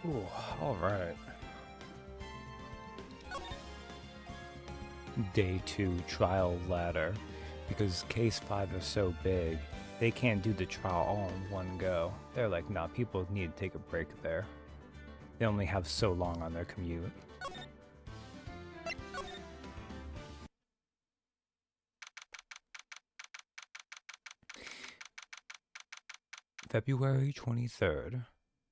Ooh, alright. Day 2 trial ladder. Because case 5 is so big, they can't do the trial all in one go. They're like, nah, people need to take a break there. They only have so long on their commute. February 23rd,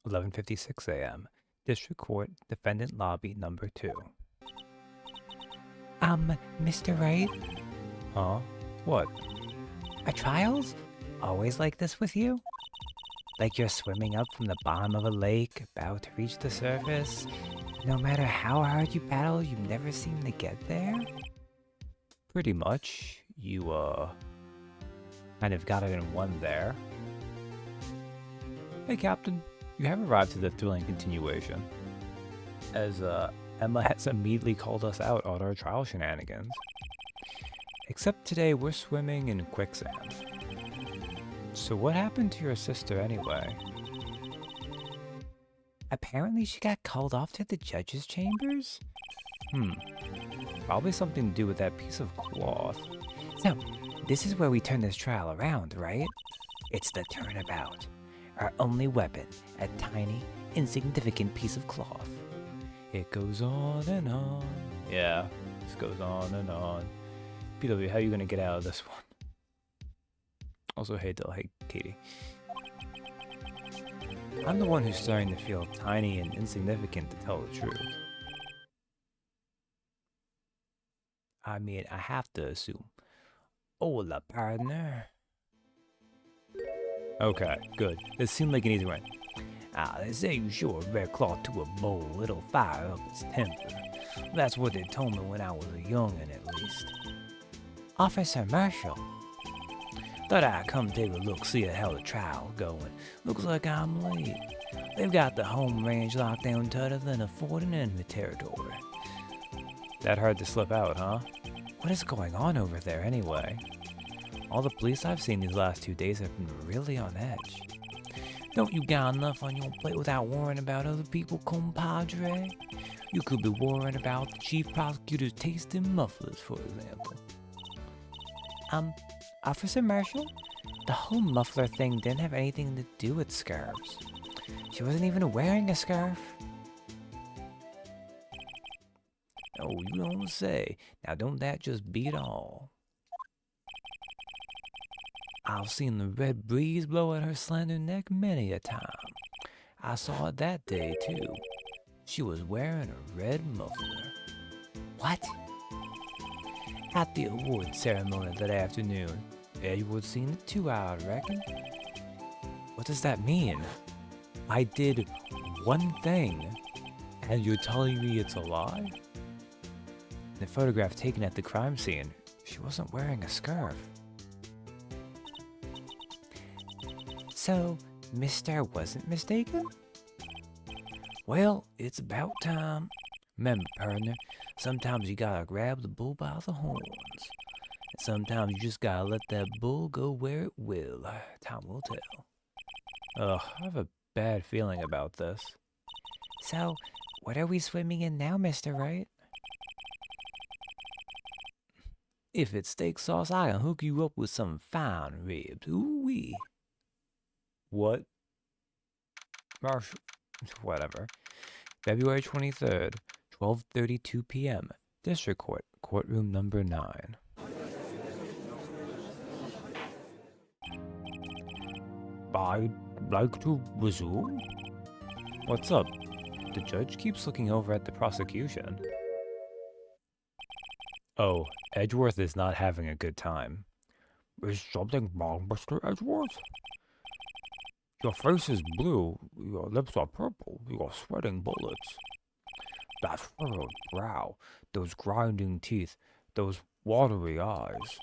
11:56 a.m. District Court, Defendant Lobby Number 2. Mr. Wright, Huh? What? are trials always like this with you? Like you're swimming up from the bottom of a lake, about to reach the surface. No matter how hard you paddle, you never seem to get there? Pretty much. You, kind of got it in one there. Hey, Captain. You have arrived to the thrilling continuation. As, Emma has immediately called us out on our trial shenanigans. Except today we're swimming in quicksand. So what happened to your sister anyway? Apparently she got called off to the judge's chambers? Probably something to do with that piece of cloth. So, this is where we turn this trial around, right? It's the turnabout. Our only weapon, a tiny, insignificant piece of cloth. It goes on and on. Yeah, this goes on and on. PW, how are you gonna get out of this one? Also, hey Dill, hey Katie. I'm the one who's starting to feel tiny and insignificant, to tell the truth. I mean, I have to assume. Hola, partner. Okay, good. This seemed like an easy one. They say you show a red cloth to a bowl, it'll fire up its temper. That's what they told me when I was a youngin', at least. Officer Marshall. Thought I'd come take a look, see how the trial going. Looks like I'm late. They've got the home range locked down tighter than a fort in enemy territory. That hard to slip out, huh? What is going on over there anyway? All the police I've seen these last 2 days have been really on edge. Don't you got enough on your plate without worrying about other people, compadre? You could be worrying about the chief prosecutor's taste in mufflers, for example. Officer Marshall? The whole muffler thing didn't have anything to do with scarves. She wasn't even wearing a scarf. Oh, you don't say. Now don't that just beat all? I've seen the red breeze blow at her slender neck many a time. I saw it that day, too. She was wearing a red muffler. What? At the award ceremony that afternoon. Edward seen it too, I reckon. What does that mean? I did one thing, and you're telling me it's a lie? In the photograph taken at the crime scene, she wasn't wearing a scarf. So, Mr. wasn't mistaken? Well, it's about time. Remember, partner, sometimes you gotta grab the bull by the horns. And sometimes you just gotta let that bull go where it will. Time will tell. Ugh, I have a bad feeling about this. So, what are we swimming in now, Mr. Wright? If it's steak sauce, I can hook you up with some fine ribs. Ooh-wee. What? Marshall. Whatever. February 23rd, 12:32 p.m. District Court, courtroom number 9. I'd like to resume? What's up? The judge keeps looking over at the prosecution. Oh, Edgeworth is not having a good time. Is something wrong, Mr. Edgeworth? Your face is blue, your lips are purple, you're sweating bullets. That furrowed brow, those grinding teeth, those watery eyes.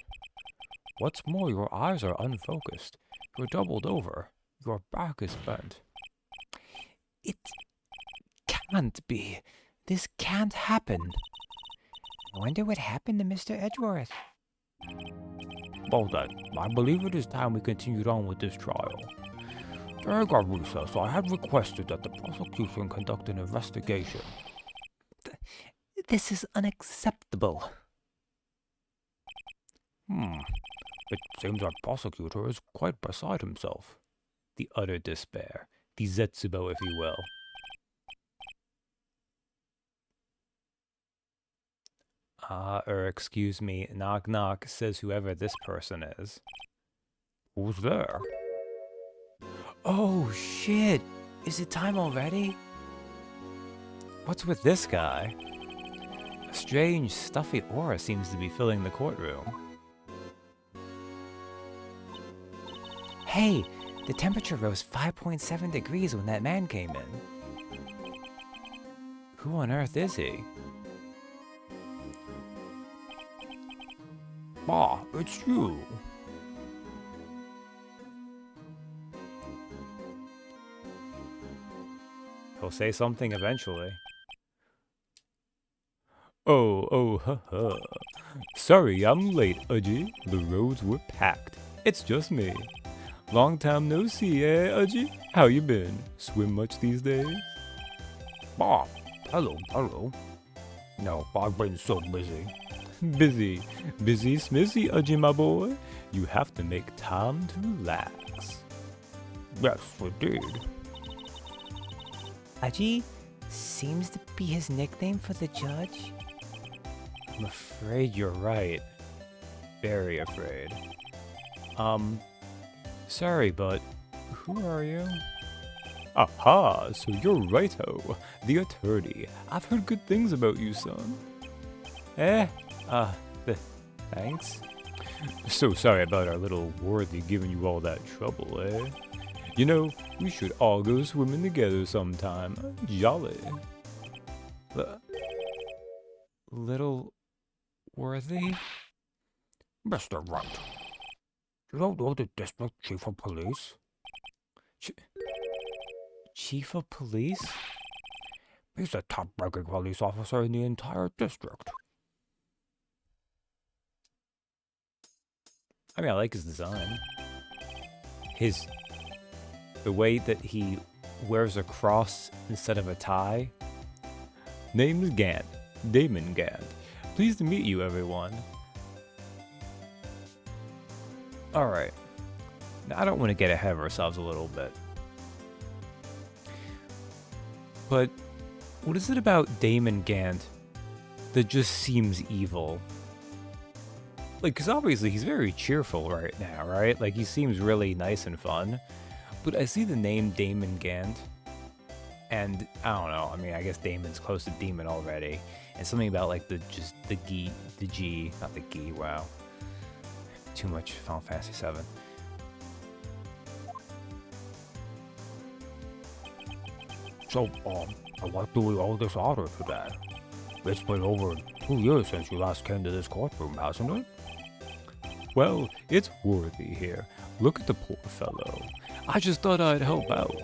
What's more, your eyes are unfocused. You're doubled over. Your back is bent. It can't be. This can't happen. I wonder what happened to Mr. Edgeworth. Well then, I believe it is time we continued on with this trial. During our recess, I had requested that the prosecution conduct an investigation. This is unacceptable. It seems our prosecutor is quite beside himself. The utter despair. The Zetsubo, if you will. Or excuse me, knock knock, says whoever this person is. Who's there? Oh shit! Is it time already? What's with this guy? A strange, stuffy aura seems to be filling the courtroom. Hey! The temperature rose 5.7 degrees when that man came in. Who on earth is he? Ah, it's you. He'll say something eventually. Oh, haha. Sorry, I'm late, Aji. The roads were packed. It's just me. Long time no see, eh, Aji? How you been? Swim much these days? Ah, hello. No, I've been so busy. Busy smizzy, Aji, my boy. You have to make time to relax. Yes, indeed. Aji seems to be his nickname for the judge. I'm afraid you're right. Very afraid. Sorry, but who are you? Aha, so you're Righto, the attorney. I've heard good things about you, son. Thanks. So sorry about our little Worthy giving you all that trouble, eh? You know, we should all go swimming together sometime. Jolly. Little Worthy? Mr. Wright, you don't know the district chief of police? Chief of police? He's the top-ranking police officer in the entire district. I mean, I like his design. The way that he wears a cross instead of a tie. Name's Gant. Damon Gant. Pleased to meet you, everyone. Alright. Now, I don't want to get ahead of ourselves a little bit. But what is it about Damon Gant that just seems evil? Like, because obviously he's very cheerful right now, right? Like, he seems really nice and fun. But I see the name Damon Gant, and I don't know. I mean, I guess Damon's close to demon already. And something about, like, the G, not the G, wow. Too much Final Fantasy VII. So, I like doing all this honor today. It's been over 2 years since you last came to this courtroom, hasn't it? Well, it's Worthy here. Look at the poor fellow. I just thought I'd help out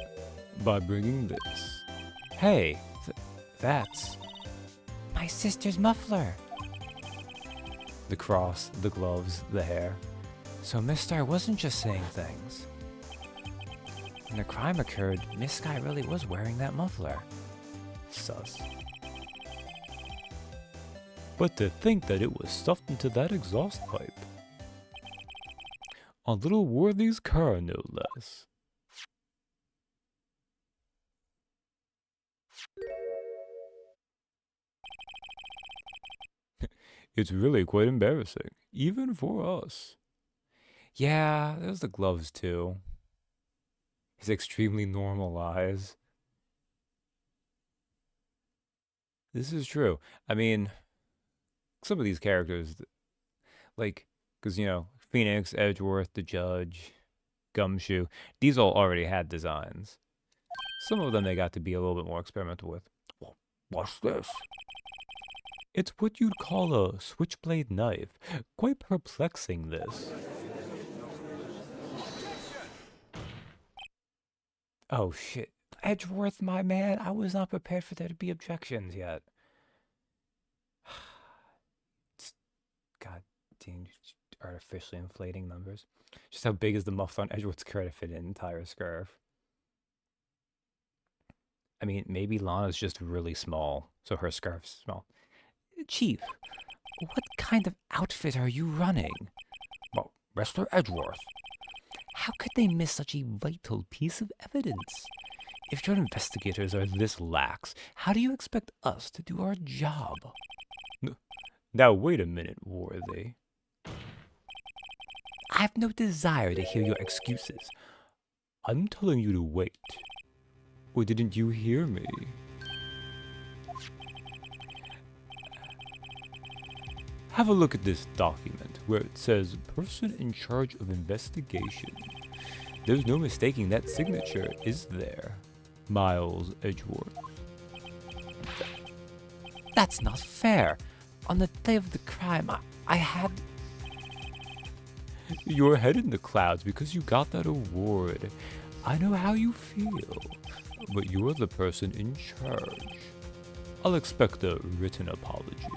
by bringing this. Hey, that's my sister's muffler. The cross, the gloves, the hair. So Miss Star wasn't just saying things. When the crime occurred, Miss Sky really was wearing that muffler. Sus. But to think that it was stuffed into that exhaust pipe. On little Worthy's car, no less. It's really quite embarrassing, even for us. Yeah, there's the gloves too. His extremely normal eyes. This is true. I mean, some of these characters, like, because, you know, Phoenix, Edgeworth, the Judge, Gumshoe, these all already had designs. Some of them they got to be a little bit more experimental with. What's this? It's what you'd call a switchblade knife. Quite perplexing, this. Oh, shit. Edgeworth, my man, I was not prepared for there to be objections yet. God damn, artificially inflating numbers. Just how big is the muffler on Edgeworth's skirt to fit an entire scarf? I mean, maybe Lana's just really small, so her scarf's small. Chief, what kind of outfit are you running? Well, Mr. Edgeworth. How could they miss such a vital piece of evidence? If your investigators are this lax, how do you expect us to do our job? Now, wait a minute, Worthy. I have no desire to hear your excuses. I'm telling you to wait. Or didn't you hear me? Have a look at this document where it says person in charge of investigation. There's no mistaking that signature, is there? Miles Edgeworth. That's not fair. On the day of the crime, I had... You're head in the clouds because you got that award. I know how you feel, but you're the person in charge. I'll expect a written apology.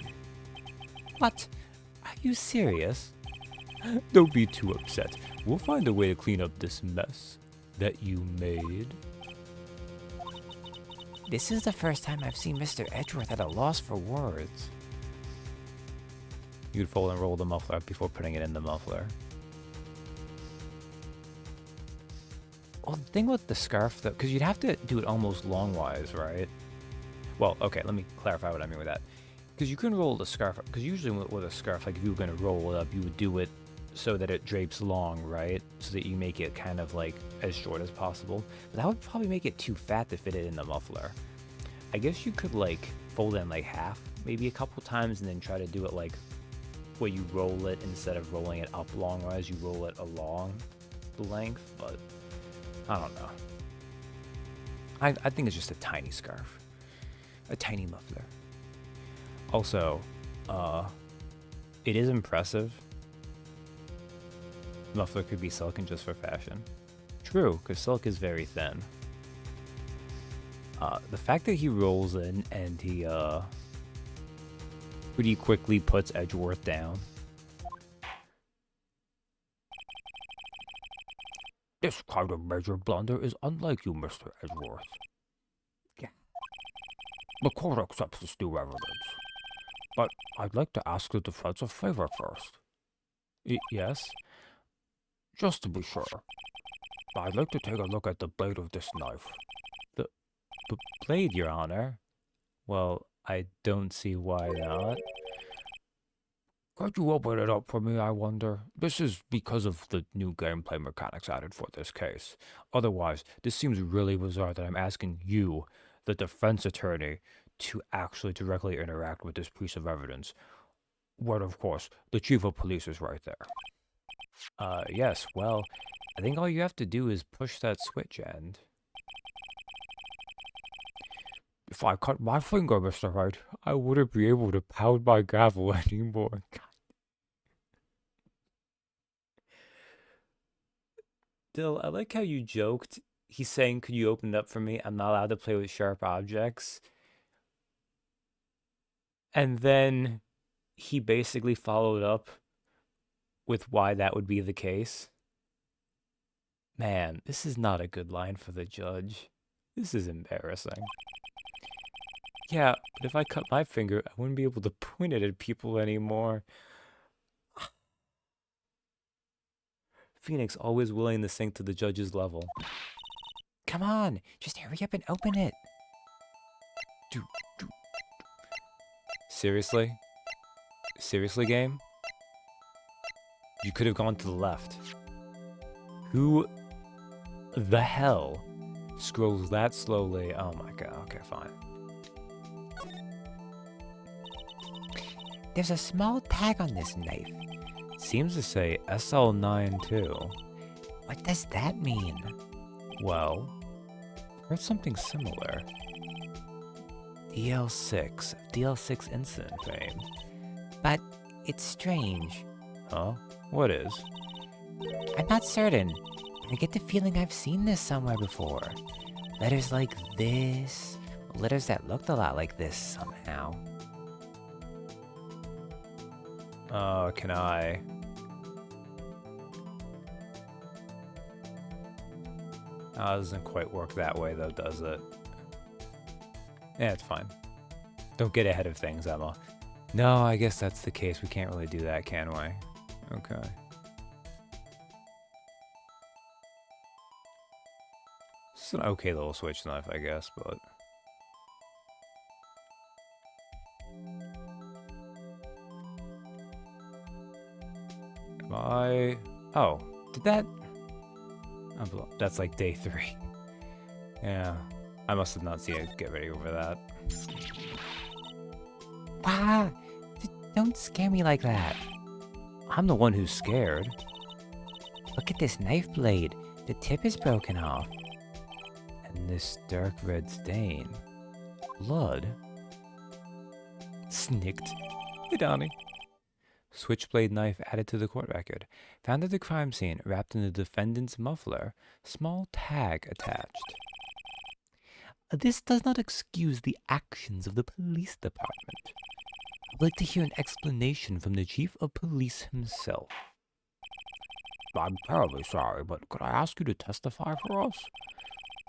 What? Are you serious? Don't be too upset. We'll find a way to clean up this mess that you made. This is the first time I've seen Mr. Edgeworth at a loss for words. You'd fold and roll the muffler before putting it in the muffler. Well, the thing with the scarf, though, because you'd have to do it almost longwise, right? Well, okay, let me clarify what I mean with that. Because you can roll the scarf up, because usually with a scarf, like if you were going to roll it up, you would do it so that it drapes long, right? So that you make it kind of like as short as possible. But that would probably make it too fat to fit it in the muffler. I guess you could like fold it in like half, maybe a couple times, and then try to do it like where you roll it instead of rolling it up longwise, you roll it along the length, but I don't know. I think it's just a tiny scarf. A tiny muffler. Also, it is impressive. The muffler could be silken just for fashion. True, because silk is very thin. The fact that he rolls in and he, pretty quickly puts Edgeworth down. This kind of major blunder is unlike you, Mr. Edgeworth. Yeah. The court accepts this new evidence. But I'd like to ask the defense a favor first. Yes? Just to be sure. I'd like to take a look at the blade of this knife. The blade, Your Honor? Well, I don't see why not. Could you open it up for me, I wonder? This is because of the new gameplay mechanics added for this case. Otherwise, this seems really bizarre that I'm asking you, the defense attorney, to actually directly interact with this piece of evidence. When, of course, the chief of police is right there. Yes, well, I think all you have to do is push that switch end. If I cut my finger, Mr. Wright, I wouldn't be able to pound my gavel anymore. God. Dill, I like how you joked. He's saying, could you open it up for me? I'm not allowed to play with sharp objects. And then he basically followed up with why that would be the case. Man, this is not a good line for the judge. This is embarrassing. Yeah, but if I cut my finger, I wouldn't be able to point it at people anymore. Phoenix always willing to sink to the judge's level. Come on, just hurry up and open it. Seriously? Seriously, game? You could have gone to the left. Who the hell scrolls that slowly? Oh my god, okay, fine. There's a small tag on this knife. Seems to say SL9 too. What does that mean? Well, heard something similar. DL6 incident fame. But it's strange. Huh? What is? I'm not certain. I get the feeling I've seen this somewhere before. Letters like this, letters that looked a lot like this somehow. Can I? Doesn't quite work that way though, does it? Yeah, it's fine. Don't get ahead of things, Emma. No, I guess that's the case. We can't really do that, can we? Okay. It's an okay little switch knife, I guess, but... Oh, did that... That's like day 3. Yeah, I must have not seen it get ready over that. Wow! Don't scare me like that. I'm the one who's scared. Look at this knife blade. The tip is broken off. And this dark red stain. Blood. Snicked. Hey, Donnie. Switchblade knife added to the court record. Found at the crime scene, wrapped in the defendant's muffler. Small tag attached. This does not excuse the actions of the police department. I'd like to hear an explanation from the chief of police himself. I'm terribly sorry, but could I ask you to testify for us?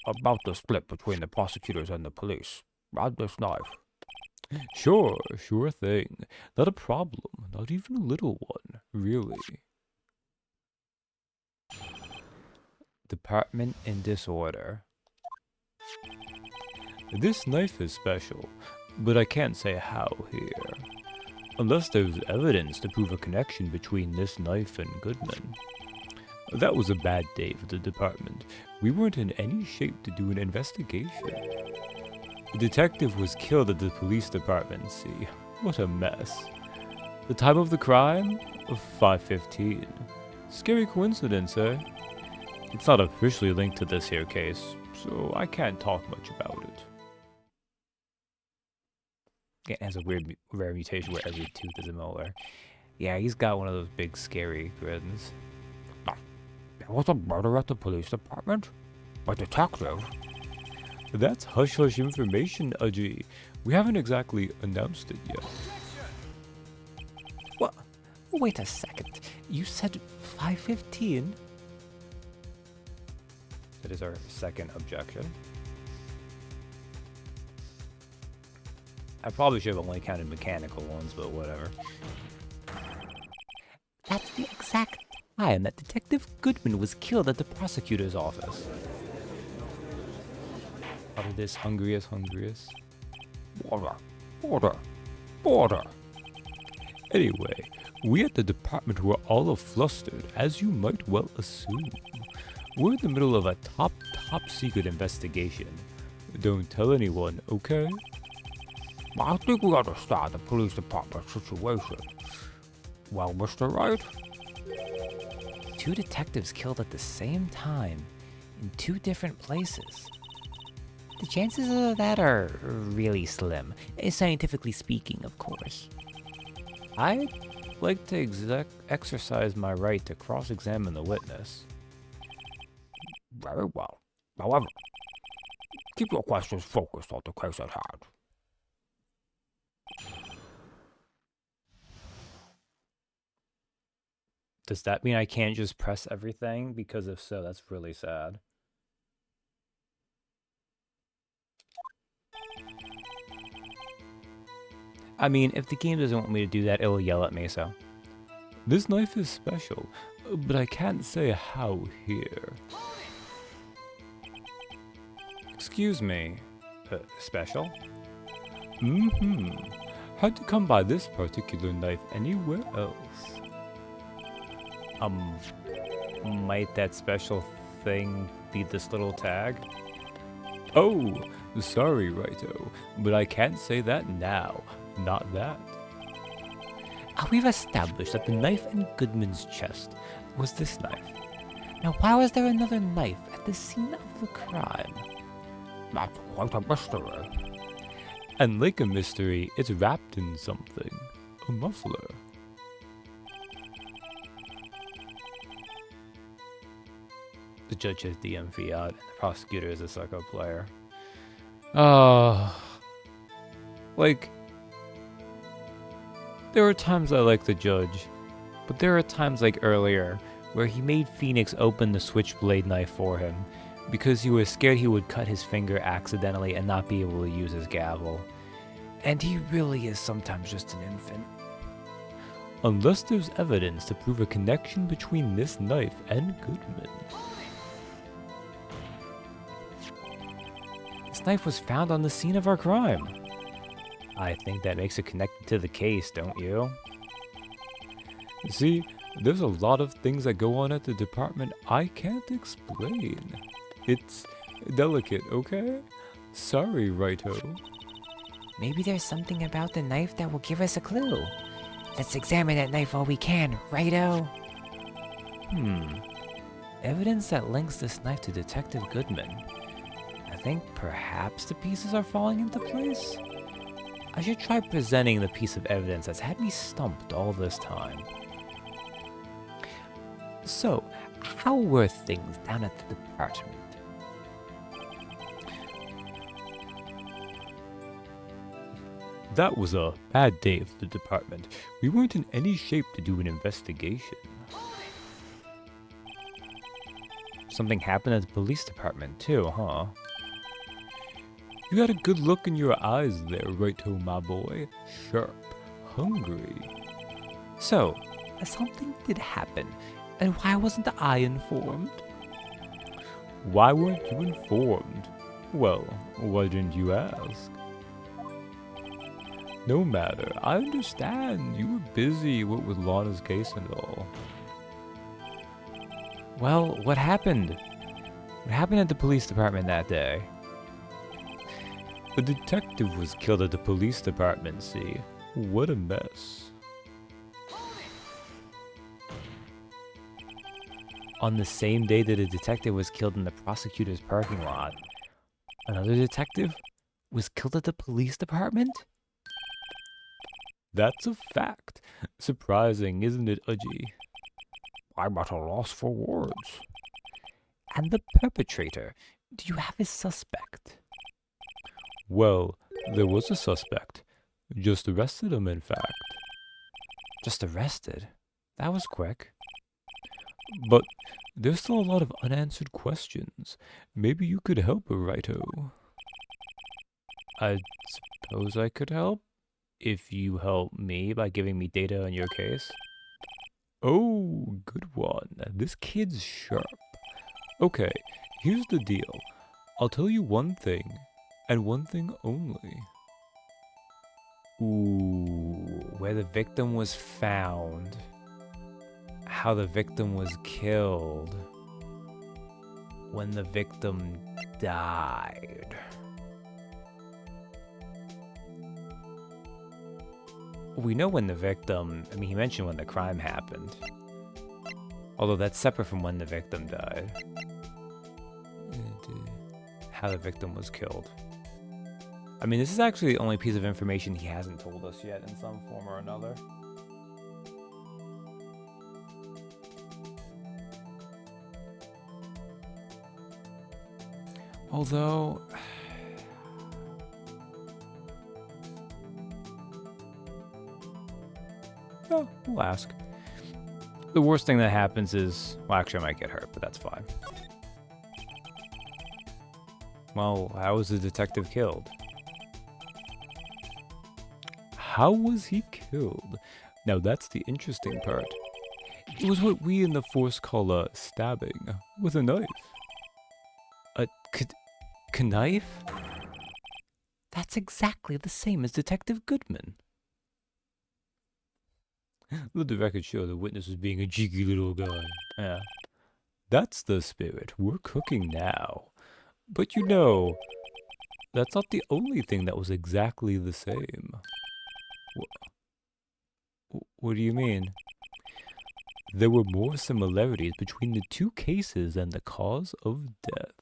About the split between the prosecutors and the police. About this knife. Sure thing. Not a problem. Not even a little one, really. Department in disorder. This knife is special, but I can't say how here. Unless there's evidence to prove a connection between this knife and Goodman. That was a bad day for the department. We weren't in any shape to do an investigation. The detective was killed at the police department, see. What a mess. The time of the crime? 5:15. Scary coincidence, eh? It's not officially linked to this here case, so I can't talk much about it. It has a weird, rare mutation where every tooth is a molar. Yeah, he's got one of those big, scary grins. There was a murder at the police department? A detective? That's hush-hush information, Aji. We haven't exactly announced it yet. What? Wait a second. You said 5:15? That is our second objection. I probably should have only counted mechanical ones, but whatever. That's the exact time that Detective Goodman was killed at the prosecutor's office. Out of this hungriest. Border. Anyway, we at the department were all flustered, as you might well assume. We're in the middle of a top secret investigation. Don't tell anyone, okay? I think we understand the police department situation. Well, Mr. Wright? 2 detectives killed at the same time, in 2 different places. The chances of that are really slim, scientifically speaking, of course. I'd like to exercise my right to cross-examine the witness. Very well. However, keep your questions focused on the case at hand. Does that mean I can't just press everything? Because if so, that's really sad. I mean, if the game doesn't want me to do that, it'll yell at me, so. This knife is special, but I can't say how here. Excuse me. Special? Hard to come by this particular knife anywhere else. Might that special thing be this little tag? Oh, sorry, Righto, but I can't say that now. Not that. We've established that the knife in Goodman's chest was this knife. Now, why was there another knife at the scene of the crime? That's quite a mystery. And like a mystery, it's wrapped in something. A muffler. The judge has DM fiat, and the prosecutor is a sucker player. Like, there are times I like the judge, but there are times like earlier where he made Phoenix open the switchblade knife for him, because he was scared he would cut his finger accidentally and not be able to use his gavel. And he really is sometimes just an infant. Unless there's evidence to prove a connection between this knife and Goodman. This knife was found on the scene of our crime. I think that makes it connected to the case, don't you? See, there's a lot of things that go on at the department I can't explain. It's delicate, okay? Sorry, Righto. Maybe there's something about the knife that will give us a clue. Let's examine that knife all we can, righto? Evidence that links this knife to Detective Goodman. I think perhaps the pieces are falling into place? I should try presenting the piece of evidence that's had me stumped all this time. So, how were things down at the department? That was a bad day for the department. We weren't in any shape to do an investigation. Something happened at the police department too, huh? You had a good look in your eyes there, Righto, my boy. Sharp, hungry. So, something did happen, and why wasn't I informed? Why weren't you informed? Well, why didn't you ask? No matter, I understand. You were busy with Lana's case and all. Well, what happened? What happened at the police department that day? A detective was killed at the police department, see? What a mess. On the same day that a detective was killed in the prosecutor's parking lot, another detective was killed at the police department? That's a fact. Surprising, isn't it, Udgy? I'm at a loss for words. And the perpetrator, do you have a suspect? Well, there was a suspect. Just arrested him, in fact. Just arrested? That was quick. But there's still a lot of unanswered questions. Maybe you could help, Righto. I suppose I could help? If you help me by giving me data on your case? Oh, good one. This kid's sharp. Okay, here's the deal. I'll tell you one thing, and one thing only. Ooh, where the victim was found. How the victim was killed. When the victim died. We know when the victim, he mentioned when the crime happened. Although that's separate from when the victim died. How the victim was killed. This is actually the only piece of information he hasn't told us yet in some form or another. Although... oh, we'll ask. The worst thing that happens is... well, actually I might get hurt, but that's fine. Well, how was the detective killed? How was he killed? Now that's the interesting part. It was what we in the Force call a stabbing, with a knife. A knife? That's exactly the same as Detective Goodman. Let the record show the witness was being a cheeky little guy. Yeah. That's the spirit. We're cooking now. But you know, that's not the only thing that was exactly the same. What do you mean? There were more similarities between the two cases than the cause of death.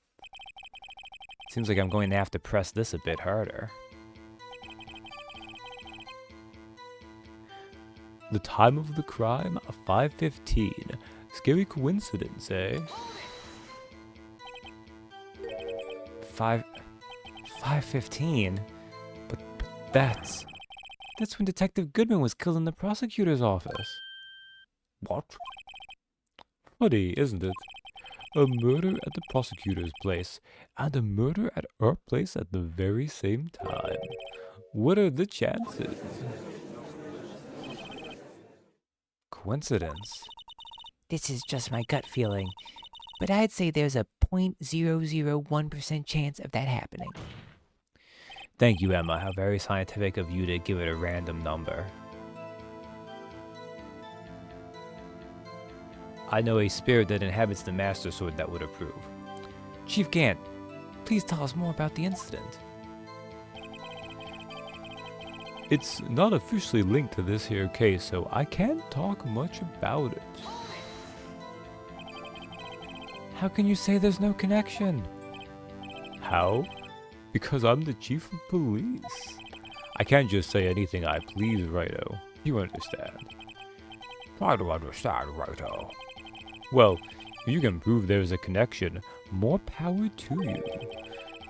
Seems like I'm going to have to press this a bit harder. The time of the crime, 5:15. Scary coincidence, eh? 5:15? But that's when Detective Goodman was killed in the prosecutor's office. What? Funny, isn't it? A murder at the prosecutor's place, and a murder at our place at the very same time. What are the chances? Coincidence? This is just my gut feeling, but I'd say there's a 0.001% chance of that happening. Thank you, Emma. How very scientific of you to give it a random number. I know a spirit that inhabits the Master Sword that would approve. Chief Gant, please tell us more about the incident. It's not officially linked to this here case, so I can't talk much about it. How can you say there's no connection? How? Because I'm the chief of police. I can't just say anything I please, Righto. You understand. I do understand, Righto. Well, if you can prove there's a connection, more power to you.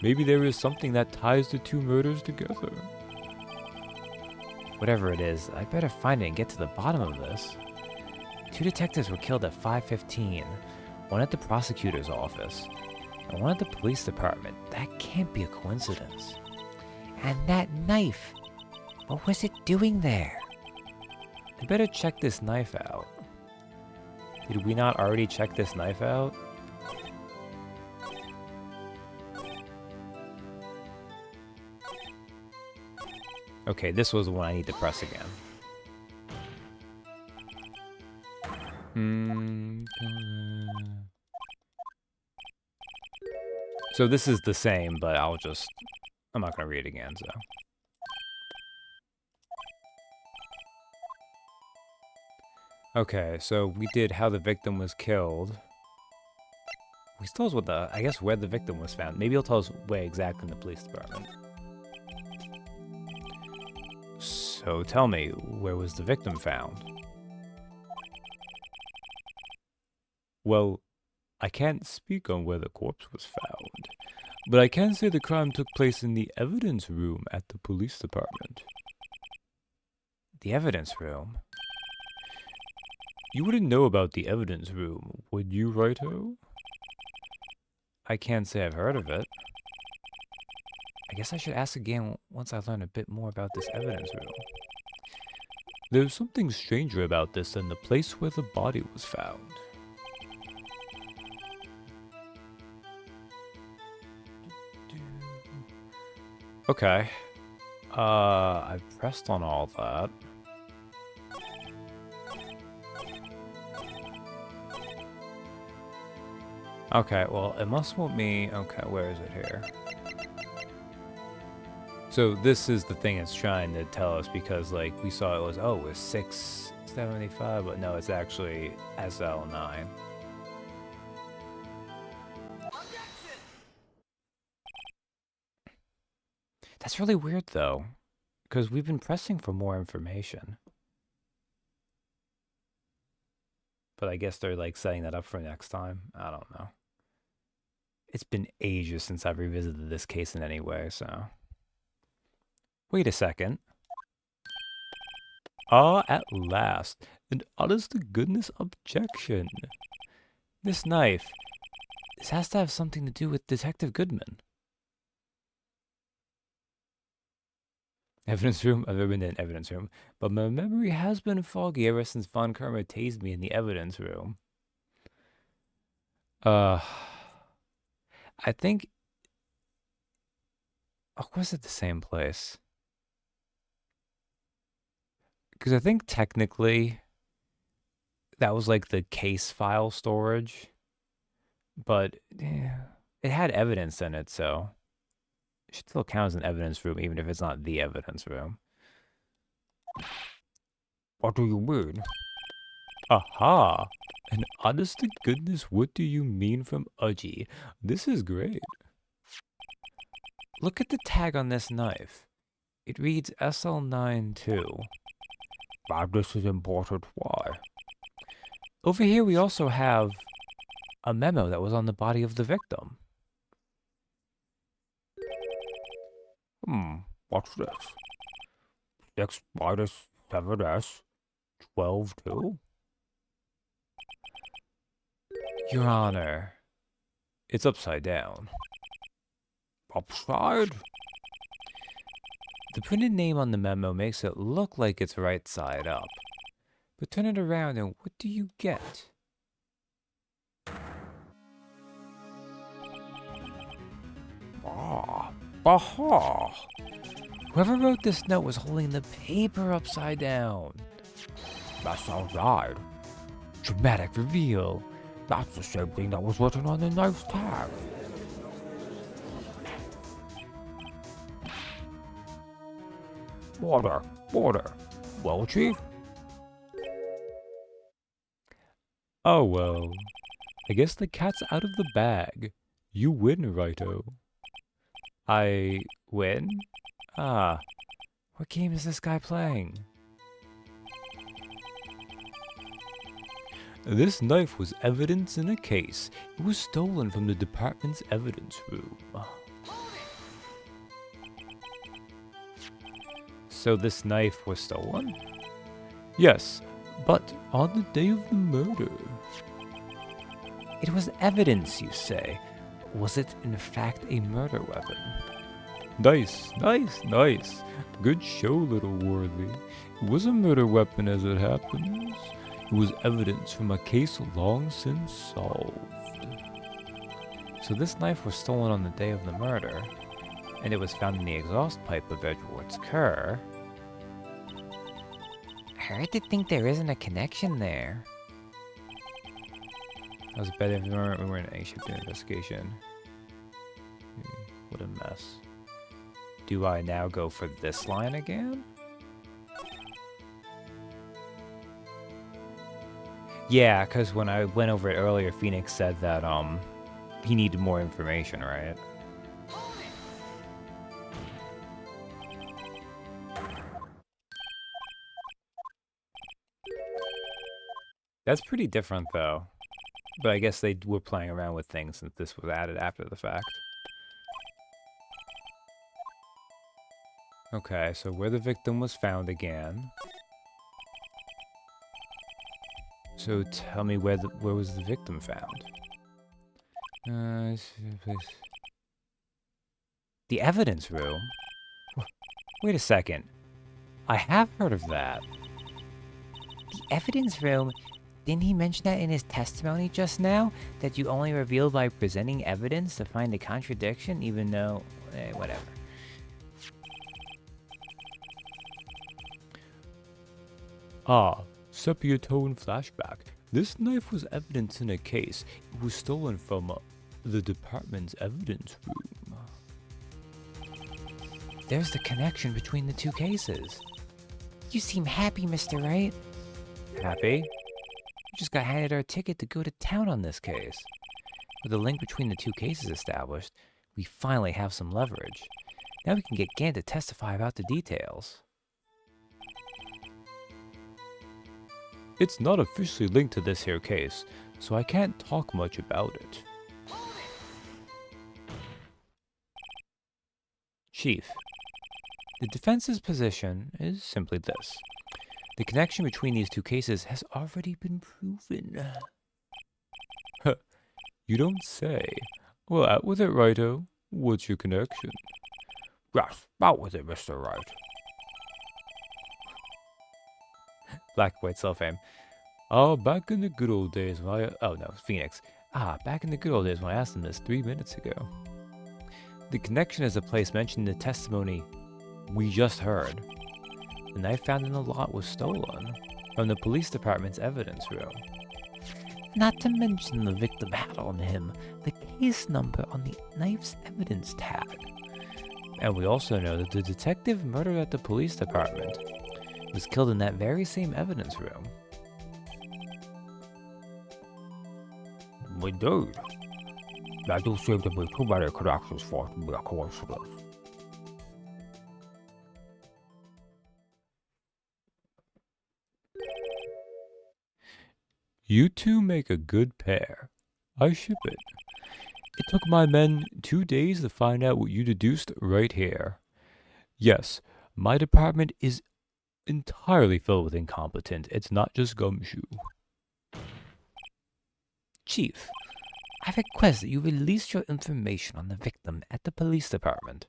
Maybe there is something that ties the two murders together. Whatever it is, I better find it and get to the bottom of this. 2 detectives were killed at 5:15, one at the prosecutor's office, and one at the police department. That can't be a coincidence. And that knife, what was it doing there? I better check this knife out. Did we not already check this knife out? Okay, this was the one I need to press again. So this is the same, but I'm not gonna read it again, so. Okay, so we did how the victim was killed. He still knows I guess where the victim was found. Maybe he'll tell us where exactly in the police department. So tell me, where was the victim found? Well, I can't speak on where the corpse was found, but I can say the crime took place in the evidence room at the police department. The evidence room? You wouldn't know about the evidence room, would you, Righto? I can't say I've heard of it. I guess I should ask again once I learn a bit more about this evidence room. There's something stranger about this than the place where the body was found. Okay. I've pressed on all that. Okay, well, it must want me... Okay, where is it here? So this is the thing it's trying to tell us because, like, we saw it was 675, but no, it's actually SL9. That's really weird, though, because we've been pressing for more information. But I guess they're, like, setting that up for next time. I don't know. It's been ages since I've revisited this case in any way, so... Wait a second. Ah, at last. An honest-to-goodness objection. This knife. This has to have something to do with Detective Goodman. Evidence room? I've never been in an evidence room. But my memory has been foggy ever since Von Karma tased me in the evidence room. I think... Oh, was it the same place? Because I think technically that was like the case file storage, but it had evidence in it, so it should still count as an evidence room, even if it's not the evidence room. What do you mean? Aha! And honest to goodness, what do you mean from Udgy? This is great. Look at the tag on this knife. It reads SL9 too. This is important. Why? Over here we also have a memo that was on the body of the victim. What's this? 6 minus 7S 12 2? Your Honor, It's upside down. Upside? The printed name on the memo makes it look like it's right side up. But turn it around and what do you get? Ah, aha! Whoever wrote this note was holding the paper upside down. That's not right. Dramatic reveal. That's the same thing that was written on the knife's tag. Order, order. Well, Chief? Oh well. I guess the cat's out of the bag. You win, Righto. I win? Ah. What game is this guy playing? This knife was evidence in a case. It was stolen from the department's evidence room. So this knife was stolen? Yes, but on the day of the murder. It was evidence, you say. Was it in fact a murder weapon? Nice, nice, nice. Good show, little Worthy. It was a murder weapon as it happens. It was evidence from a case long since solved. So this knife was stolen on the day of the murder, and it was found in the exhaust pipe of Edgeworth's car. Hard to think there isn't a connection there. That was better if we were in an A-shaped investigation. What a mess. Do I now go for this line again? Yeah, because when I went over it earlier, Phoenix said that he needed more information, right? That's pretty different, though. But I guess they were playing around with things since this was added after the fact. Okay, so where the victim was found again. So tell me where was the victim found? The evidence room? Wait a second. I have heard of that. The evidence room? Didn't he mention that in his testimony just now? That you only reveal by presenting evidence to find a contradiction, even though... whatever. Ah, sepia tone flashback. This knife was evidence in a case. It was stolen from the department's evidence room. There's the connection between the two cases. You seem happy, Mr. Wright. Happy? We just got handed our ticket to go to town on this case. With a link between the two cases established, we finally have some leverage. Now we can get Gann to testify about the details. It's not officially linked to this here case, so I can't talk much about it. Chief, the defense's position is simply this. The connection between these two cases has already been proven. Huh, you don't say. Well, out with it, Righto. What's your connection? Yes, out with it, Mr. Wright. Black White Self-Aim. Back in the good old days when I... Oh, no, Phoenix. Back in the good old days when I asked him this 3 minutes ago. The connection is a place mentioned in the testimony we just heard. The knife found in the lot was stolen from the police department's evidence room. Not to mention the victim had on him the case number on the knife's evidence tag. And we also know that the detective murdered at the police department was killed in that very same evidence room. Indeed. That do seem to be too many connections for it to be a coincidence. You two make a good pair. I ship it. It took my men 2 days to find out what you deduced right here. Yes, my department is entirely filled with incompetent. It's not just gumshoe. Chief, I request that you release your information on the victim at the police department.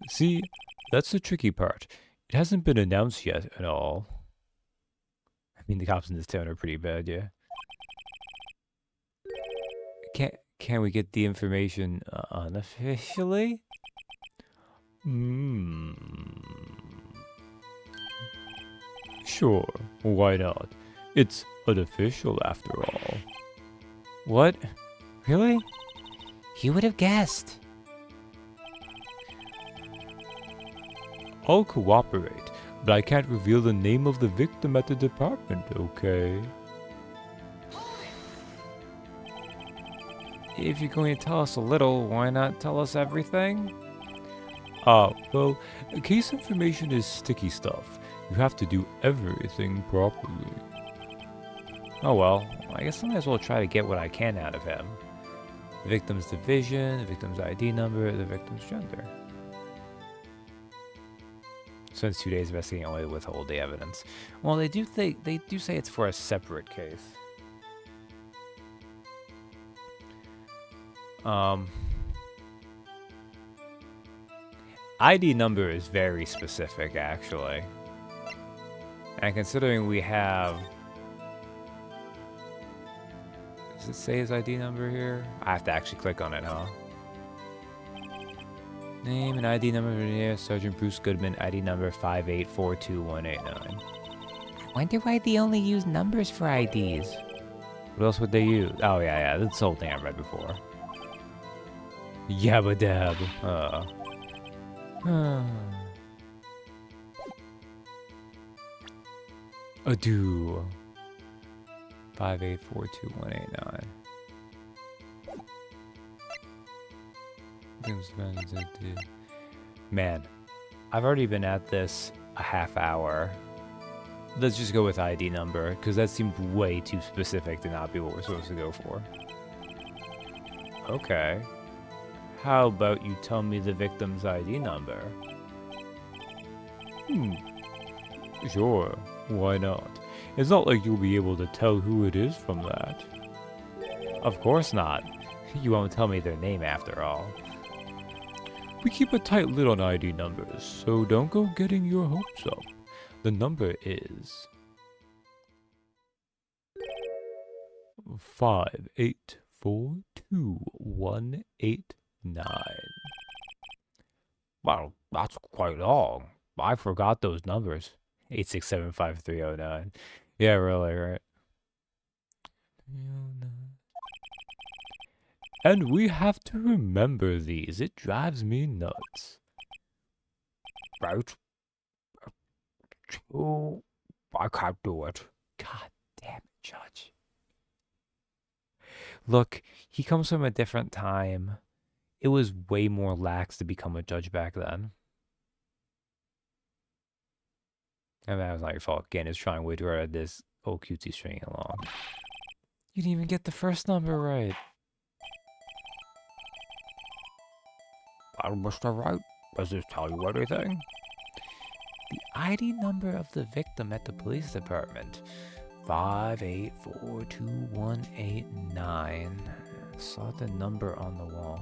See, that's the tricky part. It hasn't been announced yet at all. I mean, the cops in this town are pretty bad, yeah. Can we get the information unofficially? Hmm. Sure, why not? It's unofficial after all. What? Really? You would have guessed. I'll cooperate, but I can't reveal the name of the victim at the department, okay? If you're going to tell us a little, why not tell us everything? Well, case information is sticky stuff. You have to do everything properly. Oh well, I guess I might as well try to get what I can out of him. The victim's division, the victim's ID number, the victim's gender. Spends 2 days investigating only to withhold the evidence. Well, they do say it's for a separate case. ID number is very specific, actually. And considering we have... Does it say his ID number here? I have to actually click on it, huh? Name and ID number here, Sergeant Bruce Goodman, ID number 5842189. I wonder why they only use numbers for IDs. What else would they use? Oh, yeah, that's the whole thing I read before. Yabba dab. Adieu. 5842189. Man, I've already been at this a half hour. Let's just go with ID number, because that seems way too specific to not be what we're supposed to go for. Okay. How about you tell me the victim's ID number? Sure, why not? It's not like you'll be able to tell who it is from that. Of course not. You won't tell me their name after all. We keep a tight lid on ID numbers, so don't go getting your hopes up. The number is 5842189. Wow, that's quite long. I forgot those numbers. 8675309. Yeah, really, right? And we have to remember these. It drives me nuts. Right? Oh, I can't do it. God damn it, Judge. Look, he comes from a different time. It was way more lax to become a judge back then. And that was not your fault. Again, it's trying way too hard at this old cutesy stringing along. You didn't even get the first number right. Mr. Wright, does this tell you anything? The ID number of the victim at the police department. 5842189. Saw the number on the wall.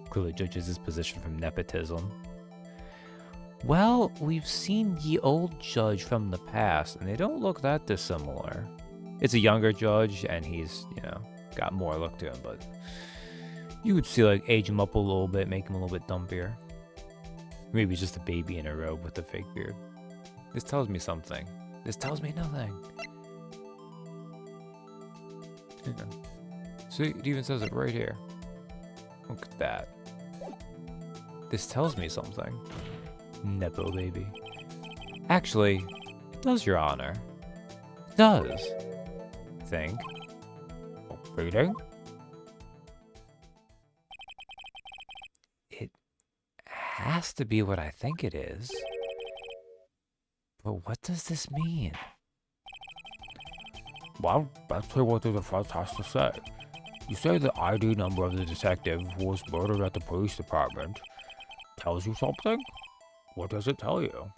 Clearly judges his position from nepotism. Well, we've seen the old judge from the past, and they don't look that dissimilar. It's a younger judge, and he's, got more look to him, but you would see, age him up a little bit, make him a little bit dumpier. Maybe just a baby in a robe with a fake beard. This tells me something. This tells me nothing. Yeah. See, it even says it right here. Look at that. This tells me something. Nepo baby. Actually, it does, Your Honor. It does. I think. Oh, really? It has to be what I think it is. But what does this mean? Well, let's hear what the defense has to say. You say the ID number of the detective who was murdered at the police department tells you something? What does it tell you?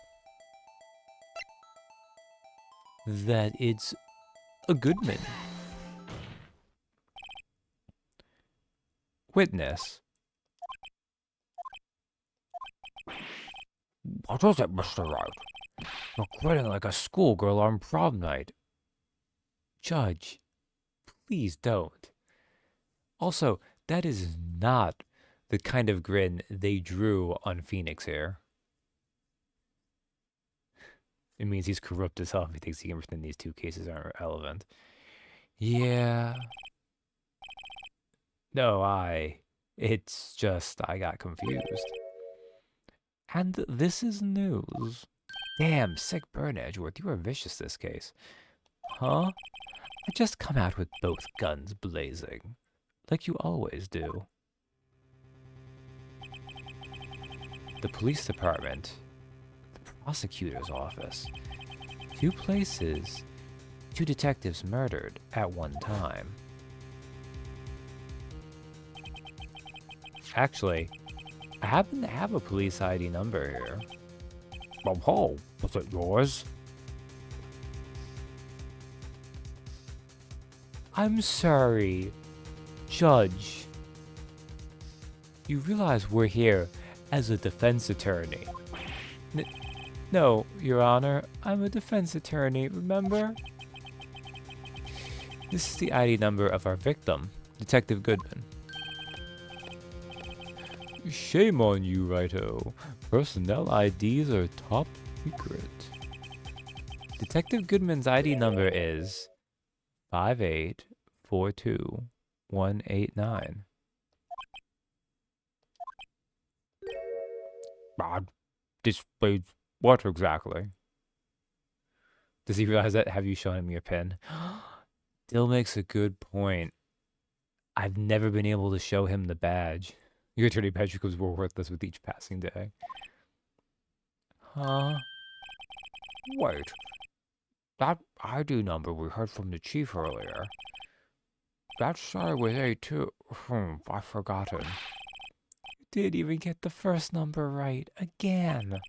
That it's a Goodman. Witness. What is it, Mr. Wright? You're grinning like a schoolgirl on prom night. Judge, please don't. Also, that is not the kind of grin they drew on Phoenix here. It means he's corrupt as hell if he thinks he can pretend these two cases aren't relevant. Yeah. No, it's just, I got confused. And this is news. Damn, sick burn, Edgeworth. You are vicious this case. Huh? I just come out with both guns blazing. Like you always do. The police department. The prosecutor's office. 2 places. 2 detectives murdered at one time. Actually, I happen to have a police ID number here. Oh, was it yours? I'm sorry, Judge. You realize we're here as a defense attorney. No, Your Honor, I'm a defense attorney, remember? This is the ID number of our victim, Detective Goodman. Shame on you, Righto. Personnel IDs are top secret. Detective Goodman's ID number is 5842189. Displayed what exactly? Does he realize that? Have you shown him your pin? Dill makes a good point. I've never been able to show him the badge. Your attorney badge becomes more worthless with each passing day. Huh? Wait. That ID number we heard from the chief earlier. That started with A2. I've forgotten. You didn't even get the first number right. Again.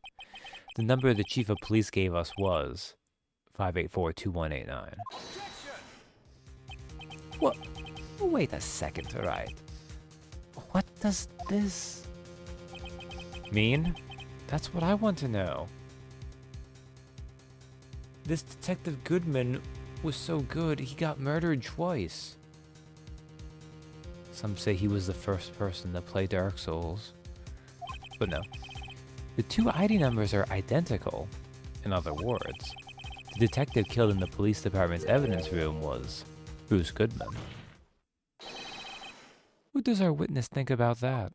The number the chief of police gave us was 5842189. What? Wait a second, Wright. What does this mean? That's what I want to know. This Detective Goodman was so good, he got murdered twice. Some say he was the first person to play Dark Souls. But no. The 2 ID numbers are identical. In other words, the detective killed in the police department's evidence room was Bruce Goodman. What does our witness think about that?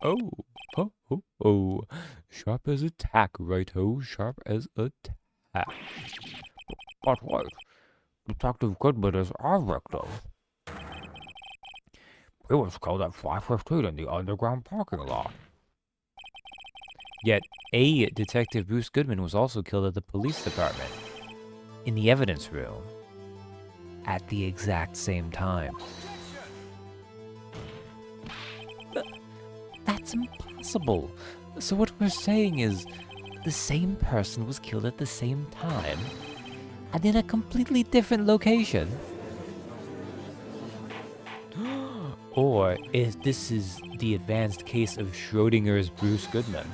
Oh. Sharp as a tack, right-ho. Sharp as a tack. But wait. Detective Goodman is our victim. He was killed at 5:15 in the underground parking lot. Yet, a Detective Bruce Goodman was also killed at the police department, in the evidence room, at the exact same time. That's impossible. So what we're saying is, the same person was killed at the same time, and in a completely different location. Or if this is the advanced case of Schrodinger's Bruce Goodman.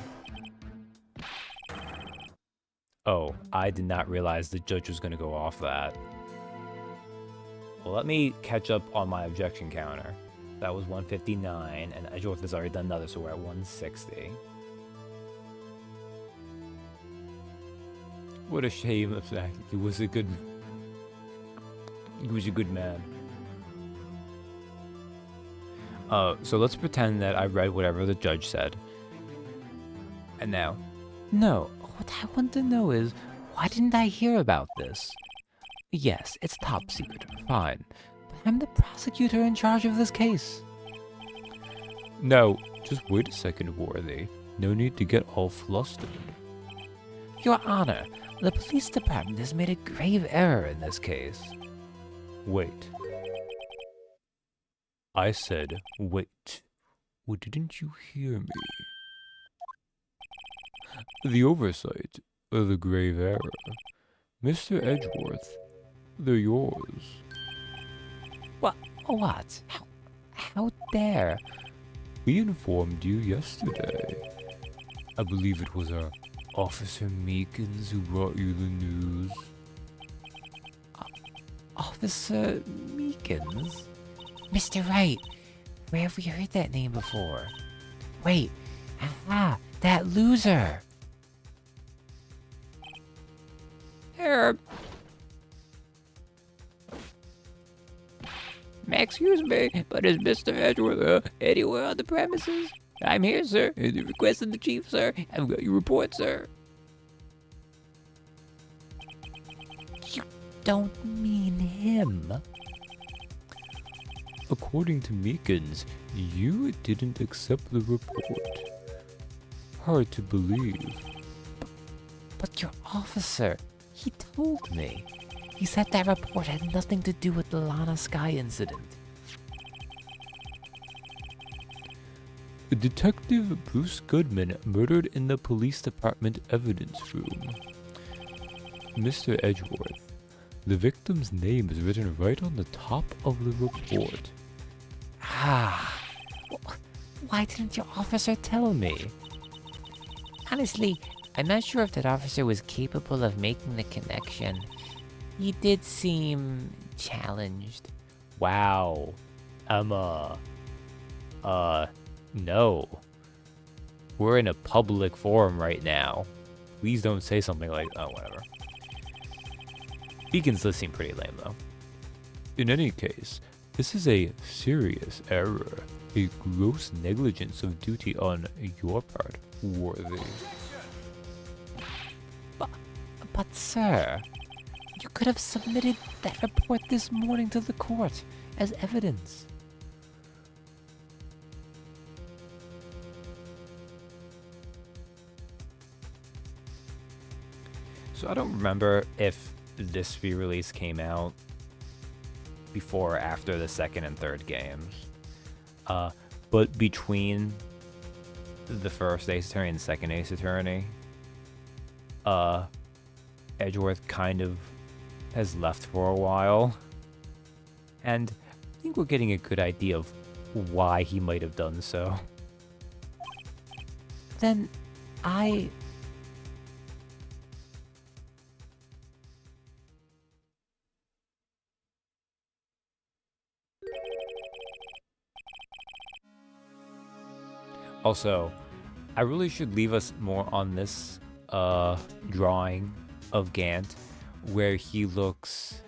Oh, I did not realize the judge was going to go off that. Well, let me catch up on my objection counter. That was 159, and Edgeworth has already done another, so we're at 160. What a shame of that. He was a good man. So let's pretend that I read whatever the judge said. And now, no, what I want to know is, why didn't I hear about this? Yes, it's top secret, fine. But I'm the prosecutor in charge of this case. No, just wait a second, Worthy. No need to get all flustered. Your Honor, the police department has made a grave error in this case. Wait. I said, wait. Well, didn't you hear me? The oversight, the grave error. Mr. Edgeworth, they're yours. What? How dare? We informed you yesterday. I believe it was our Officer Meekins who brought you the news. Officer Meekins? Mr. Wright, where have we heard that name before? Wait, that loser! Excuse me, but is Mr. Edgeworth anywhere on the premises? I'm here, sir. At the request of the chief, sir. I've got your report, sir. You don't mean him. According to Meekins, you didn't accept the report. Hard to believe. But your officer, he told me. He said that report had nothing to do with the Lana Sky incident. Detective Bruce Goodman murdered in the police department evidence room. Mr. Edgeworth, the victim's name is written right on the top of the report. Why didn't your officer tell me? Honestly, I'm not sure if that officer was capable of making the connection. He did seem challenged. Wow. No. We're in a public forum right now. Please don't say something like, oh, whatever. Beacon's list seemed pretty lame, though. In any case, this is a serious error. A gross negligence of duty on your part, Worthy. But sir, you could have submitted that report this morning to the court as evidence. So I don't remember if this re-release came out before or after the second and third games. But between the first Ace Attorney and the second Ace Attorney, Edgeworth kind of has left for a while. And I think we're getting a good idea of why he might have done so. Then Also, I really should leave us more on this drawing of Gant, where he looks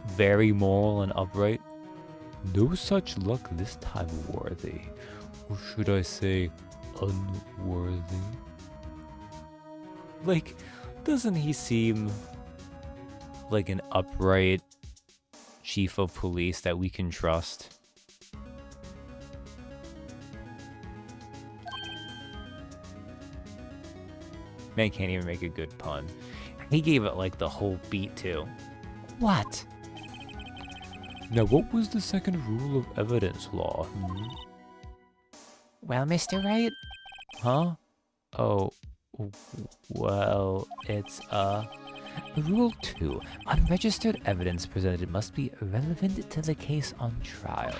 very moral and upright. No such luck this time, Worthy. Or should I say, unworthy? Like, doesn't he seem like an upright chief of police that we can trust? Man can't even make a good pun. He gave it like the whole beat too. what? Now, what was the second rule of evidence law? Well, Mr. Wright, Huh? Oh, well, it's Rule 2. Unregistered evidence presented must be relevant to the case on trial.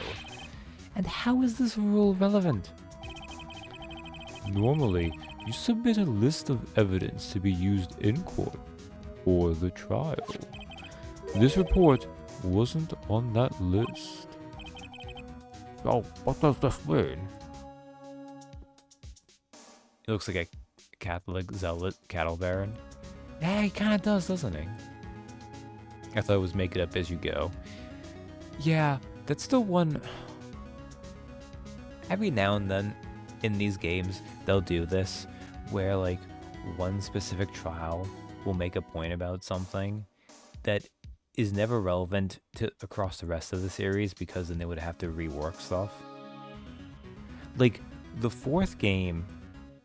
And how is this rule relevant? normally you submit a list of evidence to be used in court or the trial. This report wasn't on that list. So, what does this mean? He looks like a Catholic zealot cattle baron. Yeah, he kind of does, doesn't he? I thought it was make it up as you go. Yeah, that's the one. Every now and then in these games, they'll do this where, like, one specific trial will make a point about something that is never relevant to across the rest of the series because then they would have to rework stuff. Like, the fourth game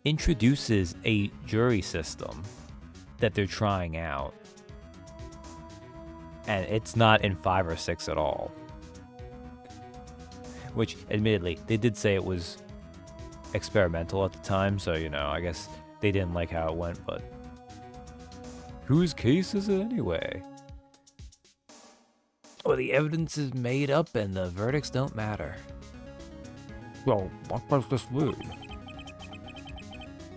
introduces a jury system that they're trying out, and it's not in 5 or 6 at all. Which, admittedly, they did say it was experimental at the time, so, you know, I guess they didn't like how it went, but whose case is it anyway? Well, the evidence is made up and the verdicts don't matter. Well, what does this mean?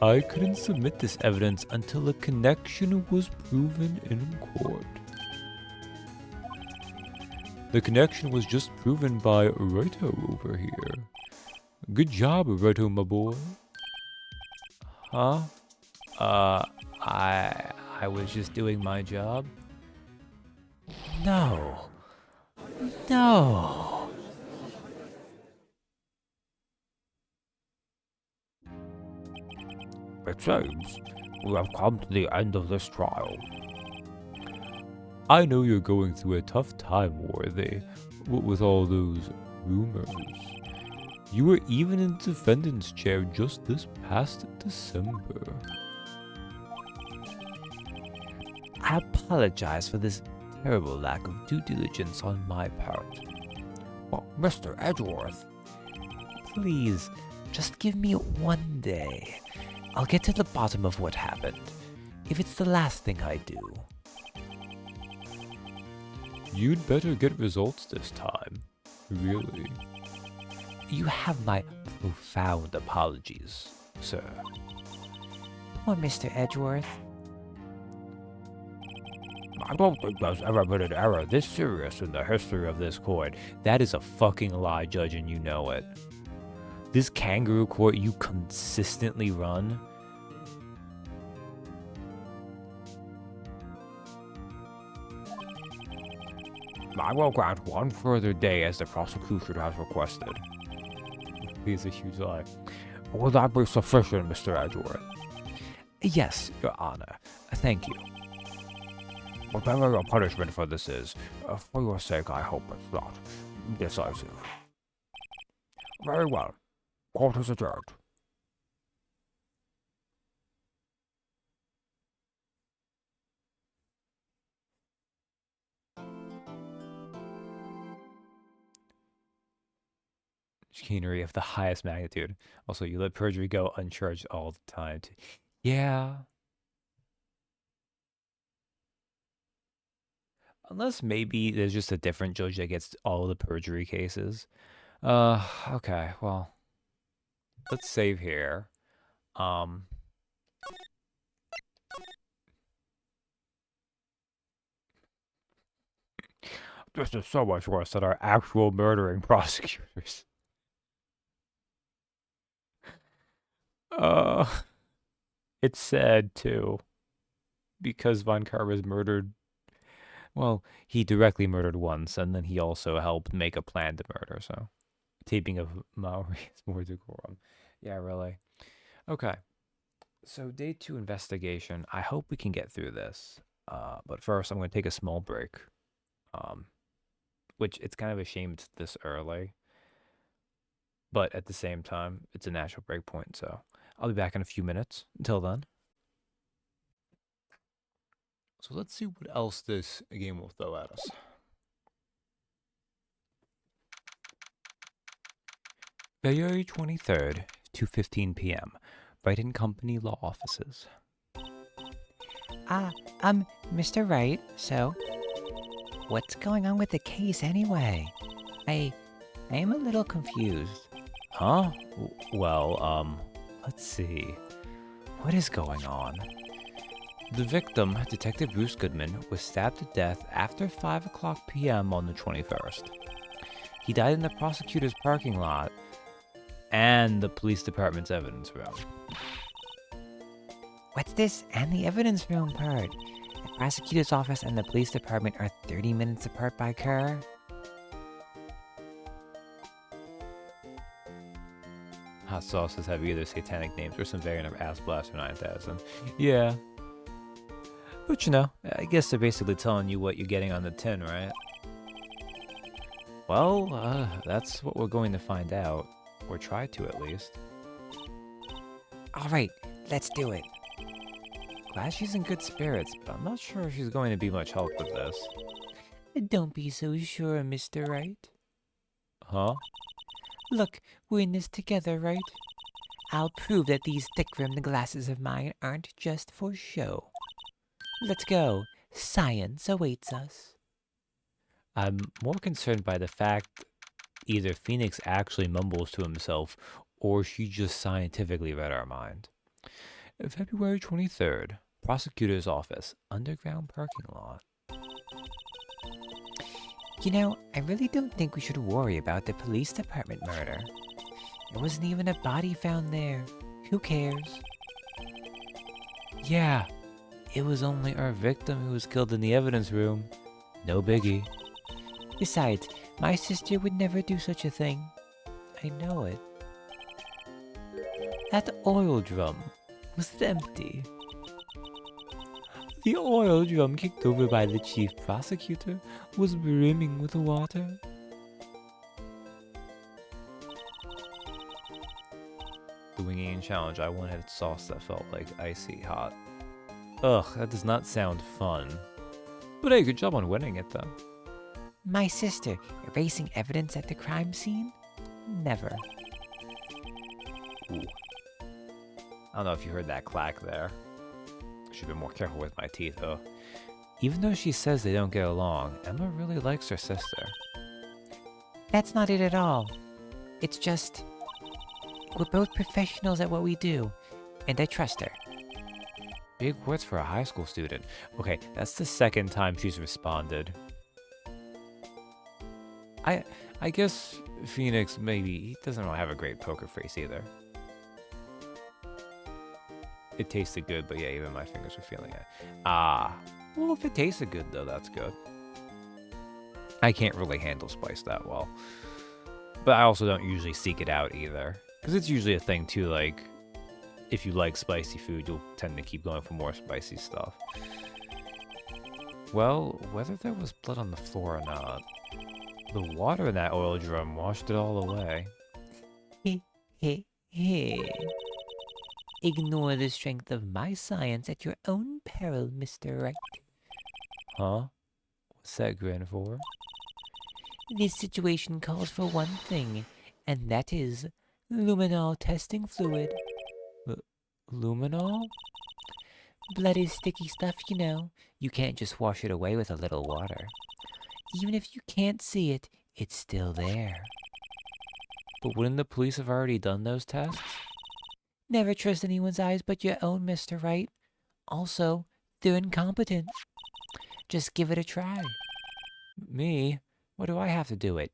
I couldn't submit this evidence until a connection was proven in court. The connection was just proven by Wright over here. Good job, Wright, my boy. Huh? I was just doing my job. No. No. It seems we have come to the end of this trial. I know you're going through a tough time, Worthy, with all those rumors. You were even in the defendant's chair just this past December. I apologize for this terrible lack of due diligence on my part. Well, Mr. Edgeworth. Please, just give me one day. I'll get to the bottom of what happened, if it's the last thing I do. You'd better get results this time. Really. You have my profound apologies, sir. Poor Mr. Edgeworth. I don't think there's ever been an error this serious in the history of this court. That is a fucking lie, Judge, and you know it. This kangaroo court you consistently run. I will grant one further day as the prosecution has requested. It's a huge lie. Will that be sufficient, Mr. Edgeworth? Yes, Your Honor. Thank you. Whatever your punishment for this is, for your sake I hope it's not decisive. Very well. Court is adjourned. Chicanery of the highest magnitude. Also, you let perjury go uncharged all the time. Yeah. Unless maybe there's just a different judge that gets all the perjury cases. Okay, well. Let's save here. This is so much worse than our actual murdering prosecutors. It's sad too. Because Von Carr was murdered. Well, he directly murdered once, and then he also helped make a plan to murder, so. Taping of Maori is more decorum. Yeah, really. Okay. So, day 2 investigation. I hope we can get through this. But first, I'm going to take a small break. Which, it's kind of a shame it's this early. But at the same time, it's a natural break point, so I'll be back in a few minutes. Until then. So let's see what else this game will throw at us. February 23rd, 2:15 p.m. Wright and Company Law Offices. Mr. Wright, so what's going on with the case anyway? I am a little confused. Huh? Well, let's see. What is going on? The victim, Detective Bruce Goodman, was stabbed to death after 5 o'clock p.m. on the 21st. He died in the prosecutor's parking lot and the police department's evidence room. What's this and the evidence room part? The prosecutor's office and the police department are 30 minutes apart by car? Hot sauces have either satanic names or some variant of Ass Blaster 9000. Yeah. But you know, I guess they're basically telling you what you're getting on the tin, right? Well, that's what we're going to find out. Or try to, at least. Alright, let's do it. Glad she's in good spirits, but I'm not sure she's going to be much help with this. Don't be so sure, Mr. Wright. Huh? Look, we're in this together, right? I'll prove that these thick-rimmed glasses of mine aren't just for show. Let's go. Science awaits us. I'm more concerned by the fact either Phoenix actually mumbles to himself or she just scientifically read our mind. February 23rd, Prosecutor's Office, underground parking lot. You know, I really don't think we should worry about the police department murder. There wasn't even a body found there. Who cares? Yeah, it was only our victim who was killed in the evidence room. No biggie. Besides, my sister would never do such a thing. I know it. That oil drum was empty. The oil drum kicked over by the chief prosecutor was brimming with water. The wing eating challenge, I wanted sauce that felt like icy hot. Ugh, that does not sound fun. But hey, good job on winning it though. My sister erasing evidence at the crime scene? Never. Ooh. I don't know if you heard that clack there. Should be more careful with my teeth, though. Even though she says they don't get along, Emma really likes her sister. That's not it at all. It's just... we're both professionals at what we do, and I trust her. Big words for a high school student. Okay, that's the second time she's responded. I guess Phoenix, maybe, he doesn't really have a great poker face either. It tasted good, but yeah, even my fingers were feeling it. Ah, well, if it tasted good, though, that's good. I can't really handle spice that well. But I also don't usually seek it out either. Because it's usually a thing, too, like, if you like spicy food, you'll tend to keep going for more spicy stuff. Well, whether there was blood on the floor or not, the water in that oil drum washed it all away. Heh heh heh. Ignore the strength of my science at your own peril, Mr. Wright. Huh? What's that grin for? This situation calls for one thing, and that is luminol testing fluid. Luminol? Blood is sticky stuff, you know. You can't just wash it away with a little water. Even if you can't see it, it's still there. But wouldn't the police have already done those tests? Never trust anyone's eyes but your own, Mr. Wright. Also, they're incompetent. Just give it a try. Me? Why do I have to do it?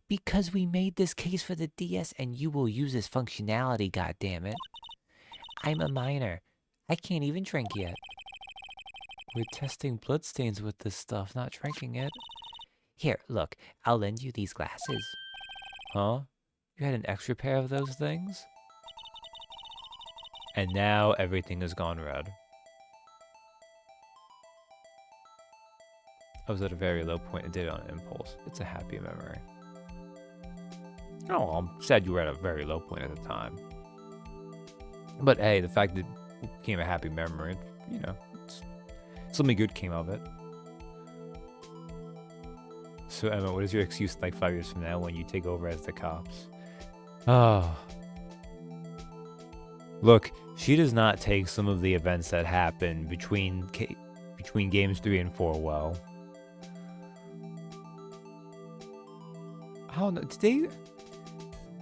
Because we made this case for the DS and you will use this functionality, goddammit. I'm a minor. I can't even drink yet. We're testing bloodstains with this stuff, not drinking it. Here, look, I'll lend you these glasses. Huh? You had an extra pair of those things? And now everything has gone red. I was at a very low point and did it on impulse. It's a happy memory. Oh, well, I'm sad you were at a very low point at the time. But hey, the fact that it became a happy memory, you know, something good came of it. So Emma, what is your excuse like 5 years from now when you take over as the cops? Oh. Look, she does not take some of the events that happen between games 3 and 4 well. How did they? You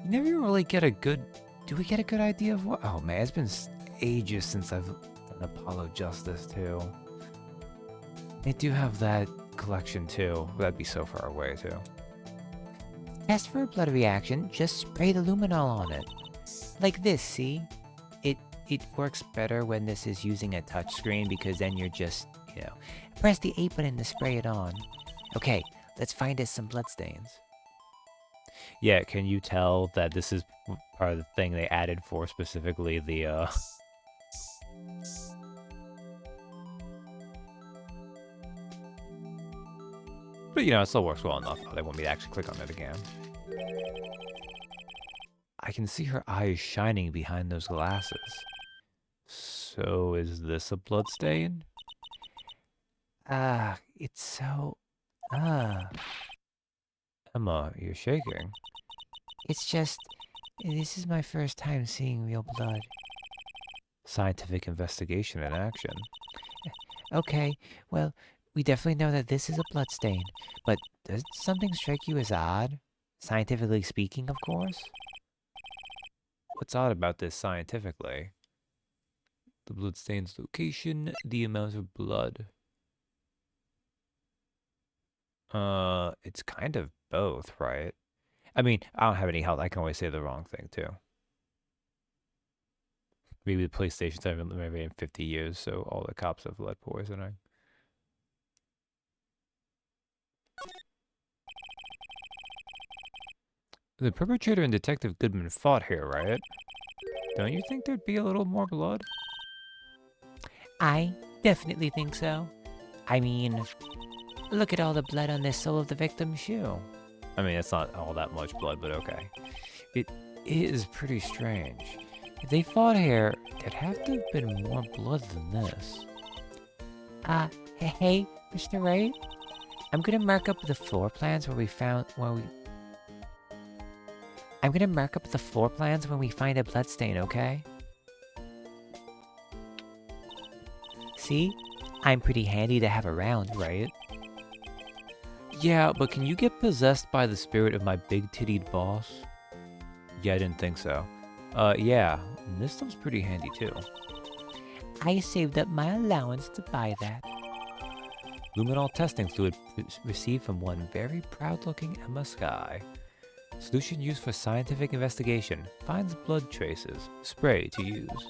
never really get a good. Do we get a good idea of what? Oh man, it's been ages since I've done Apollo Justice too. They do have that collection too. That'd be so far away too. Test for a blood reaction, just spray the luminol on it. Like this, see? It works better when this is using a touch screen because then you're just, you know, press the A button to spray it on. Okay, let's find us some bloodstains. Yeah, can you tell that this is part of the thing they added for specifically the, But, you know, it still works well enough. They want me to actually click on it again. I can see her eyes shining behind those glasses. So, is this a bloodstain? It's so... Emma, you're shaking. It's just... this is my first time seeing real blood. Scientific investigation in action. Okay, well, We definitely know that this is a bloodstain, but does something strike you as odd? Scientifically speaking, of course. What's odd about this scientifically? The bloodstain's location, the amount of blood. It's kind of both, right? I mean, I don't have any health. I can always say the wrong thing, too. Maybe the PlayStation's haven't been maybe in 50 years, so all the cops have lead poisoning. The perpetrator and Detective Goodman fought here, right? Don't you think there'd be a little more blood? I definitely think so. I mean, look at all the blood on the sole of the victim's shoe. I mean, it's not all that much blood, but okay. It is pretty strange. If they fought here, there'd have to have been more blood than this. Hey, Mr. Wright? I'm gonna mark up the floor plans I'm gonna mark up the floor plans when we find a bloodstain, okay? See? I'm pretty handy to have around, right? Yeah, but can you get possessed by the spirit of my big-tittied boss? Yeah, I didn't think so. Yeah, and this stuff's pretty handy too. I saved up my allowance to buy that. Luminol testing fluid received from one very proud-looking Emma Sky. Solution used for scientific investigation. Finds blood traces. Spray to use.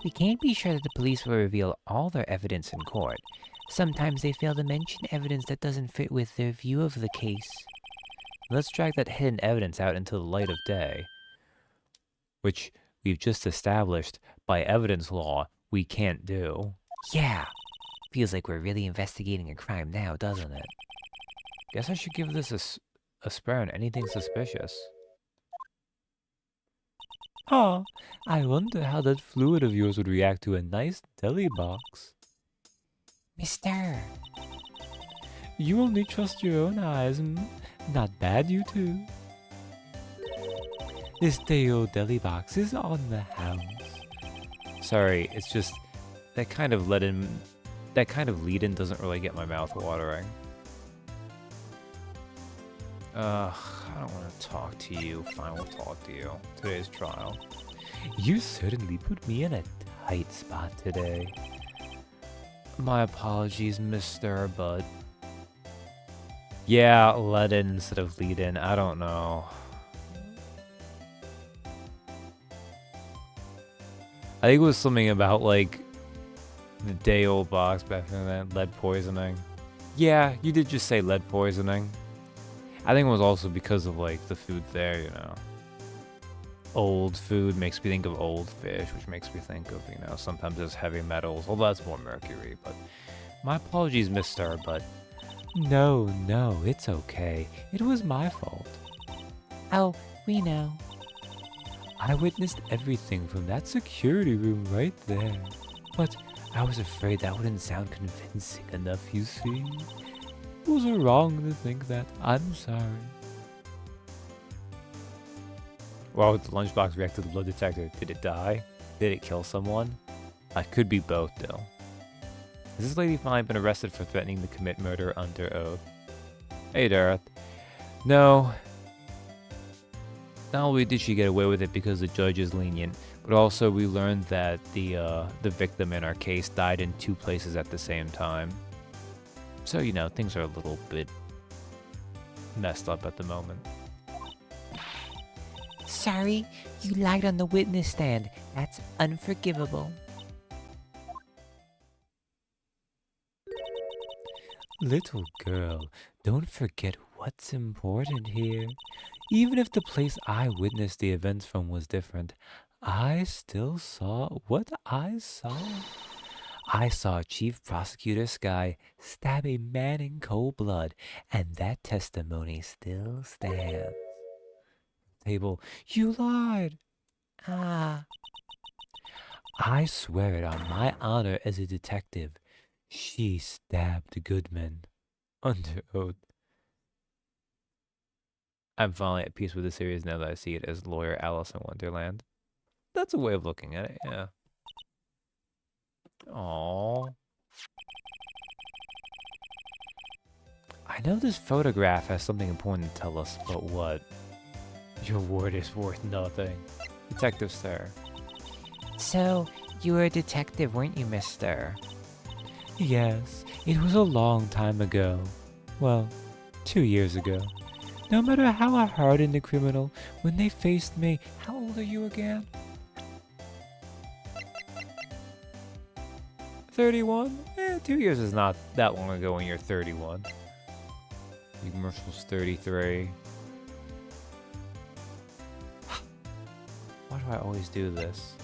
We can't be sure that the police will reveal all their evidence in court. Sometimes they fail to mention evidence that doesn't fit with their view of the case. Let's drag that hidden evidence out into the light of day. Which we've just established by evidence law we can't do. Yeah. Feels like we're really investigating a crime now, doesn't it? Guess I should give this a spray on anything suspicious. Oh, I wonder how that fluid of yours would react to a nice deli box. Mister. You only trust your own eyes. Not bad, you two. This day-old deli box is on the house. Sorry, it's just that kind of lead-in doesn't really get my mouth watering. I don't want to talk to you. Fine, we'll talk to you. Today's trial. You certainly put me in a tight spot today. My apologies, Mr. But yeah, let in instead of lead in. I don't know. I think it was something about like the day-old box back in that lead poisoning. Yeah, you did just say lead poisoning. I think it was also because of like the food there, you know. Old food makes me think of old fish, which makes me think of, you know, sometimes there's heavy metals. Although that's more mercury, but my apologies, Mr. But No, it's okay. It was my fault. Oh, we know. I witnessed everything from that security room right there. But I was afraid that wouldn't sound convincing enough, you see. It was wrong to think that. I'm sorry. well, the lunchbox react to the blood detector. Did it die? Did it kill someone? I could be both, though. Has this lady finally been arrested for threatening to commit murder under oath? Hey, Dareth. No. Not only did she get away with it because the judge is lenient, but also we learned that the victim in our case died in 2 places at the same time. So, you know, things are a little bit messed up at the moment. Sorry, you lied on the witness stand. That's unforgivable. Little girl, don't forget what's important here. Even if the place I witnessed the events from was different, I still saw what I saw. I saw Chief Prosecutor Sky stab a man in cold blood, and that testimony still stands. Table, you lied. Ah, I swear it on my honor as a detective. She stabbed Goodman. Under oath. I'm finally at peace with the series now that I see it as lawyer Alice in Wonderland. That's a way of looking at it, yeah. Aww. I know this photograph has something important to tell us, but what? Your word is worth nothing. Detective Sir. So, you were a detective, weren't you, mister? Yes, it was a long time ago. Well, 2 years ago. No matter how I hardened the criminal, when they faced me, how old are you again? 31? 2 years is not that long ago when you're 31. The commercial's 33. Why do I always do this?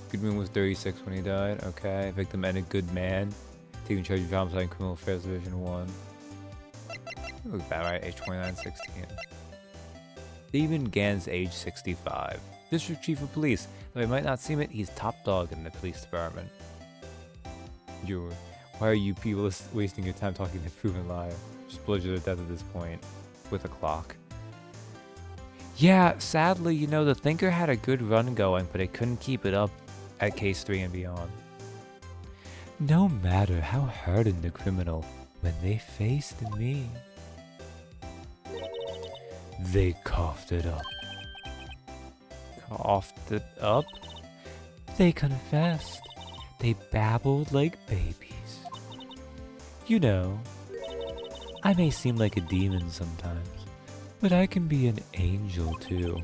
Goodman was 36 when he died. Okay. Victim and a good man. Taking charge of homicide and criminal affairs division 1. Look bad, right? Age 29, 16. Stephen Gann's age 65. District Chief of Police. Though he might not seem it, he's top dog in the police department. Why are you people wasting your time talking to the proven liar? Just bludgeon to death at this point. With a clock. Yeah, sadly, you know, the Thinker had a good run going, but it couldn't keep it up at Case 3 and beyond. No matter how hardened the criminal, when they faced me, they coughed it up. Coughed it up? They confessed. They babbled like babies. You know, I may seem like a demon sometimes, but I can be an angel too.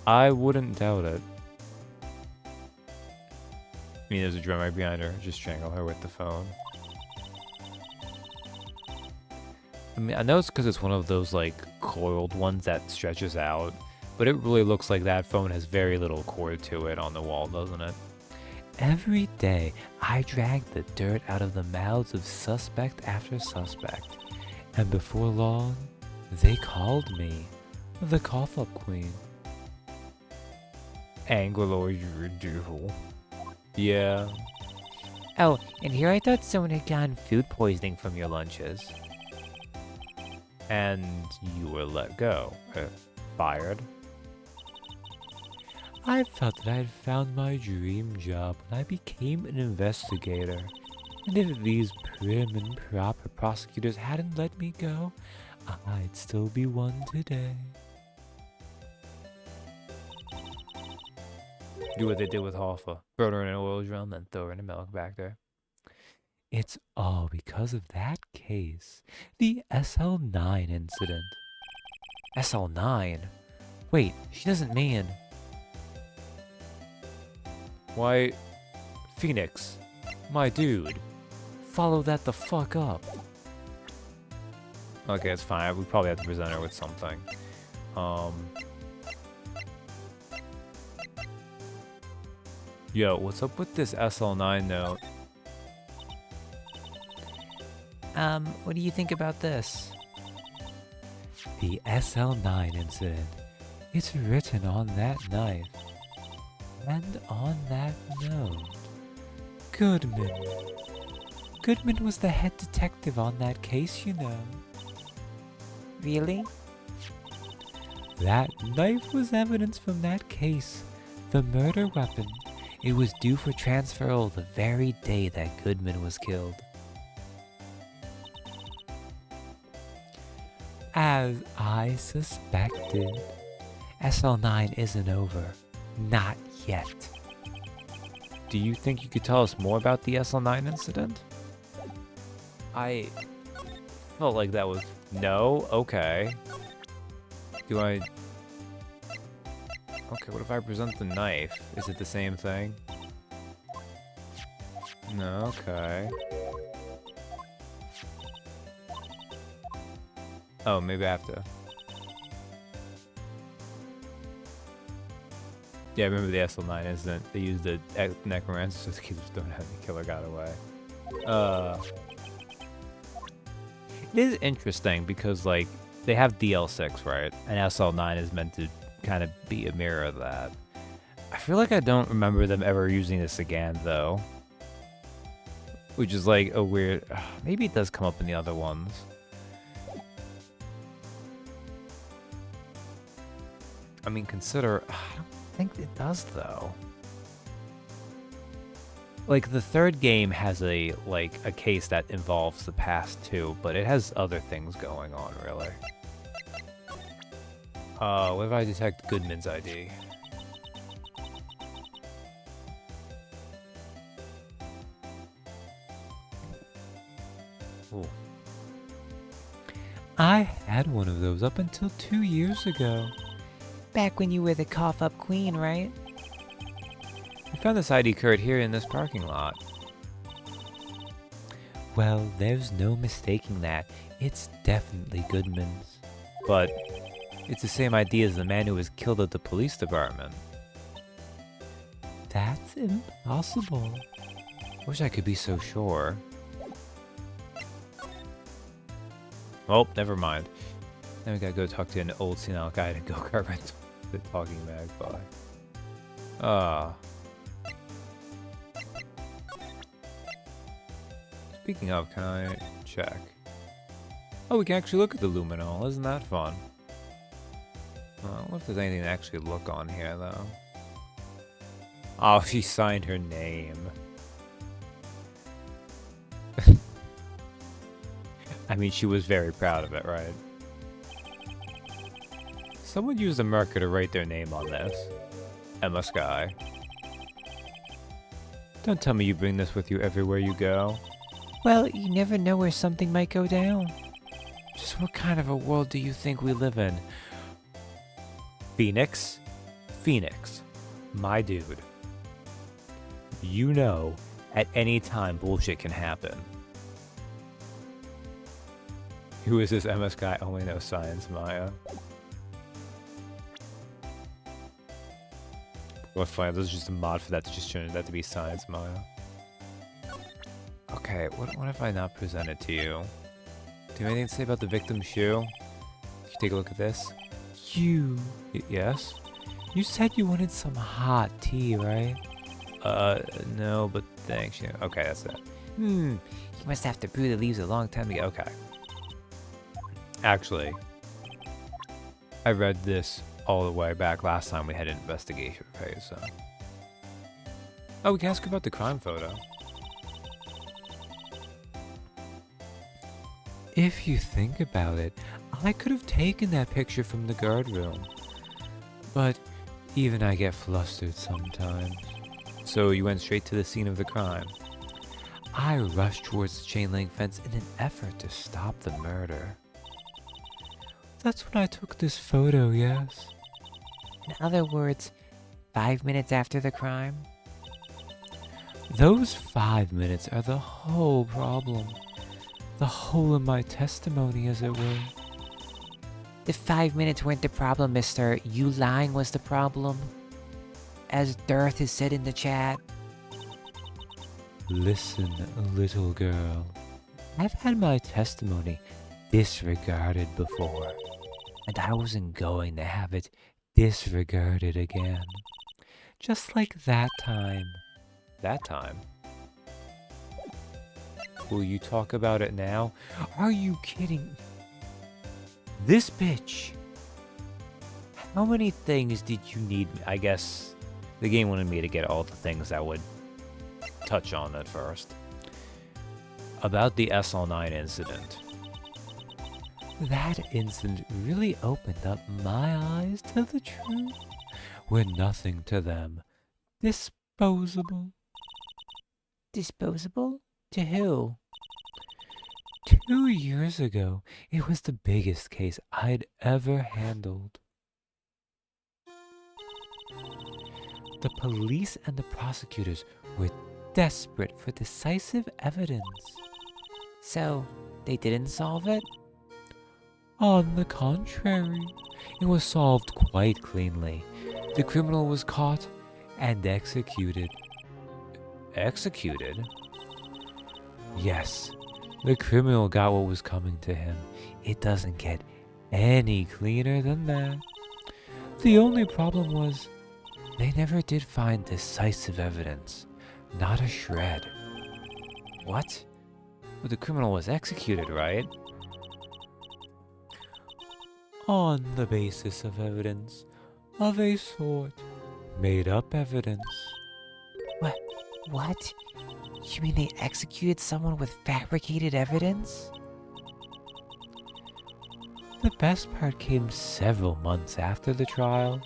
I wouldn't doubt it. I mean, there's a drum right behind her. Just strangle her with the phone. I mean, I know it's because it's one of those, like, coiled ones that stretches out, but it really looks like that phone has very little cord to it on the wall, doesn't it? Every day, I drag the dirt out of the mouths of suspect after suspect, and before long, they called me the cough-up queen. Anglo, you're a devil. Yeah. Oh, and here I thought someone had gotten food poisoning from your lunches. And you were let go. Fired. I felt that I had found my dream job when I became an investigator. And if these prim and proper prosecutors hadn't let me go, I'd still be one today. Do what they did with Hoffa. Burn her in an oil drum, then throw her in the milk back there. It's all because of that case. The SL9 incident. SL9? Wait, she doesn't mean... Why, Phoenix, my dude, follow that the fuck up. Okay, it's fine. We probably have to present her with something. Yo, what's up with this SL9 note? What do you think about this? The SL9 incident. It's written on that knife. And on that note, Goodman. Goodman was the head detective on that case, you know. Really? That knife was evidence from that case. The murder weapon. It was due for transferal the very day that Goodman was killed. As I suspected, SL9 isn't over. Not yet. Do you think you could tell us more about the SL9 incident? I felt like that was... No? Okay. Do I... Okay, what if I present the knife? Is it the same thing? No, okay. Oh, maybe I have to... Yeah, I remember the SL9 incident. They used the necromancer to keep throwing out the killer got away. It is interesting because, like, they have DL6, right? And SL9 is meant to kind of be a mirror of that. I feel like I don't remember them ever using this again, though. Which is, like, a weird... Maybe it does come up in the other ones. I mean, consider... I don't think it does, though. Like, the third game has a case that involves the past too, but it has other things going on, really. What if I detect Goodman's ID? Ooh. I had one of those up until 2 years ago. Back when you were the cough-up queen, right? We found this ID card here in this parking lot. Well, there's no mistaking that. It's definitely Goodman's. But it's the same ID as the man who was killed at the police department. That's impossible. Wish I could be so sure. Oh, never mind. Now we gotta go talk to an old senile guy at a go-kart rental. The talking magpie. Speaking of, can I check? Oh, we can actually look at the luminol. Isn't that fun? I don't know if there's anything to actually look on here, though. Oh, she signed her name. I mean, she was very proud of it, right? Someone used a marker to write their name on this. Emma Sky. Don't tell me you bring this with you everywhere you go. Well, you never know where something might go down. Just what kind of a world do you think we live in? Phoenix? Phoenix. My dude. You know, at any time bullshit can happen. Who is this MS guy? Only knows science, Maya. What funny, this is just a mod for that to just turn that to be science, Maya. Okay, what if I not present it to you? Do you have anything to say about the victim's shoe? Can you take a look at this? You. Yes? You said you wanted some hot tea, right? No, but thanks. Yeah. Okay, that's it. You must have to brew the leaves a long time ago. Okay. Actually, I read this all the way back last time we had an investigation phase, so. Oh, we can ask about the crime photo. If you think about it, I could have taken that picture from the guard room. But even I get flustered sometimes. So you went straight to the scene of the crime? I rushed towards the chain link fence in an effort to stop the murder. That's when I took this photo, yes. In other words, 5 minutes after the crime? Those 5 minutes are the whole problem. The whole of my testimony, as it were. The 5 minutes weren't the problem, mister. You lying was the problem. As Darth has said in the chat. Listen, little girl. I've had my testimony disregarded before, and I wasn't going to have it disregarded again. Just like that time. That time? Will you talk about it now? Are you kidding? This bitch. How many things did you need? I guess the game wanted me to get all the things that would touch on at first. About the SL9 incident. That incident really opened up my eyes to the truth. We're nothing to them. Disposable. Disposable? To who? 2 years ago, it was the biggest case I'd ever handled. The police and the prosecutors were desperate for decisive evidence. So, they didn't solve it? On the contrary, it was solved quite cleanly. The criminal was caught and executed. Executed? Yes, the criminal got what was coming to him. It doesn't get any cleaner than that. The only problem was, they never did find decisive evidence. Not a shred. What? Well, the criminal was executed, right? On the basis of evidence. Of a sort. Made up evidence. What? You mean they executed someone with fabricated evidence? The best part came several months after the trial.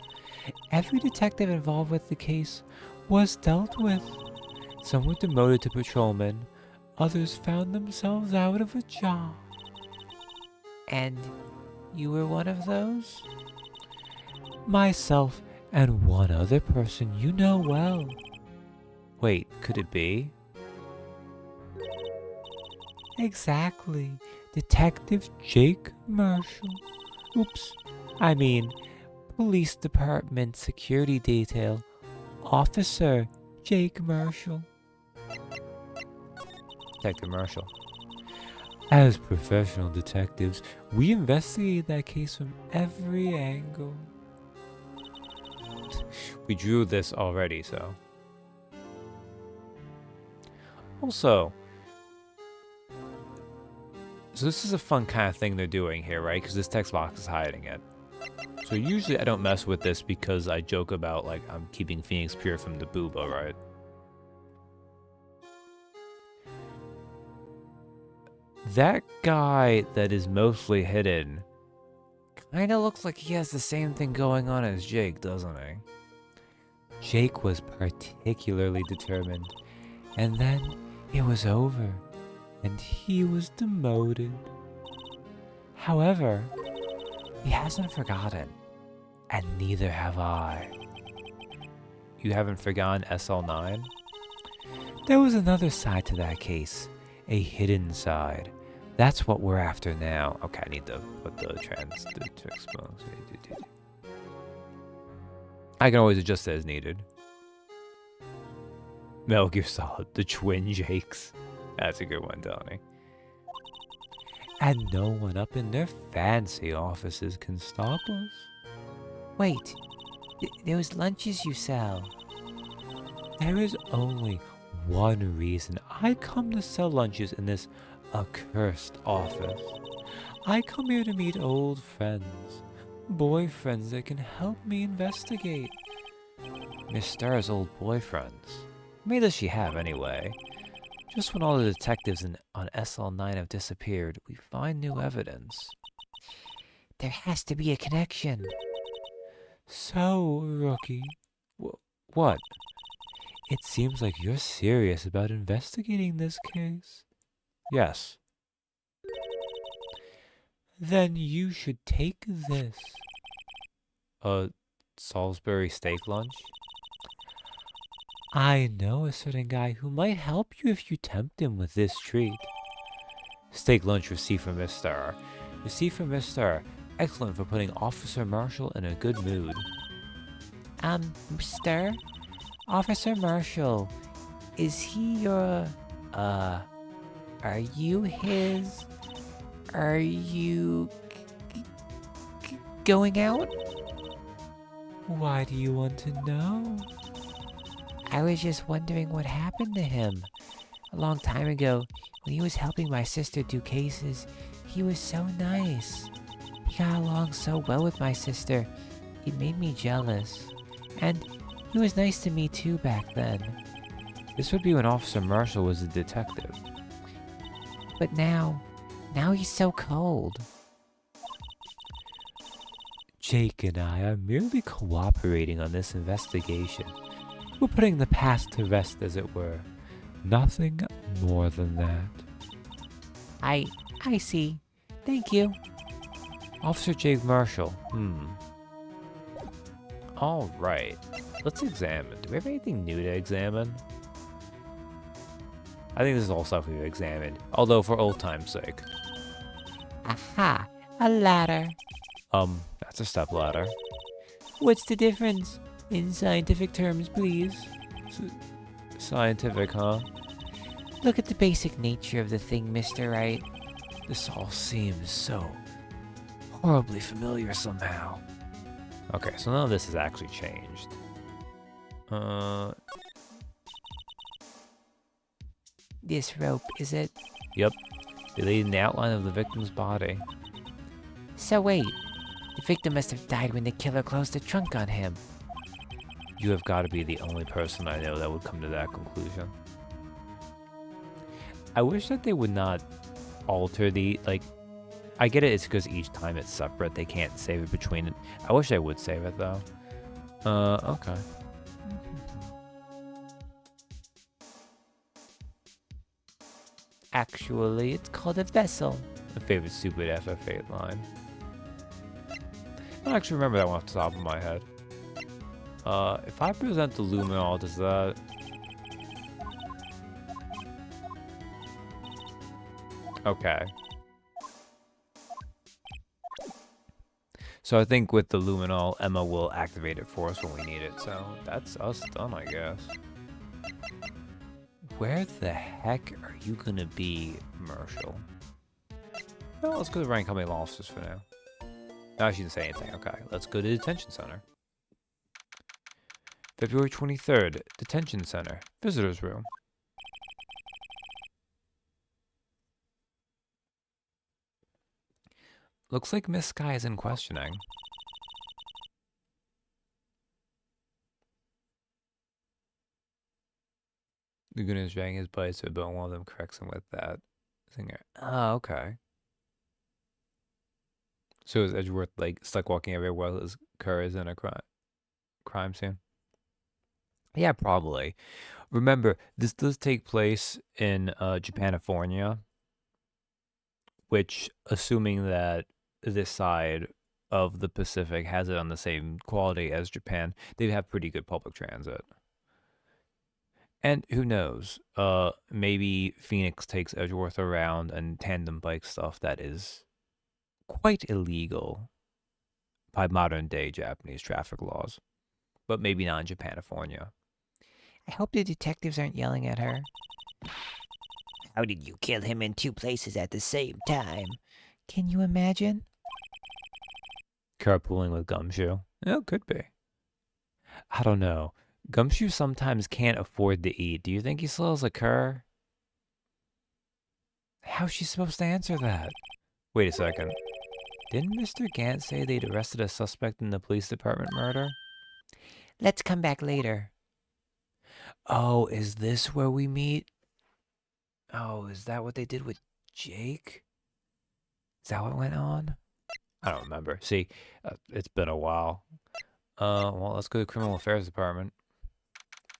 Every detective involved with the case was dealt with. Some were demoted to patrolmen, others found themselves out of a job. And you were one of those? Myself and one other person you know well. Wait, could it be? Exactly. Detective Jake Marshall. Oops. I mean, Police Department Security Detail Officer Jake Marshall. Detective Marshall. As professional detectives, we investigate that case from every angle. We drew this already, so. Also, so this is a fun kind of thing they're doing here, right? Because this text box is hiding it. So usually I don't mess with this because I joke about, like, I'm keeping Phoenix pure from the booba, right? That guy that is mostly hidden kinda looks like he has the same thing going on as Jake, doesn't he? Jake was particularly determined, and then it was over, and he was demoted. However, he hasn't forgotten, and neither have I. You haven't forgotten SL9? There was another side to that case, a hidden side. That's what we're after now. Okay, I need to put the I can always adjust it as needed. Metal Gear Solid, the twin Jakes. That's a good one, Tony. And no one up in their fancy offices can stop us. Wait, those lunches you sell. There is only one reason I come to sell lunches in this accursed office. I come here to meet old friends, boyfriends that can help me investigate. Miss Star's old boyfriends. How many does she have, anyway? Just when all the detectives on SL9 have disappeared, we find new evidence. There has to be a connection. So, Rookie, What? it seems like you're serious about investigating this case. Yes. Then you should take this. A Salisbury steak lunch? I know a certain guy who might help you if you tempt him with this treat. Steak lunch received from Miss Star. Received from Miss Star. Excellent for putting Officer Marshall in a good mood. Sir? Officer Marshall, is he your, are you his, are you going out? Why do you want to know? I was just wondering what happened to him. A long time ago, when he was helping my sister do cases, he was so nice. He got along so well with my sister, it made me jealous. And he was nice to me too back then. This would be when Officer Marshall was a detective. But now he's so cold. Jake and I are merely cooperating on this investigation. We're putting the past to rest, as it were. Nothing more than that. I see. Thank you. Officer Jake Marshall. Alright. Let's examine. Do we have anything new to examine? I think this is all stuff we've examined. Although for old time's sake. Aha! A ladder. That's a step ladder. What's the difference? In scientific terms, please. Scientific, huh? Look at the basic nature of the thing, Mr. Wright. This all seems so horribly familiar somehow. Okay, so none of this has actually changed. This rope, is it? Yep. Deleting the outline of the victim's body. So wait, the victim must have died when the killer closed the trunk on him. You have got to be the only person I know that would come to that conclusion. I wish that they would not alter the, like, I get it, it's because each time it's separate, they can't save it between it. I wish they would save it, though. Okay. Actually, it's called a vessel. A favorite stupid FF8 line. I don't actually remember that one off the top of my head. If I present the luminol, does that... Okay. So I think with the luminol, Emma will activate it for us when we need it. So that's us done, I guess. Where the heck are you gonna be, Marshall? Well, let's go to rank company officers for now. No, she didn't say anything. Okay, let's go to the detention center. February 23rd, detention center, visitors room. Looks like Miss Sky is in questioning. Laguna is dragging his bites, but one of them corrects him with that singer. Oh, okay. So is Edgeworth like stuck walking everywhere while his car is in a crime scene? Yeah, probably. Remember, this does take place in Japanifornia, which, assuming that this side of the Pacific has it on the same quality as Japan, they have pretty good public transit. And who knows? Maybe Phoenix takes Edgeworth around and tandem bike stuff that is quite illegal by modern day Japanese traffic laws, but maybe not in Japanifornia. I hope the detectives aren't yelling at her. How did you kill him in two places at the same time? Can you imagine? Carpooling with Gumshoe? Yeah, it could be. I don't know. Gumshoe sometimes can't afford to eat. Do you think he still has a cur? How's she supposed to answer that? Wait a second. Didn't Mr. Gant say they'd arrested a suspect in the police department murder? Let's come back later. Oh, is this where we meet? Oh, is that what they did with Jake? Is that what went on? I don't remember. See, it's been a while. Well, let's go to the Criminal Affairs Department.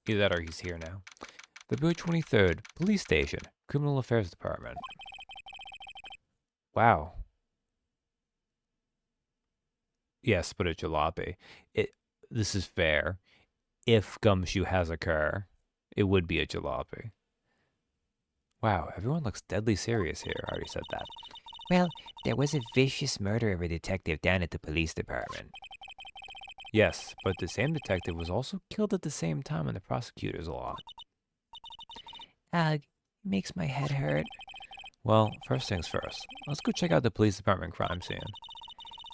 Either that or he's here now. February 23rd, Police Station, Criminal Affairs Department. Wow. Yes, but a jalopy. This is fair. If Gumshoe has a car, it would be a jalopy. Wow, everyone looks deadly serious here. I already said that. Well, there was a vicious murder of a detective down at the police department. Yes, but the same detective was also killed at the same time in the prosecutor's lot. Ugh, makes my head hurt. Well, first things first. Let's go check out the police department crime scene.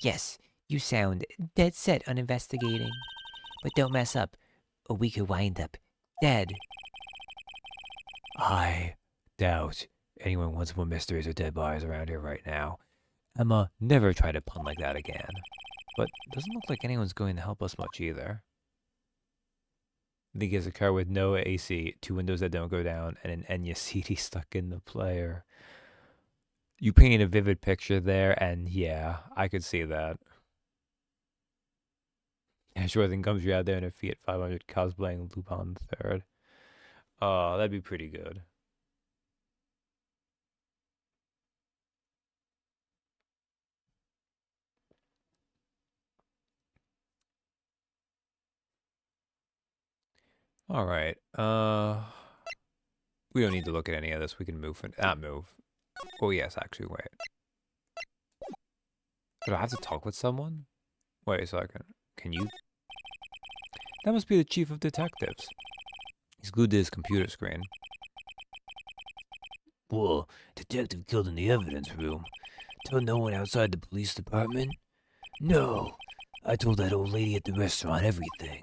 Yes, you sound dead set on investigating. But don't mess up, or we could wind up dead. I doubt anyone wants more mysteries or dead bodies around here right now. Emma, never try to pun like that again. But doesn't look like anyone's going to help us much either. I think he has a car with no AC, 2 windows that don't go down, and an Enya CD stuck in the player. You painted a vivid picture there, and yeah, I could see that. Yeah, sure thing comes you out there in a Fiat 500 cosplaying Lupin III. Oh, that'd be pretty good. All right. We don't need to look at any of this. We can move and not move. Oh yes, actually, wait. Do I have to talk with someone? Wait a second. Can you? That must be the chief of detectives. He's glued to his computer screen. Whoa, detective killed in the evidence room. Tell no one outside the police department? No, I told that old lady at the restaurant everything.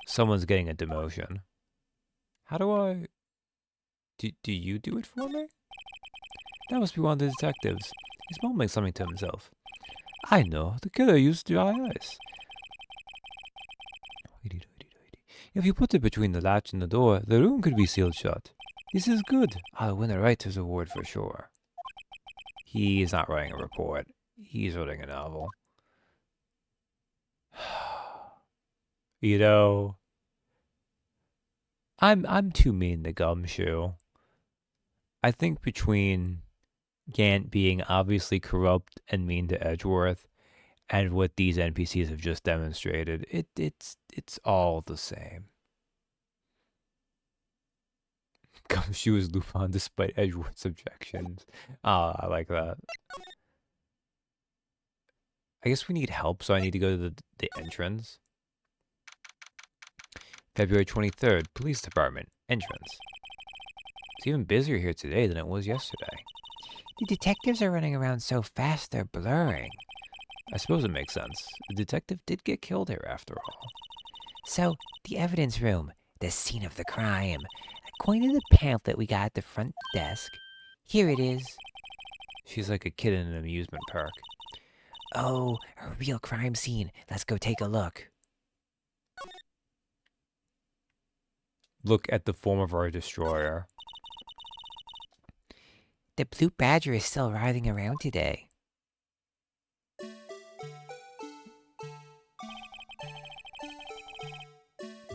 Someone's getting a demotion. How do I... Do you do it for me? That must be one of the detectives. He's mumbling something to himself. I know, the killer used dry ice. If you put it between the latch and the door, the room could be sealed shut. This is good. I'll win a writer's award for sure. He's not writing a report. He's writing a novel. You know, I'm too mean to Gumshoe. I think between Gant being obviously corrupt and mean to Edgeworth and what these NPCs have just demonstrated, it's all the same. Gumshoe is Lupin despite Edgeworth's objections. Ah, I like that. I guess we need help, so I need to go to the entrance. February 23rd, Police Department, entrance. It's even busier here today than it was yesterday. The detectives are running around so fast they're blurring. I suppose it makes sense. The detective did get killed here after all. So, the evidence room, the scene of the crime. According to the pamphlet we got at the front desk, here it is. She's like a kid in an amusement park. Oh, a real crime scene. Let's go take a look. Look at the form of our destroyer. The blue badger is still riding around today.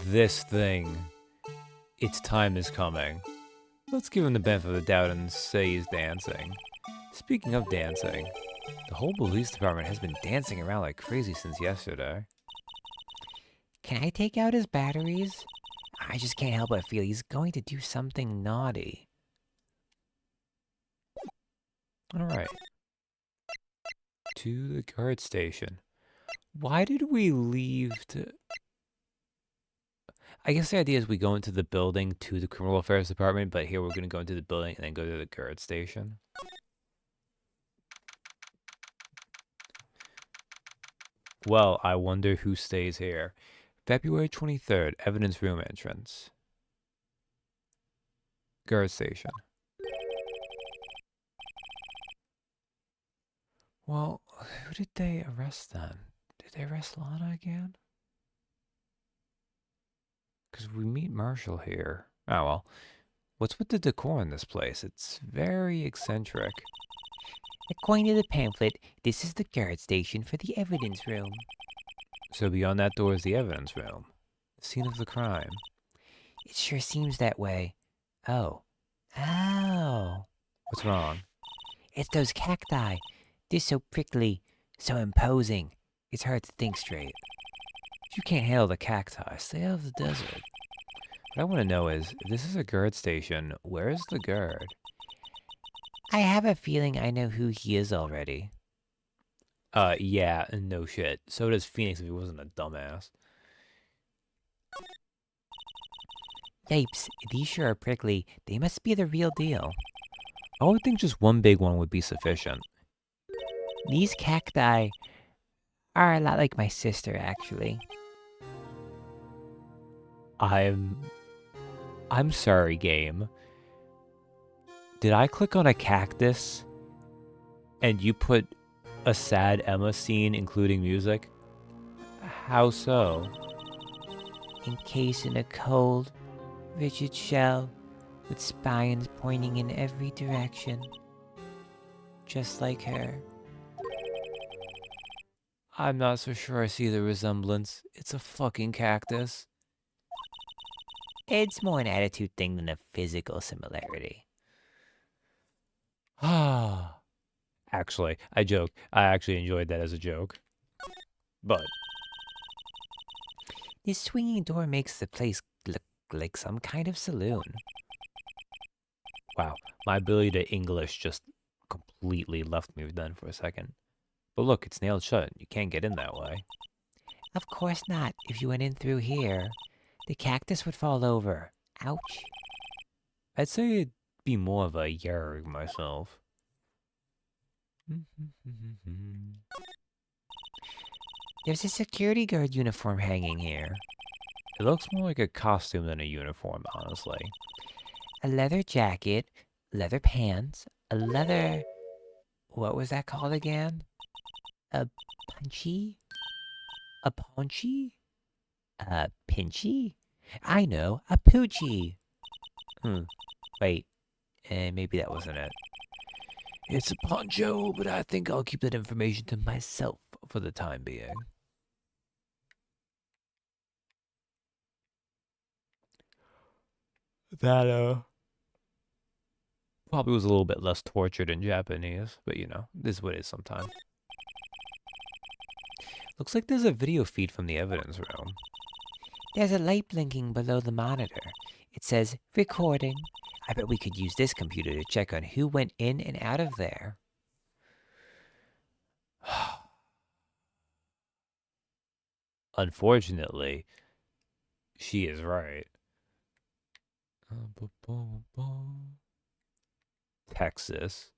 This thing. Its time is coming. Let's give him the benefit of the doubt and say he's dancing. Speaking of dancing, the whole police department has been dancing around like crazy since yesterday. Can I take out his batteries? I just can't help but feel he's going to do something naughty. Alright. To the guard station. Why did we leave to... I guess the idea is we go into the building to the criminal affairs department, but here we're going to go into the building and then go to the guard station. Well, I wonder who stays here. February 23rd, evidence room entrance. Guard station. Well, who did they arrest then? Did they arrest Lana again? Because we meet Marshall here. Oh, well. What's with the decor in this place? It's very eccentric. According to the pamphlet, this is the guard station for the evidence room. So beyond that door is the evidence room. The scene of the crime. It sure seems that way. Oh. Oh. What's wrong? It's those cacti. They're so prickly, so imposing. It's hard to think straight. If you can't handle the cacti, stay out of the desert. What I want to know is, if this is a guard station, where is the guard? I have a feeling I know who he is already. Yeah, no shit. So does Phoenix if he wasn't a dumbass. Yipes, these sure are prickly. They must be the real deal. I would think just one big one would be sufficient. These cacti are a lot like my sister, actually. I'm sorry, game. Did I click on a cactus and you put a sad Emma scene including music? How so? Encased in a cold, rigid shell with spines pointing in every direction. Just like her. I'm not so sure I see the resemblance. It's a fucking cactus. It's more an attitude thing than a physical similarity. Ah. Actually, I joke. I actually enjoyed that as a joke. But This swinging door makes the place look like some kind of saloon. wow, my ability to English just completely left me then for a second. But look, it's nailed shut. You can't get in that way. Of course not. If you went in through here, the cactus would fall over. Ouch. I'd say it'd be more of a yarg myself. There's a security guard uniform hanging here. It looks more like a costume than a uniform, honestly. A leather jacket, leather pants, a leather... What was that called again? A punchy? A paunchy? A pinchy? I know, a poochie. Wait, maybe that wasn't it. It's a poncho, but I think I'll keep that information to myself for the time being. That, probably was a little bit less tortured in Japanese, but you know, this is what it is sometimes. Looks like there's a video feed from the evidence room. There's a light blinking below the monitor. It says, recording. I bet we could use this computer to check on who went in and out of there. Unfortunately, she is right. Texas.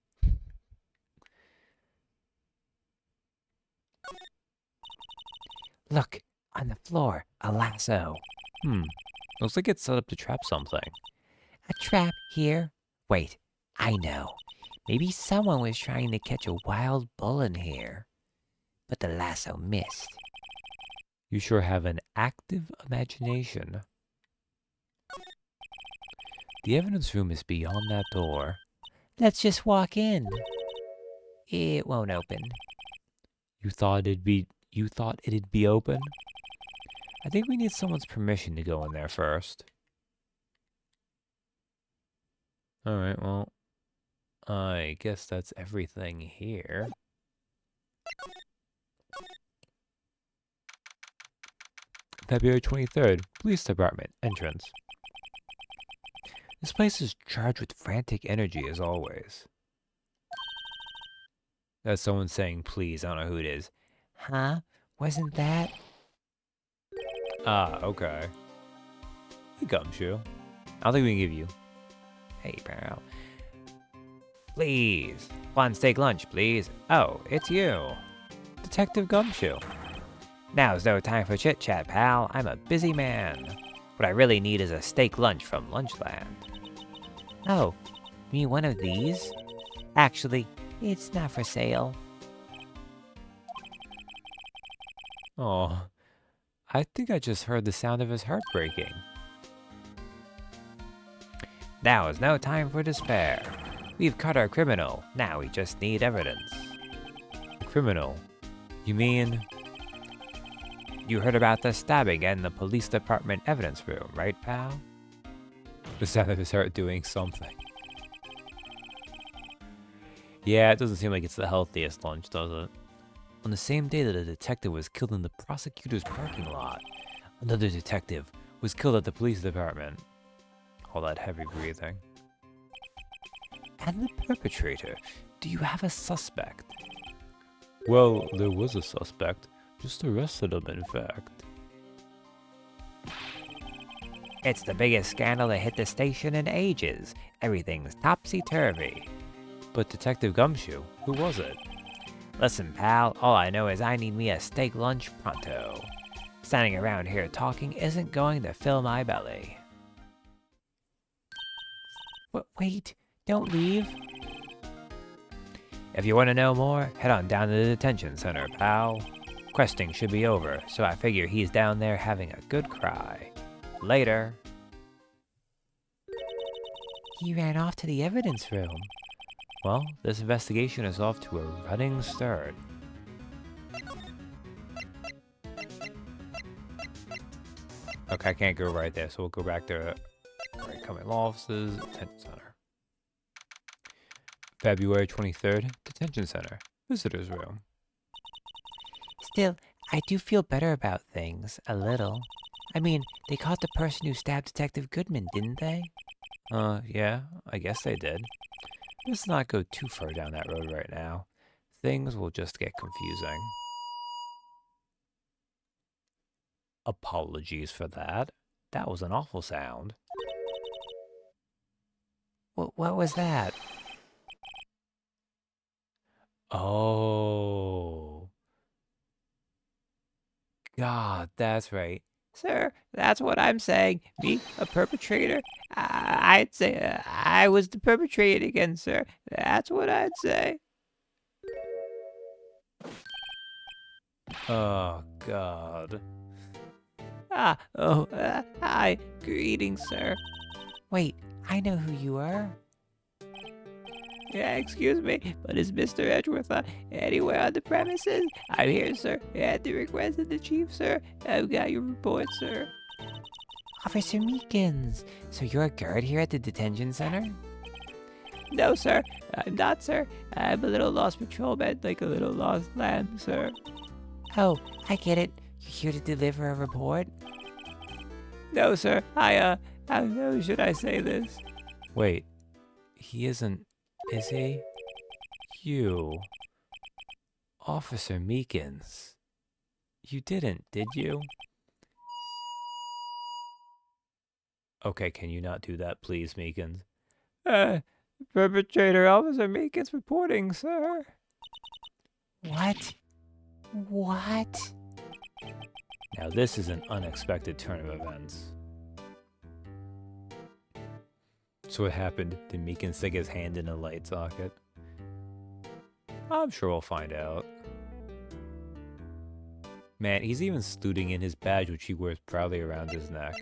Look, on the floor, a lasso. Looks like it's set up to trap something. A trap here? Wait, I know. Maybe someone was trying to catch a wild bull in here. But the lasso missed. You sure have an active imagination. The evidence room is beyond that door. Let's just walk in. It won't open. You thought it'd be open? I think we need someone's permission to go in there first. Alright, well, I guess that's everything here. February 23rd, Police Department, entrance. This place is charged with frantic energy as always. That's someone saying please, I don't know who it is. Huh? Wasn't that? Ah, okay. Hey, Gumshoe. I don't think we can give you. Hey, pal. Please. One steak lunch, please. Oh, it's you. Detective Gumshoe. Now's no time for chit-chat, pal. I'm a busy man. What I really need is a steak lunch from Lunchland. Oh, you mean one of these? Actually, it's not for sale. Oh, I think I just heard the sound of his heart breaking. Now is no time for despair. We've caught our criminal. Now we just need evidence. Criminal? You mean? You heard about the stabbing in the police department evidence room, right, pal? The sound of his heart doing something. Yeah, it doesn't seem like it's the healthiest lunch, does it? On the same day that a detective was killed in the prosecutor's parking lot, another detective was killed at the police department. All that heavy breathing. And the perpetrator. Do you have a suspect? Well, there was a suspect. Just arrested him, in fact. It's the biggest scandal that hit the station in ages. Everything's topsy-turvy. But Detective Gumshoe, who was it? Listen, pal, all I know is I need me a steak lunch pronto. Standing around here talking isn't going to fill my belly. Wait, don't leave. If you want to know more, head on down to the detention center, pal. Questing should be over, so I figure he's down there having a good cry. Later. He ran off to the evidence room. Well, this investigation is off to a running start. Okay, I can't go right there, so we'll go back to right, coming law offices, detention center. February 23rd, detention center, visitors room. Still, I do feel better about things, a little. I mean, they caught the person who stabbed Detective Goodman, didn't they? Yeah, I guess they did. Let's not go too far down that road right now. Things will just get confusing. Apologies for that. That was an awful sound. What was that? Oh. God, that's right. Sir, that's what I'm saying. Me, a perpetrator? I'd say I was the perpetrator again, sir. That's what I'd say. Oh, God. Hi. Greetings, sir. Wait, I know who you are. Yeah, excuse me, but is Mr. Edgeworth anywhere on the premises? I'm here, sir, at the request of the chief, sir. I've got your report, sir. Officer Meekins. So you're a guard here at the detention center? No, sir, I'm not, sir. I'm a little lost patrolman, like a little lost lamb, sir. Oh, I get it. You're here to deliver a report? No, sir, how should I say this? Wait, he isn't, is he? You. Officer Meekins. You didn't, did you? Okay, can you not do that, please, Meekins? Perpetrator Officer Meekins reporting, sir. What? What? Now this is an unexpected turn of events. So what happened? Did Meekins stick his hand in a light socket? I'm sure we'll find out. Man, he's even saluting in his badge, which he wears proudly around his neck.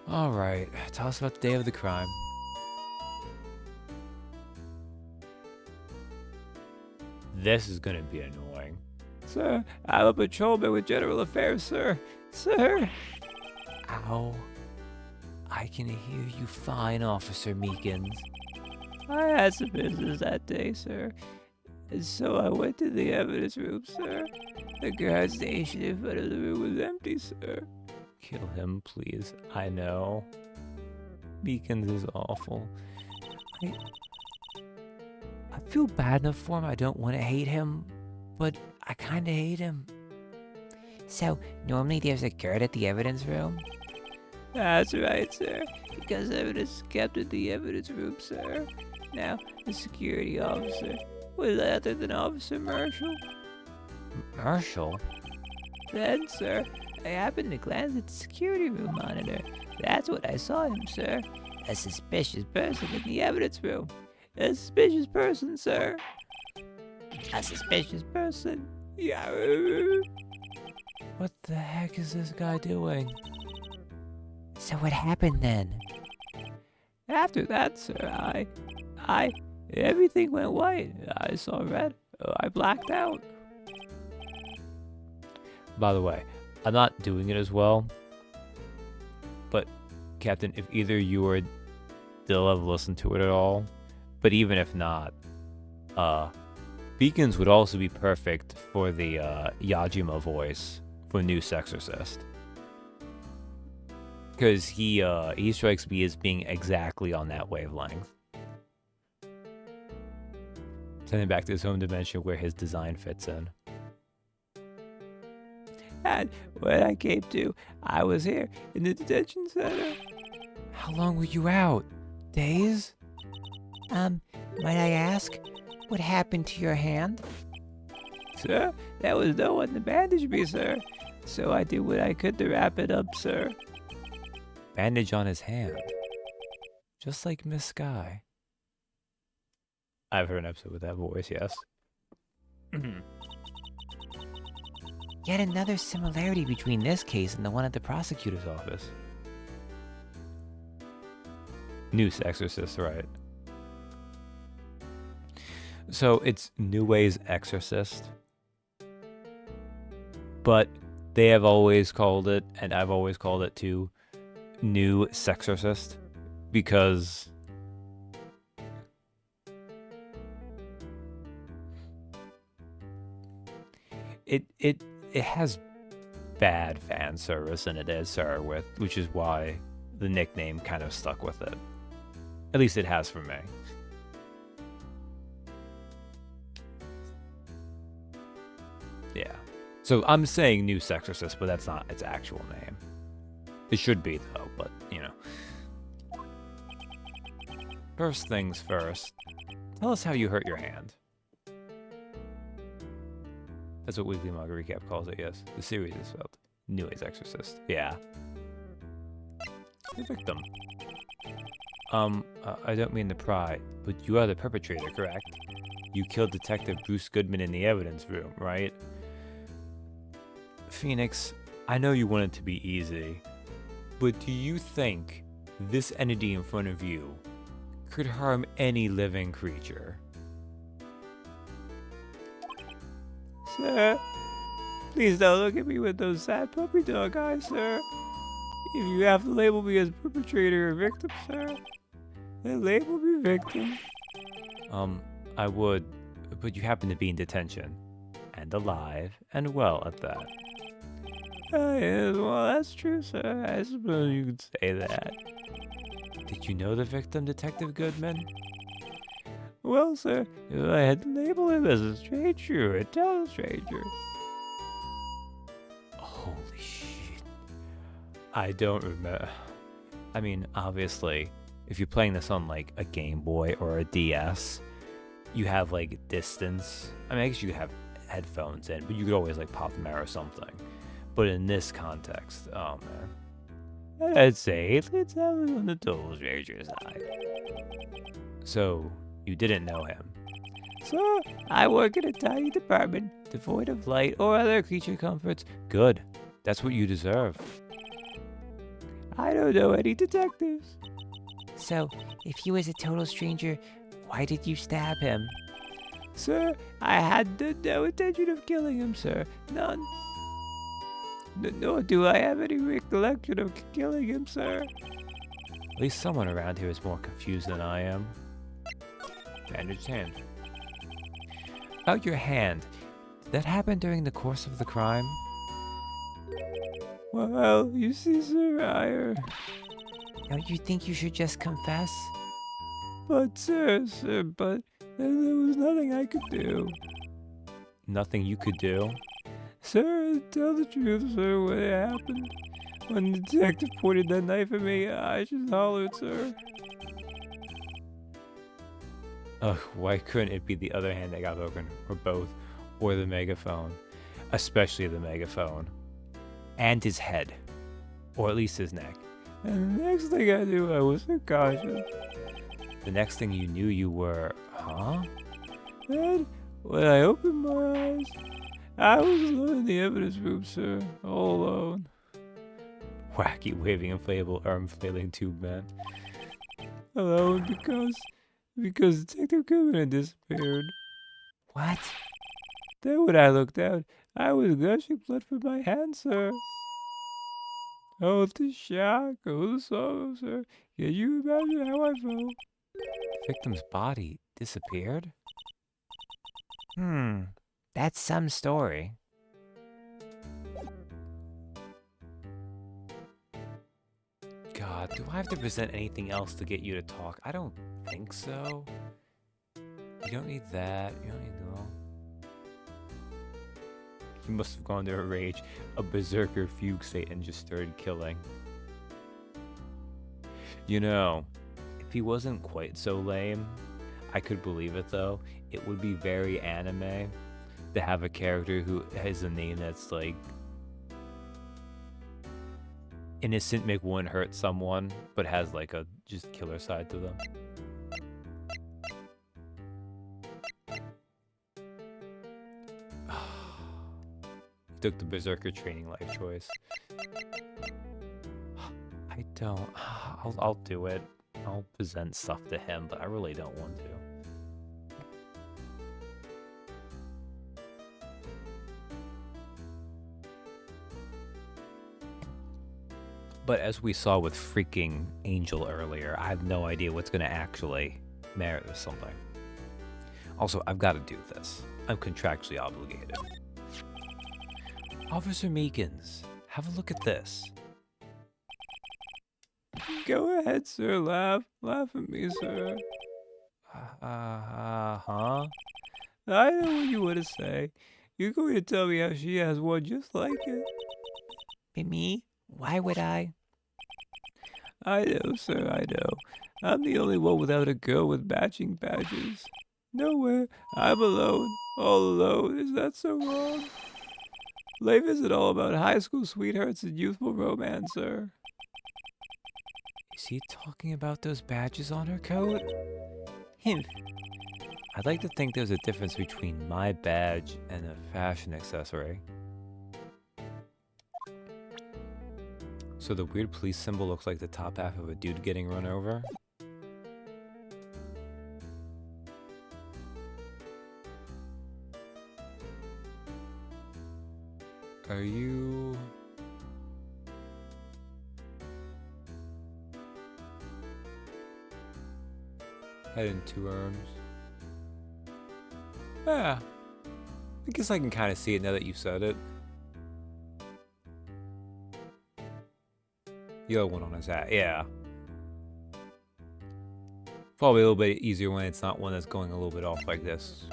Alright, tell us about the day of the crime. This is gonna be annoying. Sir, I'm a patrolman with general affairs, sir. Sir. Ow. I can hear you fine, Officer Meekins. I had some business that day, sir. And so I went to the evidence room, sir. The guard station in front of the room was empty, sir. Kill him, please. I know. Meekins is awful. I feel bad enough for him. I don't want to hate him, but I kind of hate him. So, normally there's a guard at the evidence room? That's right, sir. Because evidence is kept in the evidence room, sir. Now, the security officer was other than Officer Marshall. Marshall? Then, sir, I happened to glance at the security room monitor. That's what I saw him, sir. A suspicious person in the evidence room. A suspicious person, sir. A suspicious person. Yeah. What the heck is this guy doing? So what happened then? After that, sir, everything went white. I saw red. I blacked out. By the way, I'm not doing it as well. But, Captain, if either you or Dill have listened to it at all, but even if not, Beacons would also be perfect for the Yajima voice for Noose Exorcist. Because he strikes me as being exactly on that wavelength. Sending back to his home dimension where his design fits in. And when I came to, I was here in the detention center. How long were you out? Days? Might I ask, what happened to your hand? Sir, there was no one to bandage me, sir. So I did what I could to wrap it up, sir. Bandage on his hand. Just like Miss Sky. I've heard an episode with that voice, yes. Yet another similarity between this case and the one at the prosecutor's office. Noose Exorcist, right. So it's Nue's Exorcist. But they have always called it, and I've always called it too, New Sexorcist. Because it has bad fan service in it to start with, which is why the nickname kind of stuck with it. At least it has for me. Yeah. So I'm saying New Sexorcist, but that's not its actual name. It should be, though, but, you know. First things first, tell us how you hurt your hand. That's what Weekly Manga Recap calls it, yes. The series is spelled Nue's Exorcist. Yeah. The victim. I don't mean to pry, but you are the perpetrator, correct? You killed Detective Bruce Goodman in the evidence room, right? Phoenix, I know you want it to be easy, but do you think this entity in front of you could harm any living creature? Sir, please don't look at me with those sad puppy dog eyes, sir. If you have to label me as perpetrator or victim, sir, then label me victim. I would, but you happen to be in detention. And alive, and well at that. Yes, well, that's true, sir. I suppose you could say that. Did you know the victim, Detective Goodman? Well, sir, if I had to label him as a stranger or a total stranger. Holy shit. I don't remember. I mean, obviously, if you're playing this on like a Game Boy or a DS, you have like distance. I mean, I guess you could have headphones in, but you could always like pop them out or something. But in this context, oh man. I'd say it's having on the total stranger side. So, you didn't know him. Sir, I work in a tiny department, devoid of light or other creature comforts. Good. That's what you deserve. I don't know any detectives. So, if he was a total stranger, why did you stab him? Sir, I had no intention of killing him, sir. None. Nor do I have any recollection of killing him, sir. At least someone around here is more confused than I am. Bandaged his hand. About your hand, did that happen during the course of the crime? Well, you see, sir, Don't you think you should just confess? But, sir, but there was nothing I could do. Nothing you could do? Sir, tell the truth, sir, what happened. When the detective pointed that knife at me, I just hollered, sir. Ugh, why couldn't it be the other hand that got broken? Or both? Or the megaphone? Especially the megaphone. And his head. Or at least his neck. And the next thing I knew, I was unconscious. The next thing you knew, you were... Huh? Then, when I opened my eyes, I was alone in the evidence room, sir. All alone. Wacky waving inflatable arm flailing tube man. Alone because Detective Goodman had disappeared. What? Then when I looked out, I was gushing blood from my hand, sir. Oh, the shock, oh, the sorrow, sir. Can you imagine how I felt? Victim's body disappeared? That's some story. God, do I have to present anything else to get you to talk? I don't think so. You don't need that. You don't need that. You must have gone to a rage. A berserker fugue state and just started killing. You know, if he wasn't quite so lame, I could believe it though. It would be very anime to have a character who has a name that's like innocent, make one hurt someone, but has like a just killer side to them. Took the berserker training life choice. I don't. I'll do it. I'll present stuff to him, but I really don't want to. But as we saw with freaking Angel earlier, I have no idea what's going to actually merit or something. Also, I've got to do this. I'm contractually obligated. Officer Meekins, have a look at this. Go ahead, sir, laugh. Laugh at me, sir. Huh? I know what you want to say. You're going to tell me how she has one just like it. Me? Why would I? I know, sir, I know. I'm the only one without a girl with matching badges. Nowhere. I'm alone. All alone. Is that so wrong? Life isn't all about high school sweethearts and youthful romance, sir. Is he talking about those badges on her coat? Him. I'd like to think there's a difference between my badge and a fashion accessory. So the weird police symbol looks like the top half of a dude getting run over? Are you... Head in 2 arms? Yeah. I guess I can kind of see it now that you said it. The other one on his hat, yeah. Probably a little bit easier when it's not one that's going a little bit off like this.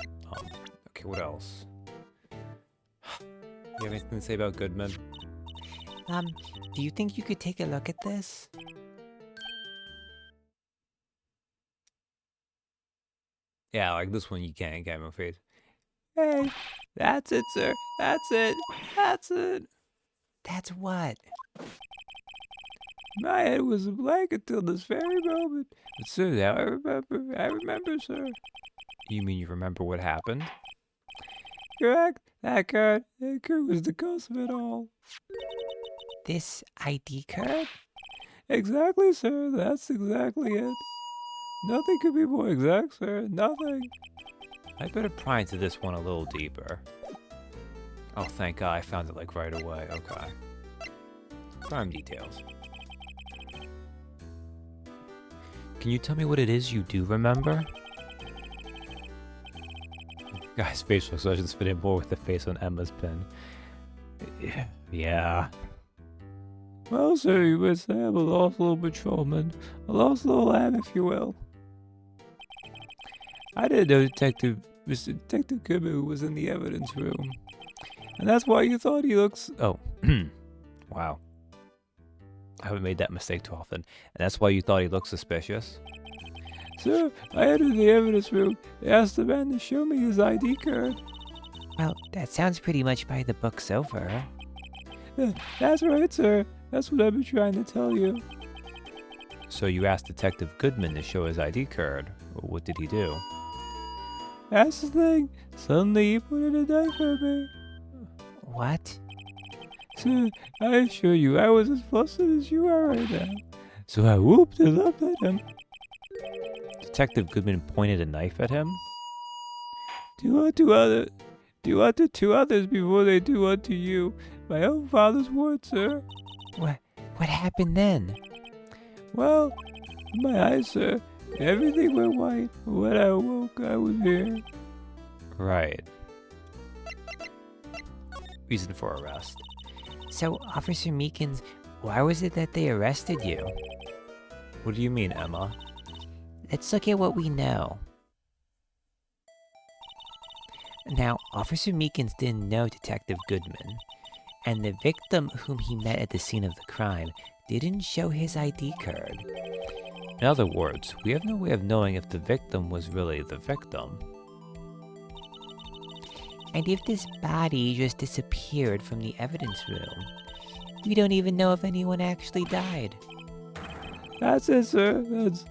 Okay, what else? You have anything to say about Goodman? Do you think you could take a look at this? Yeah, like this one you can't get my face. Hey, that's it, sir. That's it. That's it. That's what? My head was a blank until this very moment. But sir, now I remember, sir. You mean you remember what happened? Correct. That card was the cause of it all. This ID card? Exactly, sir. That's exactly it. Nothing could be more exact, sir. Nothing. I better pry into this one a little deeper. Oh, thank God. I found it like right away. Okay. Crime details. Can you tell me what it is you do remember? Guy's facial expressions fit in more with the face on Emma's pin. Yeah. Well, sir, you must say I'm a lost little patrolman. A lost little lamb, if you will. I didn't know Mr. Detective Kubu was in the evidence room. And that's why you thought he looks... Oh. Wow. I haven't made that mistake too often. And that's why you thought he looked suspicious? Sir, I entered the evidence room, asked the man to show me his ID card. Well, that sounds pretty much by the book so far. That's right, sir. That's what I've been trying to tell you. So you asked Detective Goodman to show his ID card. What did he do? That's the thing. Suddenly he put in a knife at me. What? Sir, I assure you I was as flustered as you are right now. So I whooped and up at him. Detective Goodman pointed a knife at him. Do unto two others before they do unto you. My own father's word, sir. What happened then? Well, in my eyes, sir, everything went white. When I awoke, I was here. Right. Reason for arrest. So, Officer Meekins, why was it that they arrested you? What do you mean, Emma? Let's look at what we know. Now, Officer Meekins didn't know Detective Goodman, and the victim whom he met at the scene of the crime didn't show his ID card. In other words, we have no way of knowing if the victim was really the victim. And if this body just disappeared from the evidence room, we don't even know if anyone actually died. That's it, sir.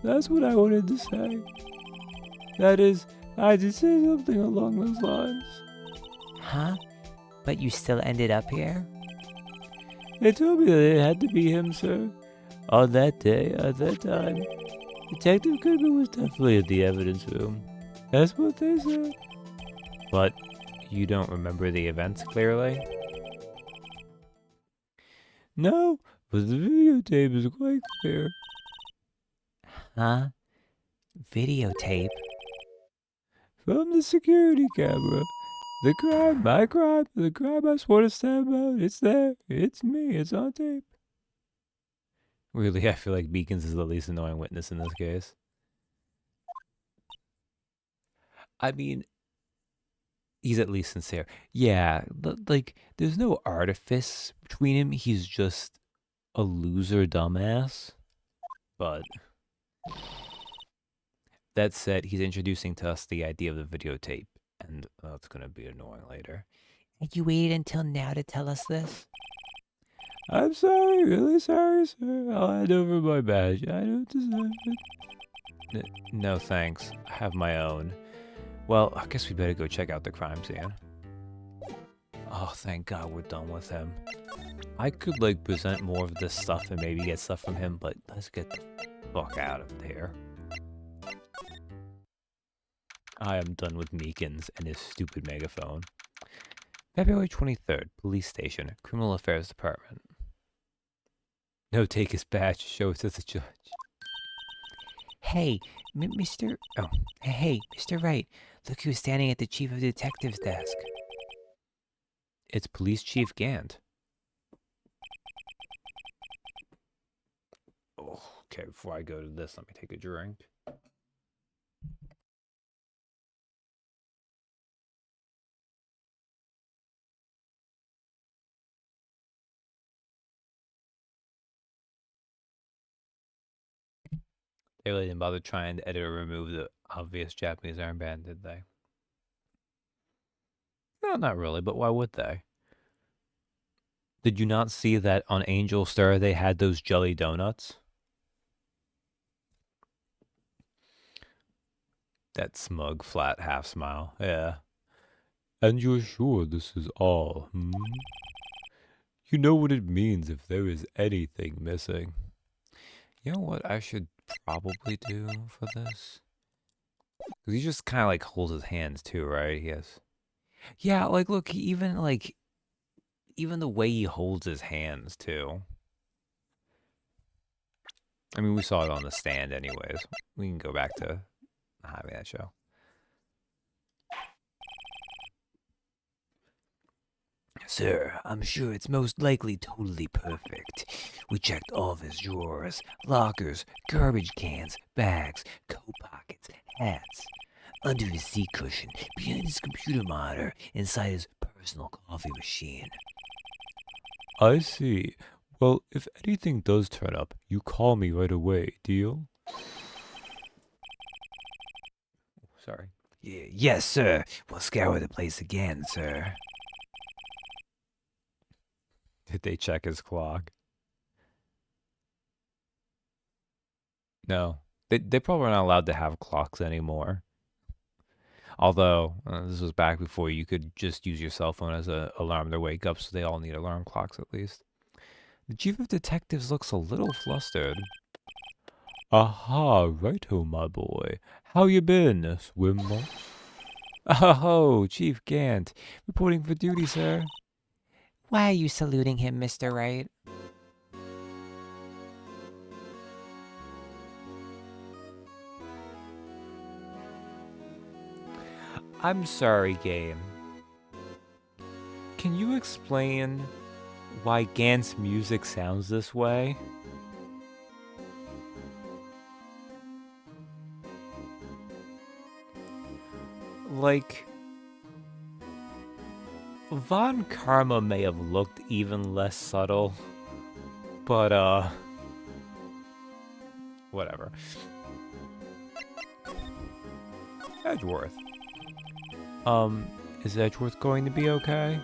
That's what I wanted to say. That is, I did say something along those lines. Huh? But you still ended up here? They told me that it had to be him, sir. On that day, at that time, Detective Goodman was definitely at the evidence room. That's what they said. But you don't remember the events clearly? No, but the videotape is quite clear. Huh? Videotape? From the security camera. The crime, my crime, the crime I swore to stand about, it's there. It's me, it's on tape. Really, I feel like Beacons is the least annoying witness in this case. I mean, he's at least sincere. Yeah, like, there's no artifice between him. He's just a loser dumbass. But that said, he's introducing to us the idea of the videotape. And that's going to be annoying later. And you waited until now to tell us this? I'm sorry, really sorry, sir. I'll hand over my badge. I don't deserve it. No, thanks. I have my own. Well, I guess we better go check out the crime scene. Oh, thank God we're done with him. I could like present more of this stuff and maybe get stuff from him, but let's get the fuck out of there. I am done with Meekins and his stupid megaphone. February 23rd, Police Station, Criminal Affairs Department. No, take his badge, show it to the judge. Hey, Mr. Oh, hey, Mr. Wright. Look who's standing at the Chief of Detectives desk. It's Police Chief Gant. Oh, okay, before I go to this, let me take a drink. They really didn't bother trying to edit or remove the obvious Japanese armband, did they? No, not really, but why would they? Did you not see that on Angel Star they had those jelly donuts? That smug, flat half smile. Yeah. And you're sure this is all, hmm? You know what it means if there is anything missing. You know what I should probably do for this? Because he just kind of like holds his hands too, right? He has. Yeah, like look, even the way he holds his hands too. I mean, we saw it on the stand anyways. We can go back to having that show. Sir, I'm sure it's most likely totally perfect. We checked all of his drawers, lockers, garbage cans, bags, coat pockets, hats, under his seat cushion, behind his computer monitor, inside his personal coffee machine. I see. Well, if anything does turn up, you call me right away, deal? Sorry. Yes, sir. We'll scour the place again, sir. Did they check his clock? No. They probably are not allowed to have clocks anymore. Although, this was back before you could just use your cell phone as an alarm to wake up, so they all need alarm clocks at least. The chief of detectives looks a little flustered. Aha, righto, my boy. How you been, swim much? Oh, Chief Gant. Reporting for duty, sir. Why are you saluting him, Mr. Wright? I'm sorry, game. Can you explain why Gant's music sounds this way? Like, Von Karma may have looked even less subtle, but, whatever. Edgeworth. Is Edgeworth going to be okay?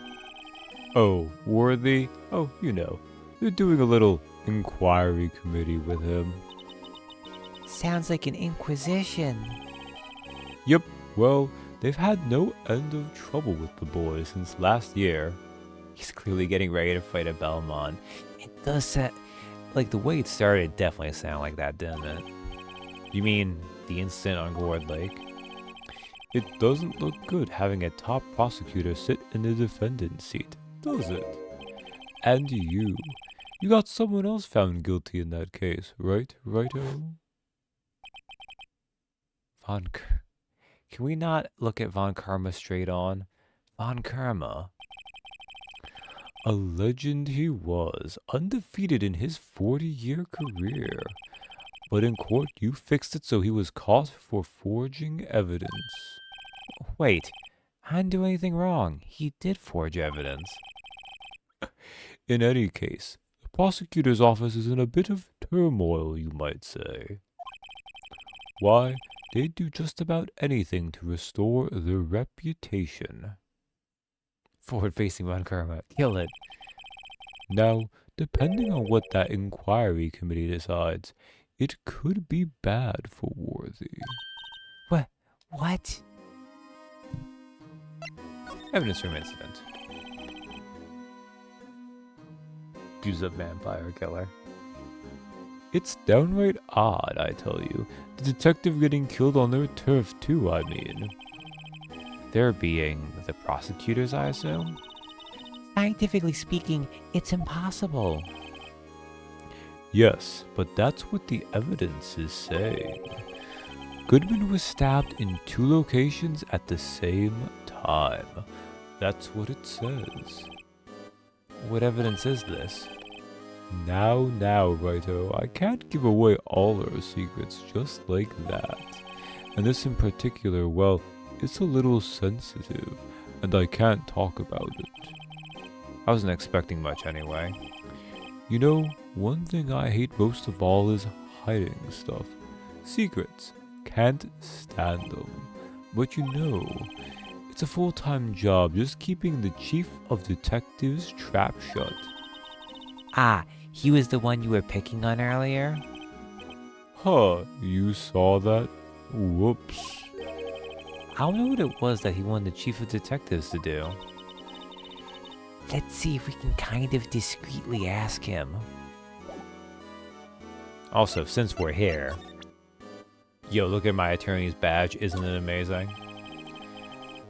Oh, Worthy? Oh, you know, they're doing a little inquiry committee with him. Sounds like an inquisition. Yep, well, they've had no end of trouble with the boy since last year. He's clearly getting ready to fight at Belmont. It does sound like the way it started definitely sounded like that, didn't it? You mean the incident on Gourd Lake? It doesn't look good having a top prosecutor sit in the defendant's seat, does it? And you got someone else found guilty in that case, right, righto? Can we not look at Von Karma straight on? Von Karma. A legend he was, undefeated in his 40-year career. But in court, you fixed it so he was caught for forging evidence. Wait, I didn't do anything wrong. He did forge evidence. In any case, the prosecutor's office is in a bit of turmoil, you might say. Why, they'd do just about anything to restore their reputation. Forward-facing Von Karma. Kill it. Now, depending on what that inquiry committee decides, it could be bad for Worthy. What? Evidence room incident. Excuse a vampire killer. It's downright odd, I tell you. The detective getting killed on their turf too, I mean. They're being the prosecutors, I assume? Scientifically speaking, it's impossible. Yes, but that's what the evidence is saying. Goodman was stabbed in 2 locations at the same time. That's what it says. What evidence is this? Now, Righto, I can't give away all our secrets just like that. And this in particular, well, it's a little sensitive, and I can't talk about it. I wasn't expecting much anyway. You know, one thing I hate most of all is hiding stuff. Secrets. Can't stand them. But you know, it's a full-time job just keeping the chief of detectives trap shut. Ah, he was the one you were picking on earlier? Huh, you saw that? Whoops. I don't know what it was that he wanted the chief of detectives to do. Let's see if we can kind of discreetly ask him. Also, since we're here... Yo, look at my attorney's badge, isn't it amazing?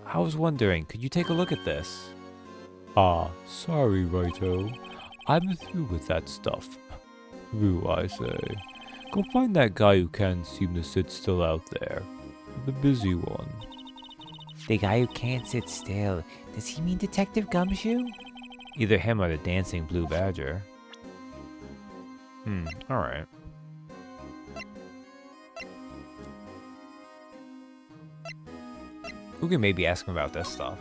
I was wondering, could you take a look at this? Ah, sorry, Righto. I'm through with that stuff. Through, I say. Go find that guy who can't seem to sit still out there. The busy one. The guy who can't sit still. Does he mean Detective Gumshoe? Either him or the dancing blue badger. Alright. We can maybe ask him about this stuff.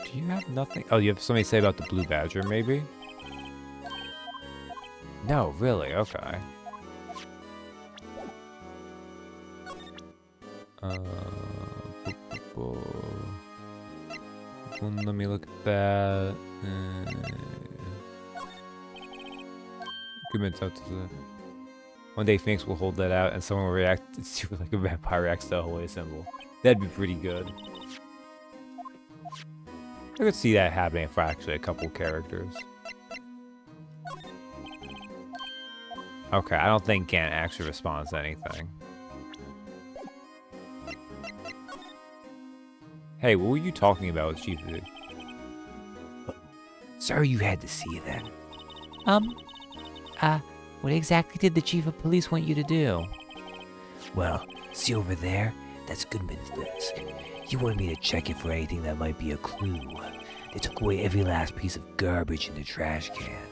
Do you have nothing? Oh, you have something to say about the blue badger, maybe? No, really? Okay. Let me look at that. Good out to the... One day Phoenix will hold that out and someone will react to like a vampire reacts to a holy symbol. That'd be pretty good. I could see that happening for actually a couple characters. Okay, I don't think Gant actually responds to anything. Hey, what were you talking about with Chief? Sorry you had to see that. What exactly did the chief of police want you to do? Well, see over there? That's Goodman's desk. He wanted me to check it for anything that might be a clue. They took away every last piece of garbage in the trash can.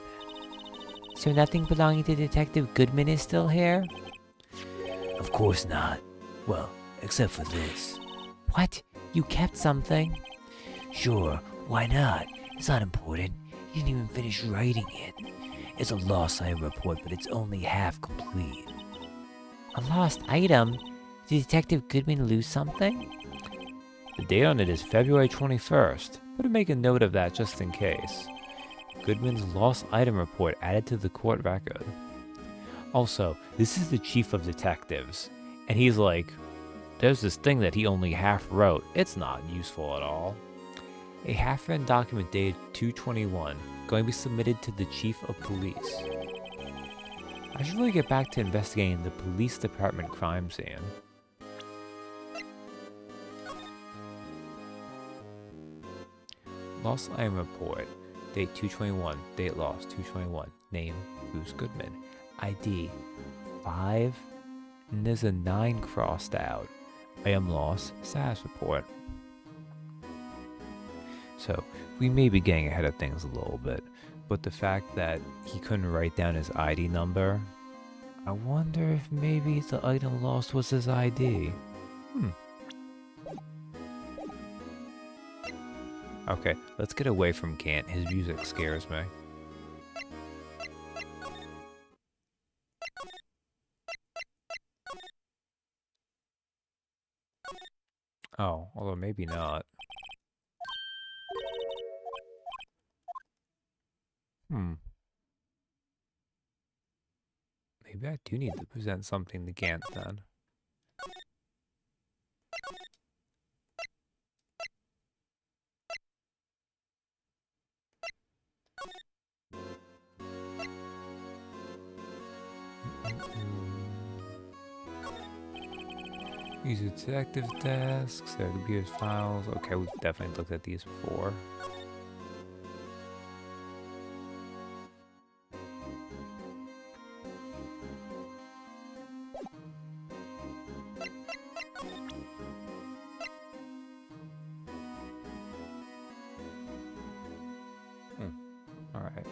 So nothing belonging to Detective Goodman is still here? Of course not. Well, except for this. What? You kept something? Sure, why not? It's not important. You didn't even finish writing it. It's a lost item report, but it's only half complete. A lost item? Did Detective Goodman lose something? The date on it is February 21st, but to make a note of that just in case. Goodman's lost item report added to the court record. Also, this is the chief of detectives, and he's like, there's this thing that he only half wrote. It's not useful at all. A half-written document dated 2/21, going to be submitted to the chief of police. I should really get back to investigating the police department crime scene. Lost item report, date 2/21, date lost 2/21, name Bruce Goodman, ID 5, and there's a 9 crossed out. Item lost, status report. So, we may be getting ahead of things a little bit, but the fact that he couldn't write down his ID number, I wonder if maybe the item lost was his ID. Okay, let's get away from Gant. His music scares me. Oh, although maybe not. Maybe I do need to present something to Gant then. Use detective tasks, computer files. Okay, we've definitely looked at these before. Alright.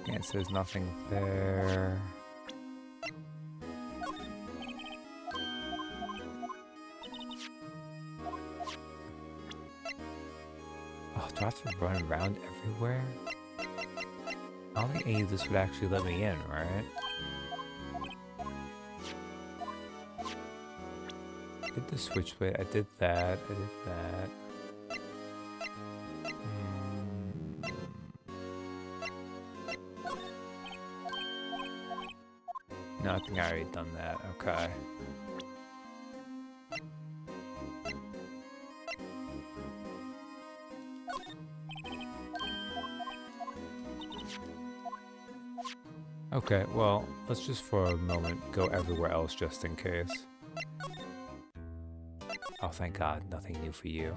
Okay, it says nothing there. Oh, do I have to run around everywhere? I don't think any of this would actually let me in, right? I did the switchblade, I did that, I did that. No, I think I already done that, okay. Okay, well, let's just for a moment go everywhere else just in case. Oh, thank God, nothing new for you.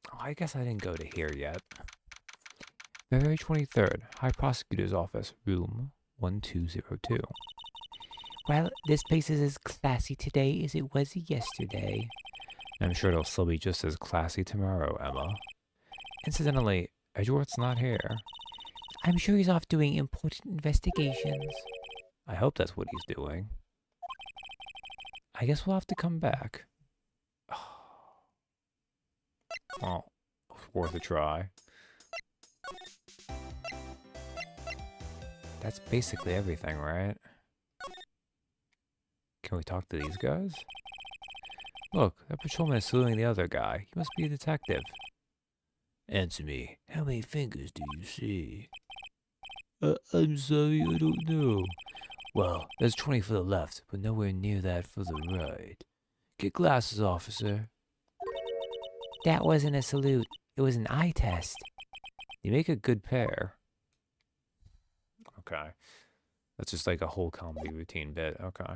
Oh, I guess I didn't go to here yet. February 23rd, High Prosecutor's Office, room 1202. Well, this place is as classy today as it was yesterday. I'm sure it'll still be just as classy tomorrow, Emma. Incidentally, Edgeworth's not here. I'm sure he's off doing important investigations. I hope that's what he's doing. I guess we'll have to come back. Well, worth a try. That's basically everything, right? Can we talk to these guys? Look, that patrolman is saluting the other guy. He must be a detective. Answer me. How many fingers do you see? I'm sorry, I don't know. Well, there's 20 for the left, but nowhere near that for the right. Get glasses, officer. That wasn't a salute. It was an eye test. You make a good pair. Okay. That's just like a whole comedy routine bit. Okay.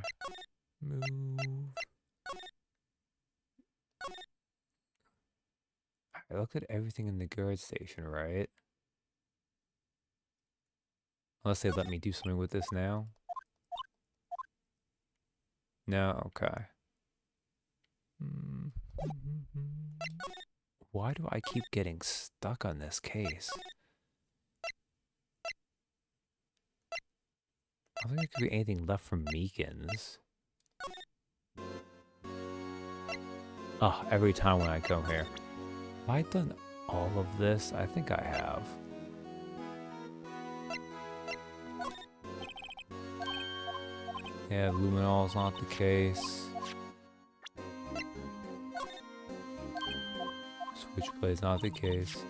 Move. I looked at everything in the guard station, right? Unless they let me do something with this now. No? Okay. Why do I keep getting stuck on this case? I don't think there could be anything left from Meekins. Oh, every time when I come here. Have I done all of this? I think I have. Yeah, luminol's not the case. Switchblade's not the case.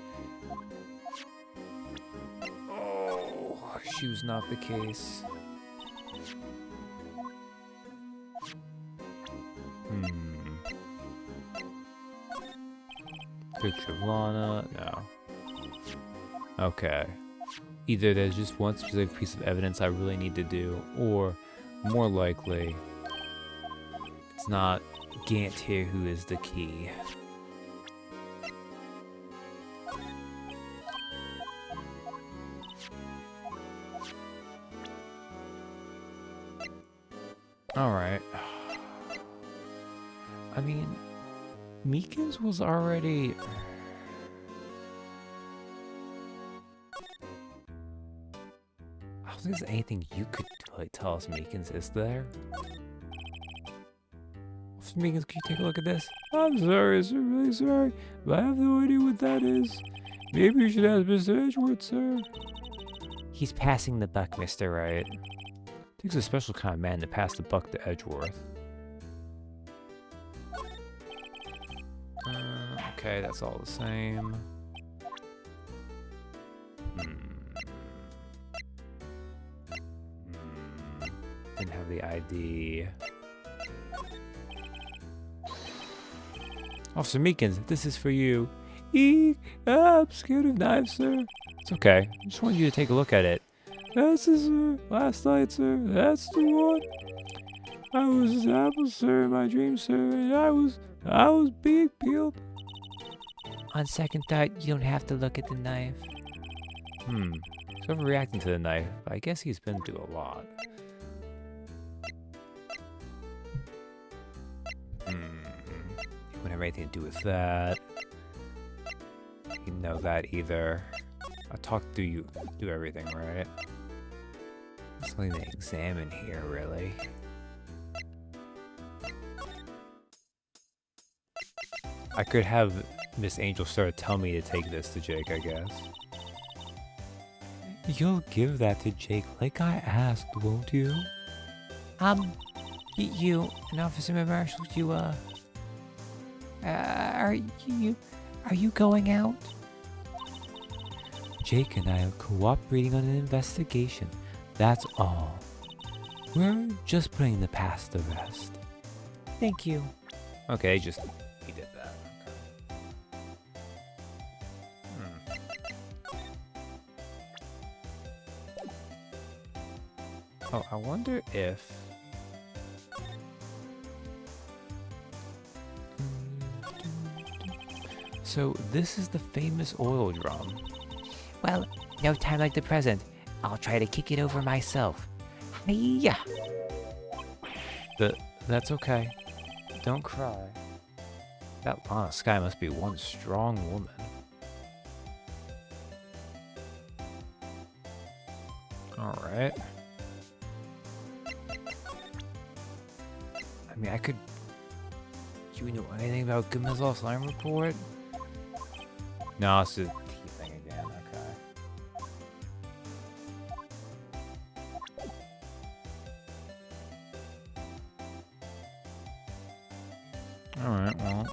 Oh, shoe's not the case. Picture of Lana? No. Okay. Either there's just one specific piece of evidence I really need to do, or more likely, it's not Gant here who is the key. Alright. I mean, Meekins was already... I don't think there's anything you could like tell us Meekins is there. Meekins, can you take a look at this? I'm sorry, sir, really sorry, but I have no idea what that is. Maybe you should ask Mr. Edgeworth, sir. He's passing the buck, Mr. Wright. Takes a special kind of man to pass the buck to Edgeworth. Okay, that's all the same. Didn't have the ID. Officer Meekins, this is for you. Eek! Ah, I'm scared of knives, sir. It's okay. I just wanted you to take a look at it. That's it, sir. Last night, sir. That's the one. I was an apple, sir, in my dream, sir, and I was being peeled. On second thought, you don't have to look at the knife. He's overreacting to the knife, but I guess he's been through a lot. Wouldn't have anything to do with that. You know that either. I talked through you, do everything, right? There's something to examine here, really. I could have Miss Angel Star tell me to take this to Jake, I guess. You'll give that to Jake like I asked, won't you? You and Officer Marshall, are you going out? Jake and I are cooperating on an investigation. That's all. We're just putting the past to rest. Thank you. Okay, he did that. Oh, I wonder if... So, this is the famous oil drum. Well, no time like the present. I'll try to kick it over myself. Hiya! That's okay. Don't cry. That Lana Sky must be one strong woman. Alright. I mean, I could... Do you know anything about Gumazal Slime Report? No, it's a T thing again, okay. Alright, well.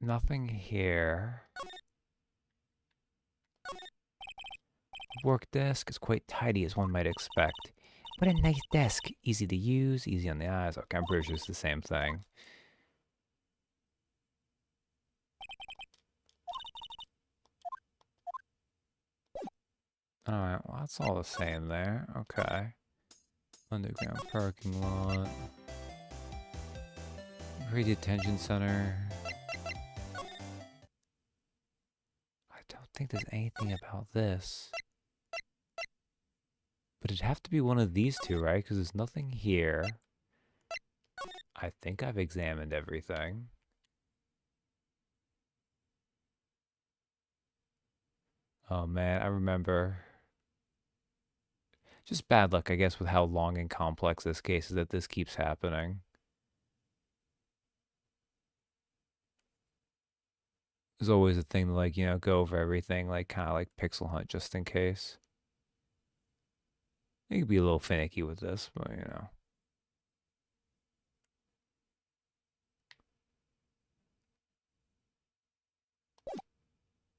Nothing here. Work desk is quite tidy as one might expect. What a nice desk. Easy to use, easy on the eyes. Okay, I'm pretty sure it's the same thing. Alright, well that's all the same there. Okay. Underground parking lot. Pre-detention center. I don't think there's anything about this. But it'd have to be one of these two, right? Because there's nothing here. I think I've examined everything. Oh man, I remember. Just bad luck, I guess, with how long and complex this case is that this keeps happening. There's always a thing to, like, you know, go over everything, like, kind of like pixel hunt just in case. You could be a little finicky with this, but, you know.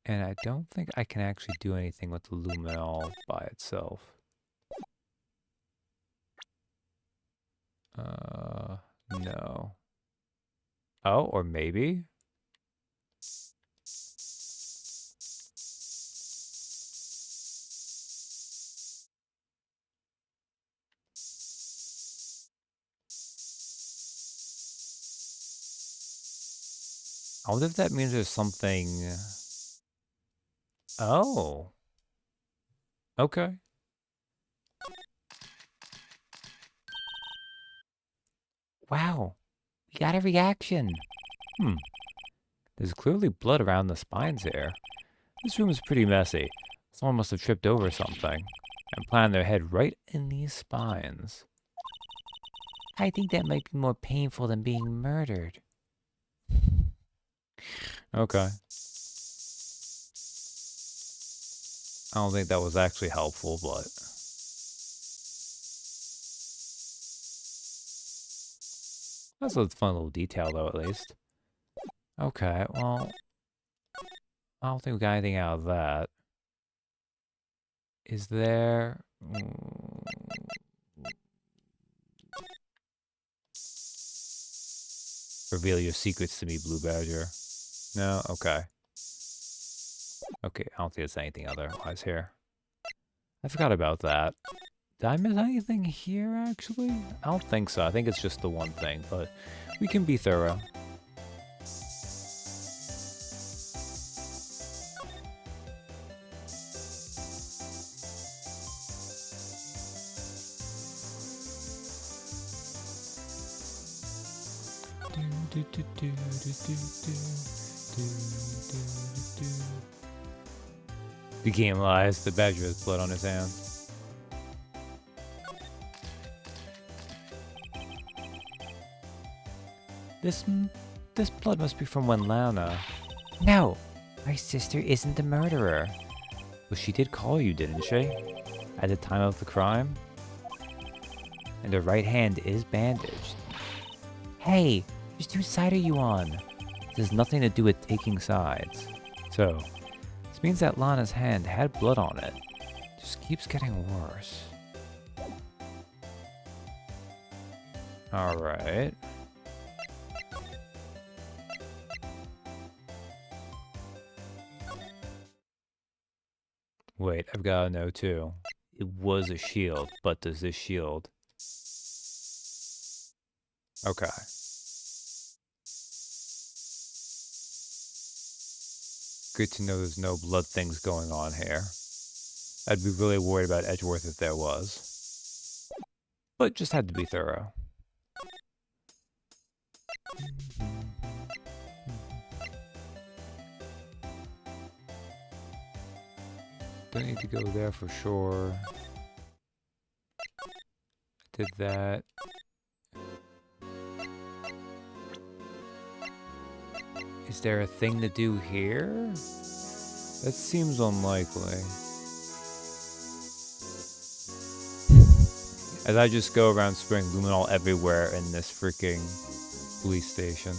And I don't think I can actually do anything with the luminol by itself. No. Oh, or maybe? I wonder if that means there's something... Oh. Okay. Wow. We got a reaction. There's clearly blood around the spines here. This room is pretty messy. Someone must have tripped over something and planted their head right in these spines. I think that might be more painful than being murdered. Okay. I don't think that was actually helpful, but... That's a fun little detail, though, at least. Okay, well... I don't think we got anything out of that. Is there... Reveal your secrets to me, Blue Badger. No? Okay. Okay, I don't think there's anything otherwise here. I forgot about that. Did I miss anything here, actually? I don't think so. I think it's just the one thing, but we can be thorough. The game lies. The badger has blood on his hands. This blood must be from when Lana. No, my sister isn't the murderer. Well, she did call you, didn't she? At the time of the crime? And her right hand is bandaged. Hey, whose side are you on? This has nothing to do with taking sides. So, this means that Lana's hand had blood on it. Just keeps getting worse. Alright. Wait, I've got to know too. It was a shield, but does this shield... Okay. Good to know there's no blood things going on here. I'd be really worried about Edgeworth if there was. But just had to be thorough. Don't need to go there for sure. Did that. Is there a thing to do here? That seems unlikely. As I just go around spraying luminol everywhere in this freaking police station.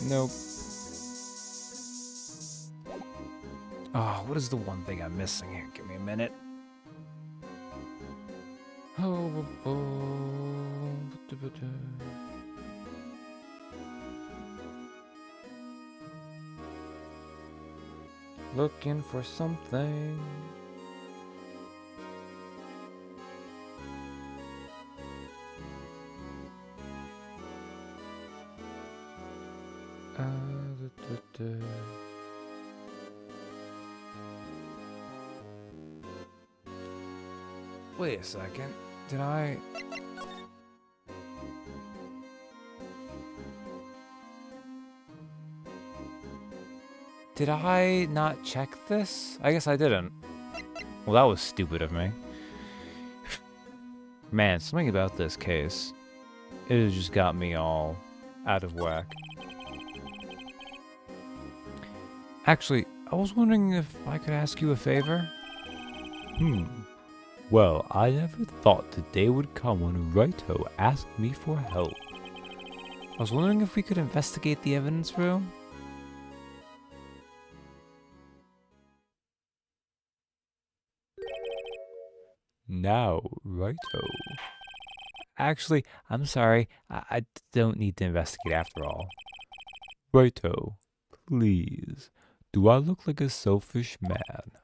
Nope. Oh, what is the one thing I'm missing here? Give me a minute. Looking for something. Wait a second. Did I... Did I not check this? I guess I didn't. Well, that was stupid of me. Man, something about this case. It has just got me all out of whack. Actually, I was wondering if I could ask you a favor? Well, I never thought the day would come when Wrighto asked me for help. I was wondering if we could investigate the evidence room? Now, Wrighto. Actually, I'm sorry. I don't need to investigate after all. Wrighto, please. Do I look like a selfish man?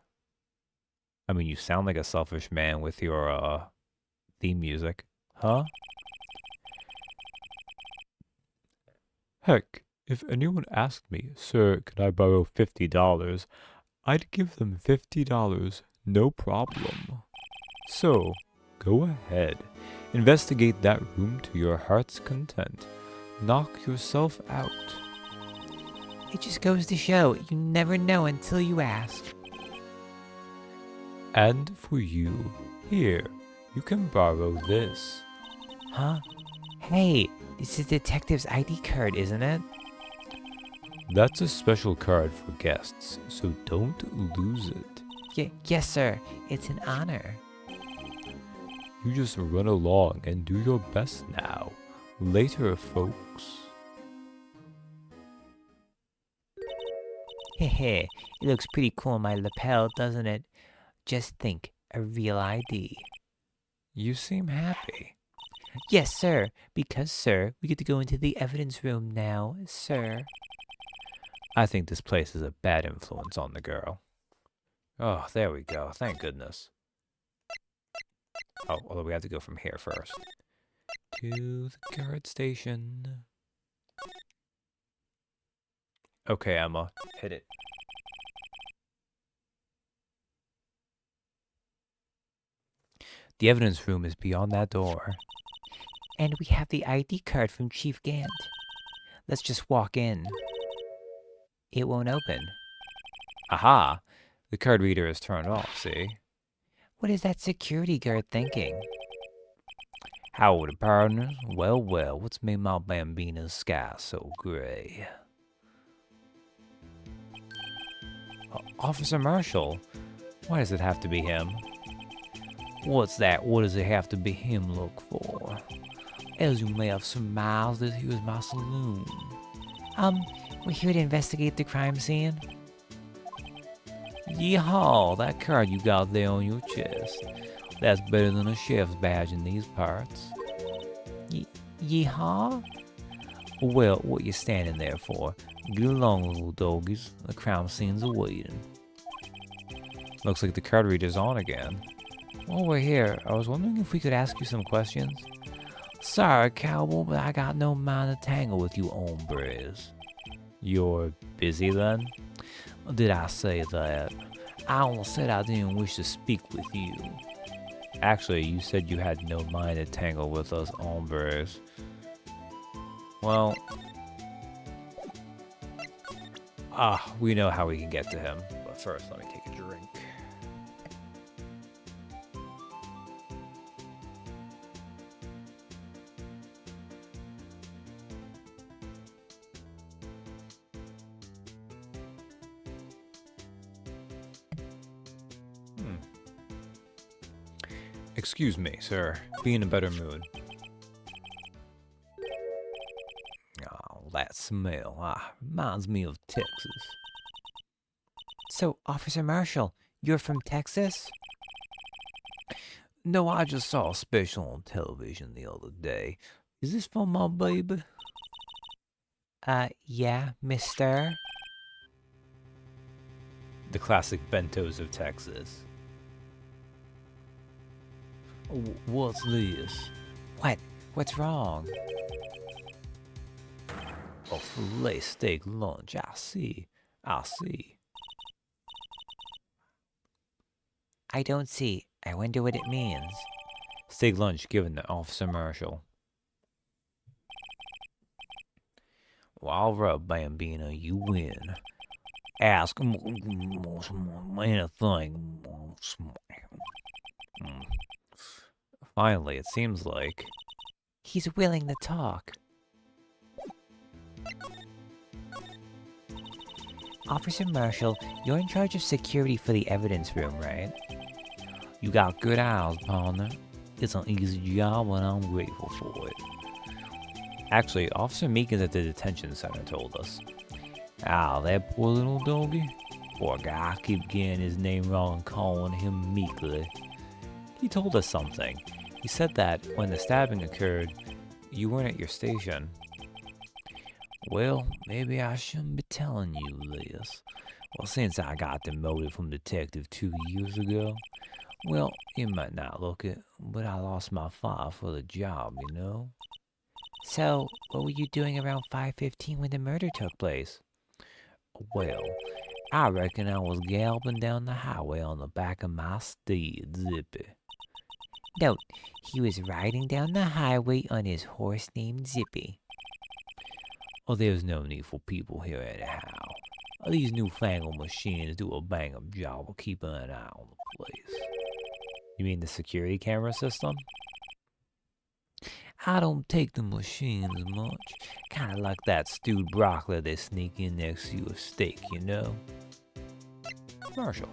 I mean, you sound like a selfish man with your, theme music. Huh? Heck, if anyone asked me, Sir, can I borrow $50? I'd give them $50, no problem. So, go ahead. Investigate that room to your heart's content. Knock yourself out. It just goes to show you never know until you ask. And for you, here, you can borrow this. Huh? Hey, this is the detective's ID card, isn't it? That's a special card for guests, so don't lose it. Yes, sir. It's an honor. You just run along and do your best now. Later, folks. Hehe, it looks pretty cool on my lapel, doesn't it? Just think, a real ID. You seem happy. Yes, sir. Because, sir, we get to go into the evidence room now, sir. I think this place is a bad influence on the girl. Oh, there we go. Thank goodness. Oh, although we have to go from here first. To the guard station. Okay, Emma. Hit it. The evidence room is beyond that door. And we have the ID card from Chief Gant. Let's just walk in. It won't open. Aha! The card reader is turned off, see? What is that security guard thinking? Howdy, partners. Well, well, what's made my bambina's sky so gray? Officer Marshall? Why does it have to be him? What's that? What does it have to be him look for? As you may have surmised, this here is my saloon. We're here to investigate the crime scene. Yeehaw, that card you got there on your chest. That's better than a chef's badge in these parts. Yeehaw? Well, what you standing there for? Get along, little doggies. The crime scene's awaiting. Looks like the card reader's on again. While we're here, I was wondering if we could ask you some questions. Sorry, cowboy, but I got no mind to tangle with you hombres. You're busy then? Did I say that? I almost said I didn't wish to speak with you. Actually, you said you had no mind to tangle with us hombres. Well, we know how we can get to him. But first, let me take a drink. Excuse me, sir. Be in a better mood. Oh, that smell. Reminds me of Texas. So, Officer Marshall, you're from Texas? No, I just saw a special on television the other day. Is this for my baby? Yeah, mister? The classic bentos of Texas. What's this? What? What's wrong? A filet steak lunch. I see. I don't see. I wonder what it means. Steak lunch given to Officer Marshall. Well, all right, Bambino, you win. Ask anything. Finally, it seems like he's willing to talk. Officer Marshall, you're in charge of security for the evidence room, right? You got good eyes, partner. It's an easy job and I'm grateful for it. Actually, Officer Meekins at the detention center told us. That poor little doggy. Poor guy, I keep getting his name wrong and calling him Meekly. He told us something. He said that when the stabbing occurred, you weren't at your station. Well, maybe I shouldn't be telling you this. Well, since I got demoted from detective 2 years ago, well, you might not look it, but I lost my file for the job, you know? So, what were you doing around 5:15 when the murder took place? Well, I reckon I was galloping down the highway on the back of my steed, Zippy. No, he was riding down the highway on his horse named Zippy. Oh, there's no need for people here anyhow. These newfangled machines do a bang-up job of keeping an eye on the place. You mean the security camera system? I don't take the machines much. Kinda like that stewed broccoli they sneak in next to your steak, you know? Marshall.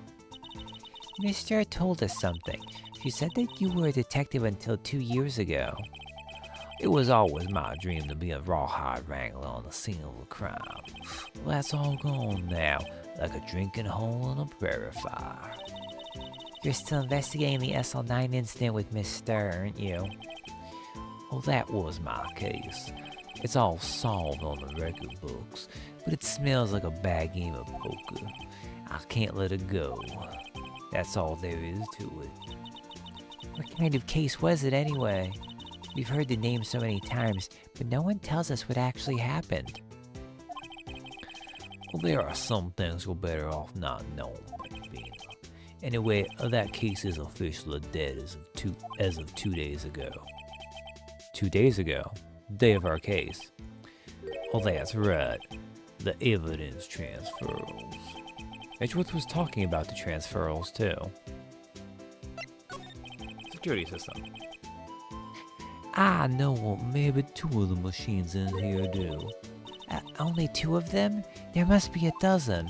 Mister told us something. She said that you were a detective until 2 years ago. It was always my dream to be a rawhide wrangler on the scene of a crime. Well, that's all gone now, like a drinking hole in a prairie fire. You're still investigating the SL9 incident with Miss Stir, aren't you? Well, that was my case. It's all solved on the record books, but it smells like a bad game of poker. I can't let it go. That's all there is to it. What kind of case was it anyway? We've heard the name so many times, but no one tells us what actually happened. Well, there are some things you're better off not knowing, Bambina. Anyway, that case is officially dead as of 2 days ago. 2 days ago, day of our case. Oh, that's right. The evidence transfers. Edgeworth was talking about the transferals too. Security system. I know what maybe 2 of the machines in here do. Only 2 of them? There must be a dozen.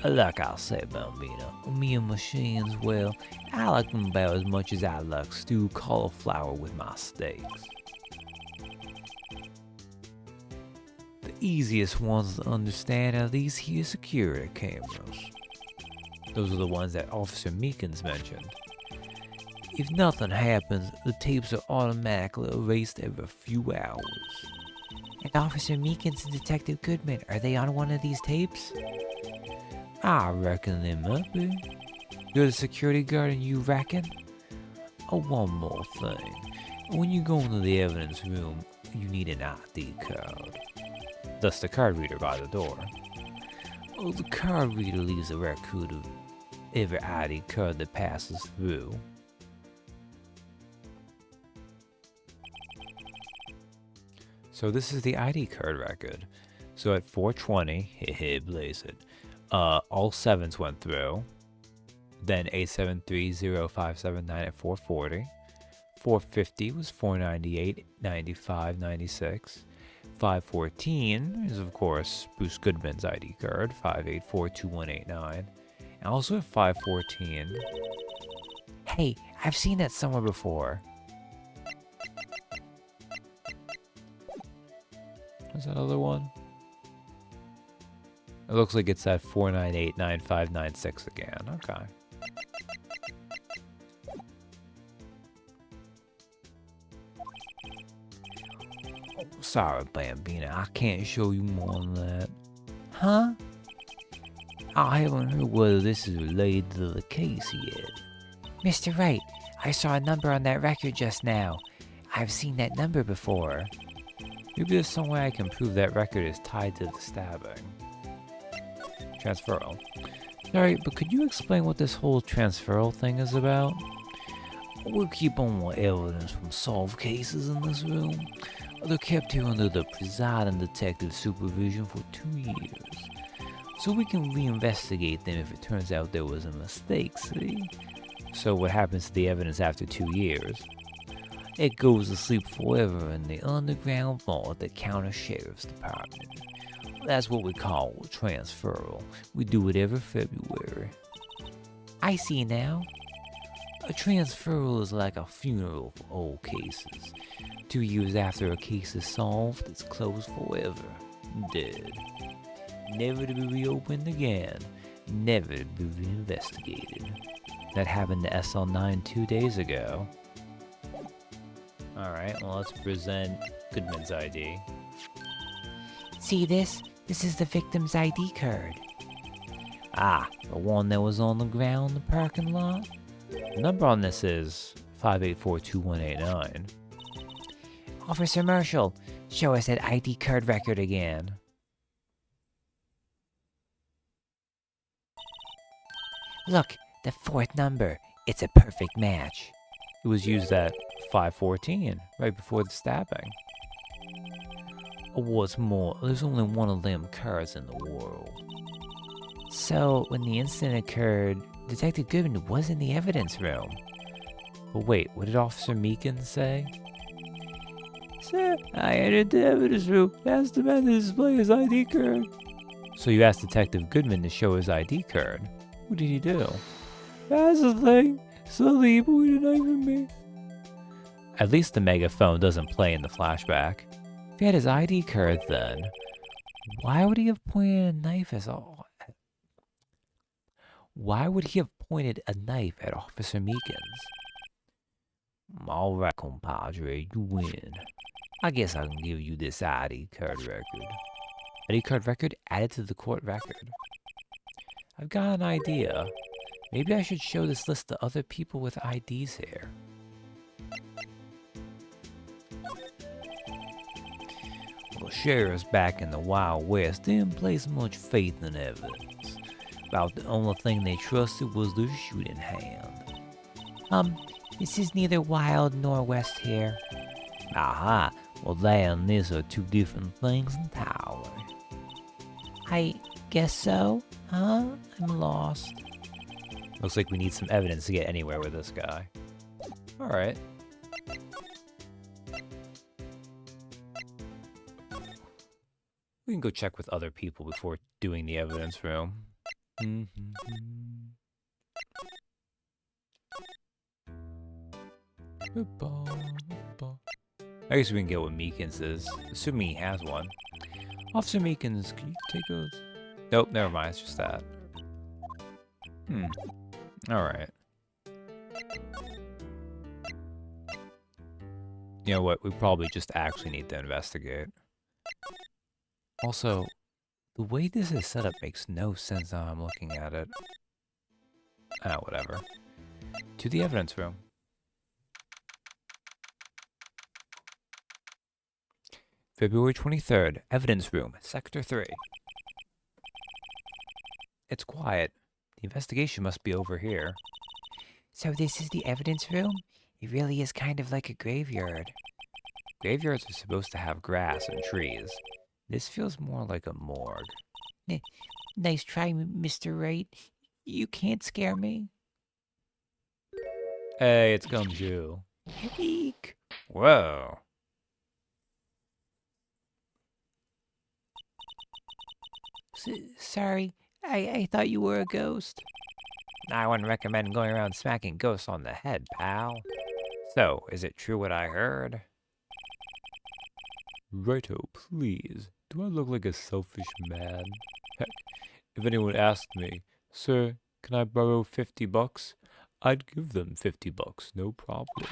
Like I said, Bambina, me and machines, well, I like them about as much as I like stewed cauliflower with my steaks. The easiest ones to understand are these here security cameras. Those are the ones that Officer Meekins mentioned. If nothing happens, the tapes are automatically erased every few hours. And Officer Meekins and Detective Goodman, are they on one of these tapes? I reckon they might be. You're the security guard and you reckon? Oh, one more thing. When you go into the evidence room, you need an ID card. Thus the card reader by the door. Oh, the card reader leaves a record of every ID card that passes through. So this is the ID card record. So at 420, blaze it. All 7s went through. Then 8730579 at 440. 450 was 498, 95, 96. 514 is of course Bruce Goodman's ID card, 5842189. And also at 514. Hey, I've seen that somewhere before. What's that other one? It looks like it's at 4989596 again. Okay. Oh, sorry, Bambina, I can't show you more than that. Huh? I haven't heard whether this is related to the case yet. Mr. Wright, I saw a number on that record just now. I've seen that number before. Maybe there's some way I can prove that record is tied to the stabbing. Transferal. Sorry, but could you explain what this whole transferal thing is about? We'll keep on with evidence from solved cases in this room. They're kept here under the presiding detective supervision for 2 years. So we can reinvestigate them if it turns out there was a mistake, see? So what happens to the evidence after 2 years? It goes to sleep forever in the underground vault at the county sheriff's department. That's what we call a transferal. We do it every February. I see now. A transferal is like a funeral for old cases. 2 years after a case is solved, it's closed forever. Dead. Never to be reopened again. Never to be reinvestigated. That happened to SL9 2 days ago. Alright, well let's present Goodman's ID. See this? This is the victim's ID card. Ah, the one that was on the ground in the parking lot? The number on this is 5842189. Officer Marshall, show us that ID card record again. Look, the 4th number. It's a perfect match. It was used at 514, right before the stabbing. What's more, there's only one of them cards in the world. So, when the incident occurred, Detective Goodman was in the evidence room. But wait, what did Officer Meekins say? Sir, I entered the evidence room, asked the man to display his ID card. So you asked Detective Goodman to show his ID card. What did he do? That's the thing. Suddenly he pointed a knife at me. At least the megaphone doesn't play in the flashback. If he had his ID card then, why would he have pointed a knife as all? Why would he have pointed a knife at Officer Meekins. All right, compadre, you win. I guess I can give you this ID card record. ID card record added to the court record. I've got an idea. Maybe I should show this list to other people with IDs here. Well, sheriffs back in the Wild West didn't place much faith in evidence. About the only thing they trusted was their shooting hand. This is neither wild nor west here. Aha, well that and this are two different things entirely. I guess so, huh? I'm lost. Looks like we need some evidence to get anywhere with this guy. Alright. We can go check with other people before doing the evidence room. I guess we can get what Meekins is, assuming he has one. Officer Meekins, can you take those? Nope, never mind, it's just that. Alright. You know what, we probably just actually need to investigate. Also, the way this is set up makes no sense how I'm looking at it. Ah, whatever. To the evidence room. February 23rd, evidence room, sector 3. It's quiet. The investigation must be over here. So this is the evidence room? It really is kind of like a graveyard. Graveyards are supposed to have grass and trees. This feels more like a morgue. Nice try, Mr. Wright. You can't scare me. Hey, it's Gumshoe. Eek. Whoa. Sorry, I thought you were a ghost. I wouldn't recommend going around smacking ghosts on the head, pal. So, is it true what I heard? Righto, please. Do I look like a selfish man? Heck, if anyone asked me, "Sir, can I borrow $50?" I'd give them $50, no problem.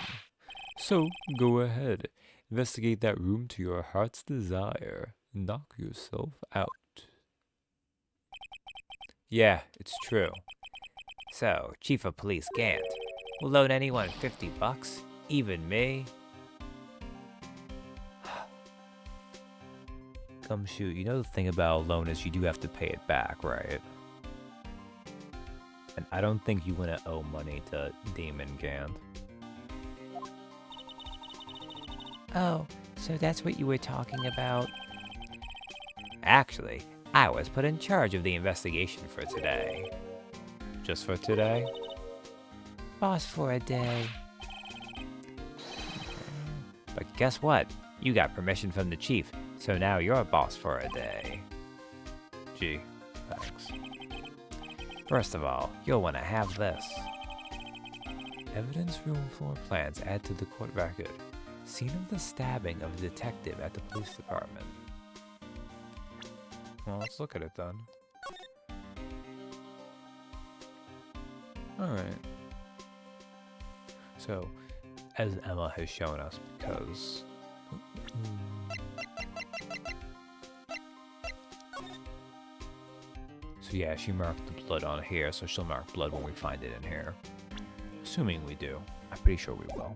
So, go ahead. Investigate that room to your heart's desire. Knock yourself out. Yeah, it's true. So, Chief of Police Gant, will loan anyone $50? Even me? Gumshoe, you know the thing about a loan is you do have to pay it back, right? And I don't think you want to owe money to Damon Gant. Oh, so that's what you were talking about. Actually, I was put in charge of the investigation for today. Just for today? Boss for a day. But guess what? You got permission from the chief, so now you're a boss for a day. Gee, thanks. First of all, you'll want to have this. Evidence room floor plans add to the court record. Scene of the stabbing of a detective at the police department. Well, let's look at it then. Alright. So, as Emma has shown us, because... So yeah, she marked the blood on here, so she'll mark blood when we find it in here. Assuming we do. I'm pretty sure we will.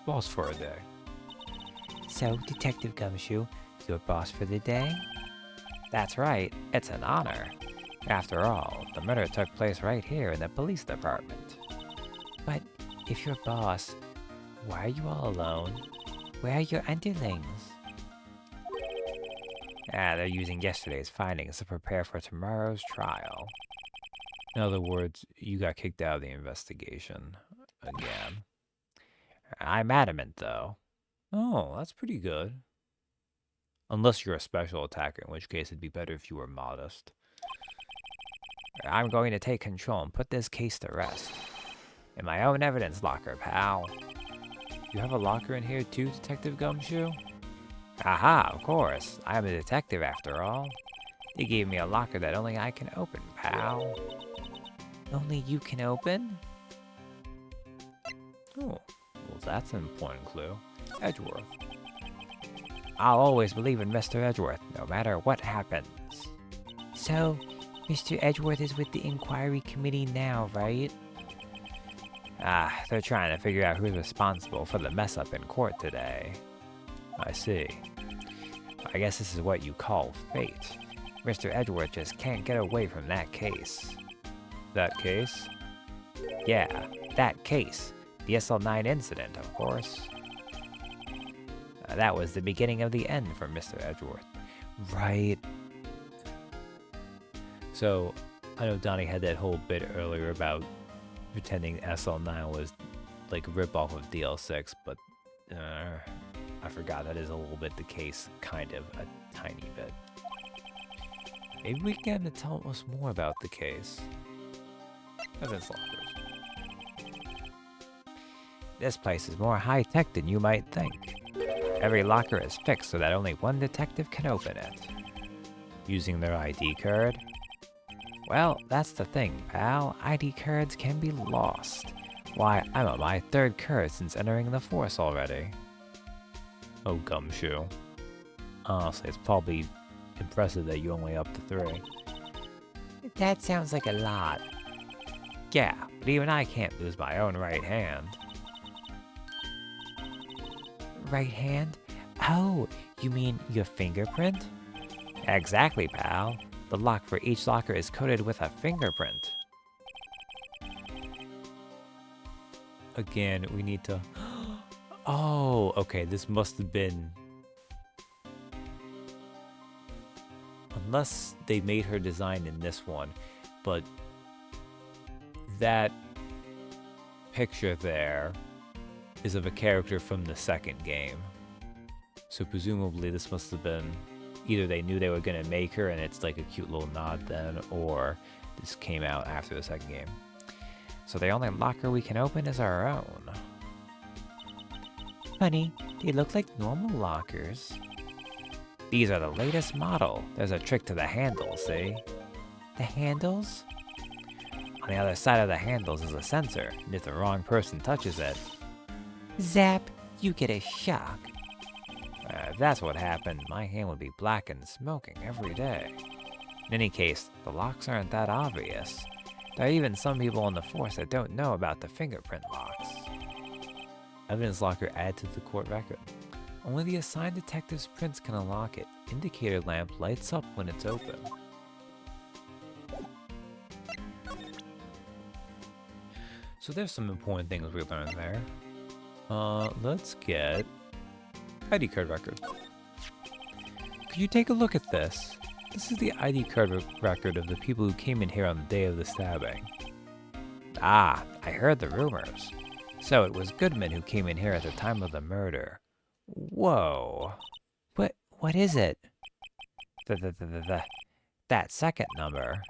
Boss for a day. So, Detective Gumshoe, your boss for the day? That's right, it's an honor. After all, the murder took place right here in the police department. But if you're boss, why are you all alone? Where are your underlings? They're using yesterday's findings to prepare for tomorrow's trial. In other words, you got kicked out of the investigation. Again. I'm adamant, though. Oh, that's pretty good. Unless you're a special attacker, in which case it'd be better if you were modest. I'm going to take control and put this case to rest. In my own evidence locker, pal. You have a locker in here too, Detective Gumshoe? Aha, of course. I'm a detective after all. They gave me a locker that only I can open, pal. pal. Only you can open? Oh, well, that's an important clue. Edgeworth. I'll always believe in Mr. Edgeworth, no matter what happens. So, Mr. Edgeworth is with the inquiry committee now, right? They're trying to figure out who's responsible for the mess up in court today. I see. I guess this is what you call fate. Mr. Edgeworth just can't get away from that case. That case? Yeah, that case. The SL9 incident, of course. That was the beginning of the end for Mr. Edgeworth. Right. So, I know Donnie had that whole bit earlier about pretending SL9 was like a ripoff of DL6, but I forgot that is a little bit the case, kind of, a tiny bit. Maybe we can get him to tell us more about the case. Evidence lockers. This place is more high-tech than you might think. Every locker is fixed so that only one detective can open it. Using their ID card? Well, that's the thing, pal. ID cards can be lost. Why, I'm on my 3rd card since entering the force already. Oh, gumshoe. Honestly, it's probably impressive that you only up to 3. That sounds like a lot. Yeah, but even I can't lose my own right hand. Right hand? Oh, you mean your fingerprint? Exactly, pal. The lock for each locker is coded with a fingerprint. Again, we need to... Oh, okay, this must have been... Unless they made her design in this one, but that picture there is of a character from the 2nd game. So presumably this must have been... Either they knew they were going to make her and it's like a cute little nod then, or this came out after the 2nd game. So the only locker we can open is our own. Funny, they look like normal lockers. These are the latest model. There's a trick to the handles, see? The handles? On the other side of the handles is a sensor, and if the wrong person touches it... Zap, you get a shock. If that's what happened, my hand would be black and smoking every day. In any case, the locks aren't that obvious. There are even some people on the force that don't know about the fingerprint locks. Evidence locker added to the court record. Only the assigned detective's prints can unlock it. Indicator lamp lights up when it's open. So there's some important things we learned there. Let's get ID card record. Could you take a look at this? This is the ID card record of the people who came in here on the day of the stabbing. Ah, I heard the rumors. So it was Goodman who came in here at the time of the murder. Whoa. What is it? That 2nd number.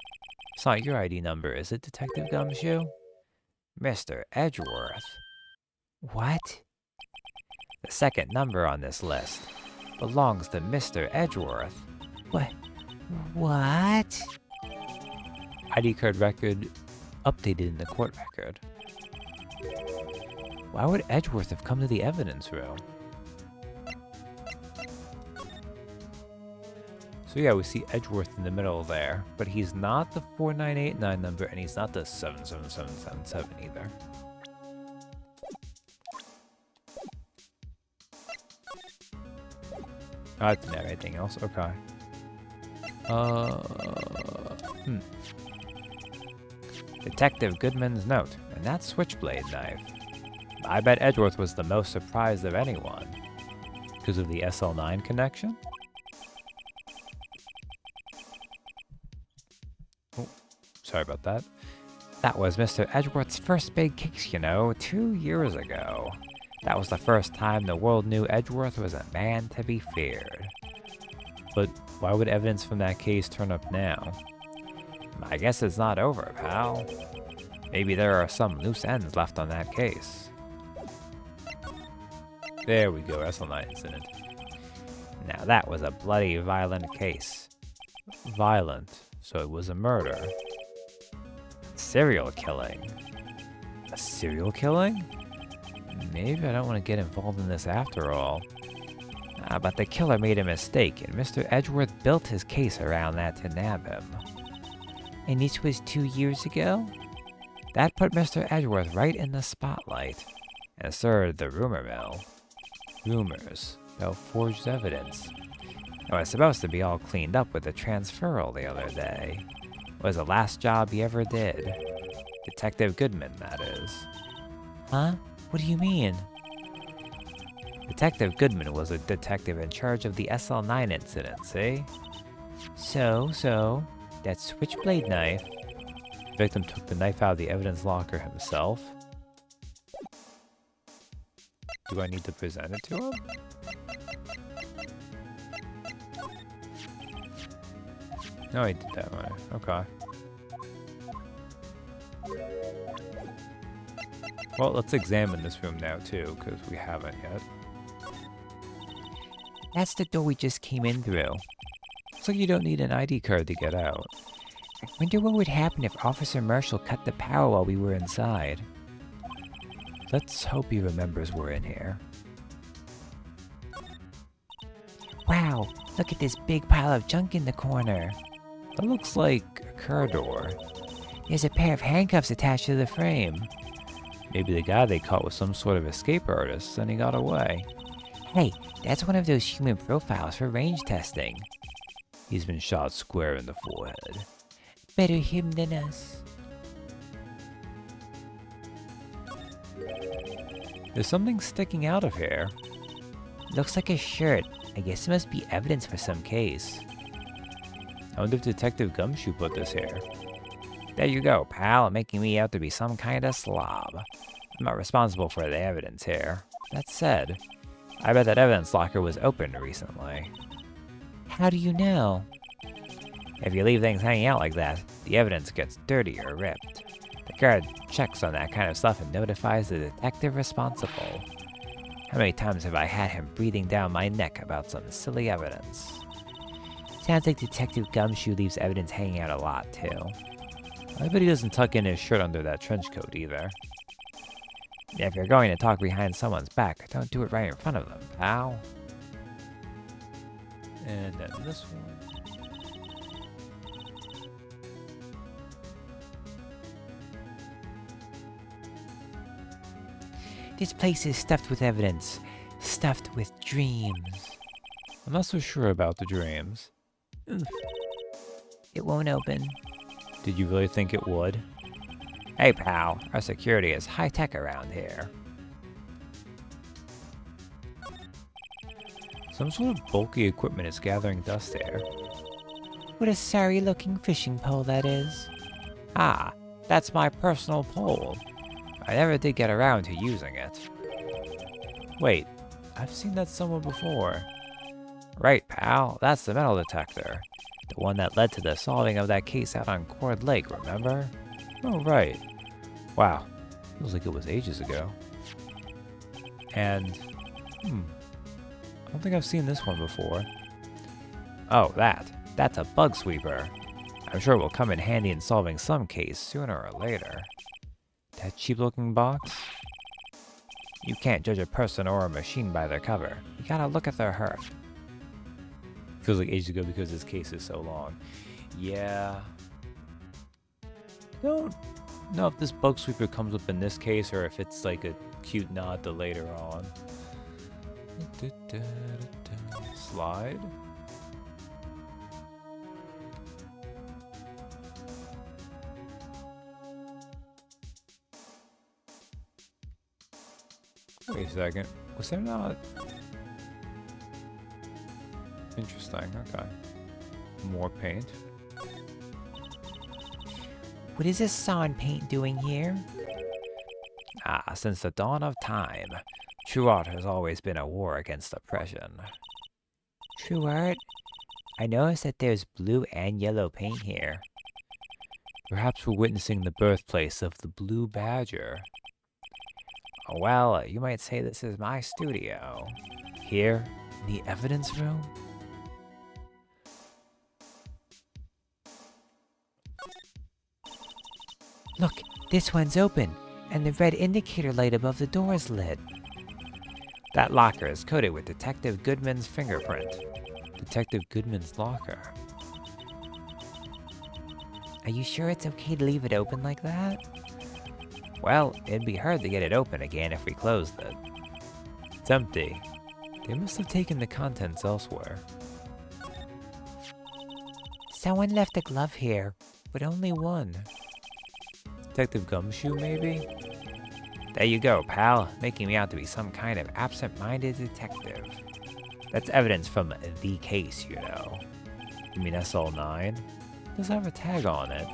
It's not your ID number, is it, Detective Gumshoe? Mr. Edgeworth. What? The 2nd number on this list belongs to Mr. Edgeworth. What? ID card record updated in the court record. Why would Edgeworth have come to the evidence room? So yeah, we see Edgeworth in the middle there, but he's not the 4989 number and he's not the 77777 either. I didn't have anything else. Okay. Detective Goodman's note, and that switchblade knife. I bet Edgeworth was the most surprised of anyone. Because of the SL9 connection? Oh, sorry about that. That was Mr. Edgeworth's first big case, you know, 2 years ago. That was the first time the world knew Edgeworth was a man to be feared. But why would evidence from that case turn up now? I guess it's not over, pal. Maybe there are some loose ends left on that case. There we go, SL9 incident. Now that was a bloody, violent case. Violent, so it was a murder. Serial killing. A serial killing? Maybe I don't want to get involved in this after all. But the killer made a mistake, and Mr. Edgeworth built his case around that to nab him. And this was 2 years ago? That put Mr. Edgeworth right in the spotlight, and stirred the rumor mill. Rumors about forged evidence. It was supposed to be all cleaned up with the transferal the other day. It was the last job he ever did. Detective Goodman, that is. Huh? What do you mean? Detective Goodman was a detective in charge of the SL9 incident, see? So, That switchblade knife. The victim took the knife out of the evidence locker himself. Do I need to present it to him? No, he did that way. Okay. Well, let's examine this room now, too, because we haven't yet. that's the door we just came in through. Looks like you don't need an ID card to get out. I wonder what would happen if Officer Marshall cut the power while we were inside. Let's hope he remembers we're in here. Wow, look at this big pile of junk in the corner. That looks like a car door. There's a pair of handcuffs attached to the frame. Maybe the guy they caught was some sort of escape artist, and he got away. Hey, that's one of those human profiles for range testing. He's been shot square in the forehead. Better him than us. There's something sticking out of here. Looks like a shirt. I guess it must be evidence for some case. I wonder if Detective Gumshoe put this here. There you go, pal, making me out to be some kind of slob. I'm not responsible for the evidence here. That said, I bet that evidence locker was opened recently. How do you know? If you leave things hanging out like that, the evidence gets dirty or ripped. The guard checks on that kind of stuff and notifies the detective responsible. How many times have I had him breathing down my neck about some silly evidence? Sounds like Detective Gumshoe leaves evidence hanging out a lot, too. I bet he doesn't tuck in his shirt under that trench coat either. If you're going to talk behind someone's back, don't do it right in front of them, pal. And then this one. This place is stuffed with evidence. Stuffed with dreams. I'm not so sure about the dreams. It won't open. Did you really think it would? Hey pal, our security is high-tech around here. Some sort of bulky equipment is gathering dust here. What a sorry-looking fishing pole that is. Ah, that's my personal pole. I never did get around to using it. Wait, I've seen that somewhere before. Right, pal, that's the metal detector. The one that led to the solving of that case out on Cord Lake, remember? Oh, right. Wow, feels like it was ages ago. And, I don't think I've seen this one before. Oh, that's a bug sweeper. I'm sure it will come in handy in solving some case sooner or later. That cheap-looking box? You can't judge a person or a machine by their cover. You gotta look at their heart. Feels like ages ago because this case is so long. Yeah. Don't know if this bug sweeper comes up in this case or if it's like a cute nod to later on. Slide. Wait a second. Was there not? Interesting. Okay. More paint. What is this sawn paint doing here? Ah, since the dawn of time, true art has always been a war against oppression. True art? I noticed that there's blue and yellow paint here. Perhaps we're witnessing the birthplace of the Blue Badger. Well, you might say this is my studio. Here, in the evidence room? Look, this one's open, and the red indicator light above the door is lit. That locker is coated with Detective Goodman's fingerprint. Detective Goodman's locker. Are you sure it's okay to leave it open like that? Well, it'd be hard to get it open again if we closed it. It's empty. They must have taken the contents elsewhere. Someone left a glove here, but only one. Detective Gumshoe, maybe? There you go, pal, making me out to be some kind of absent-minded detective. That's evidence from the case, you know. You mean SL9? Does have a tag on it.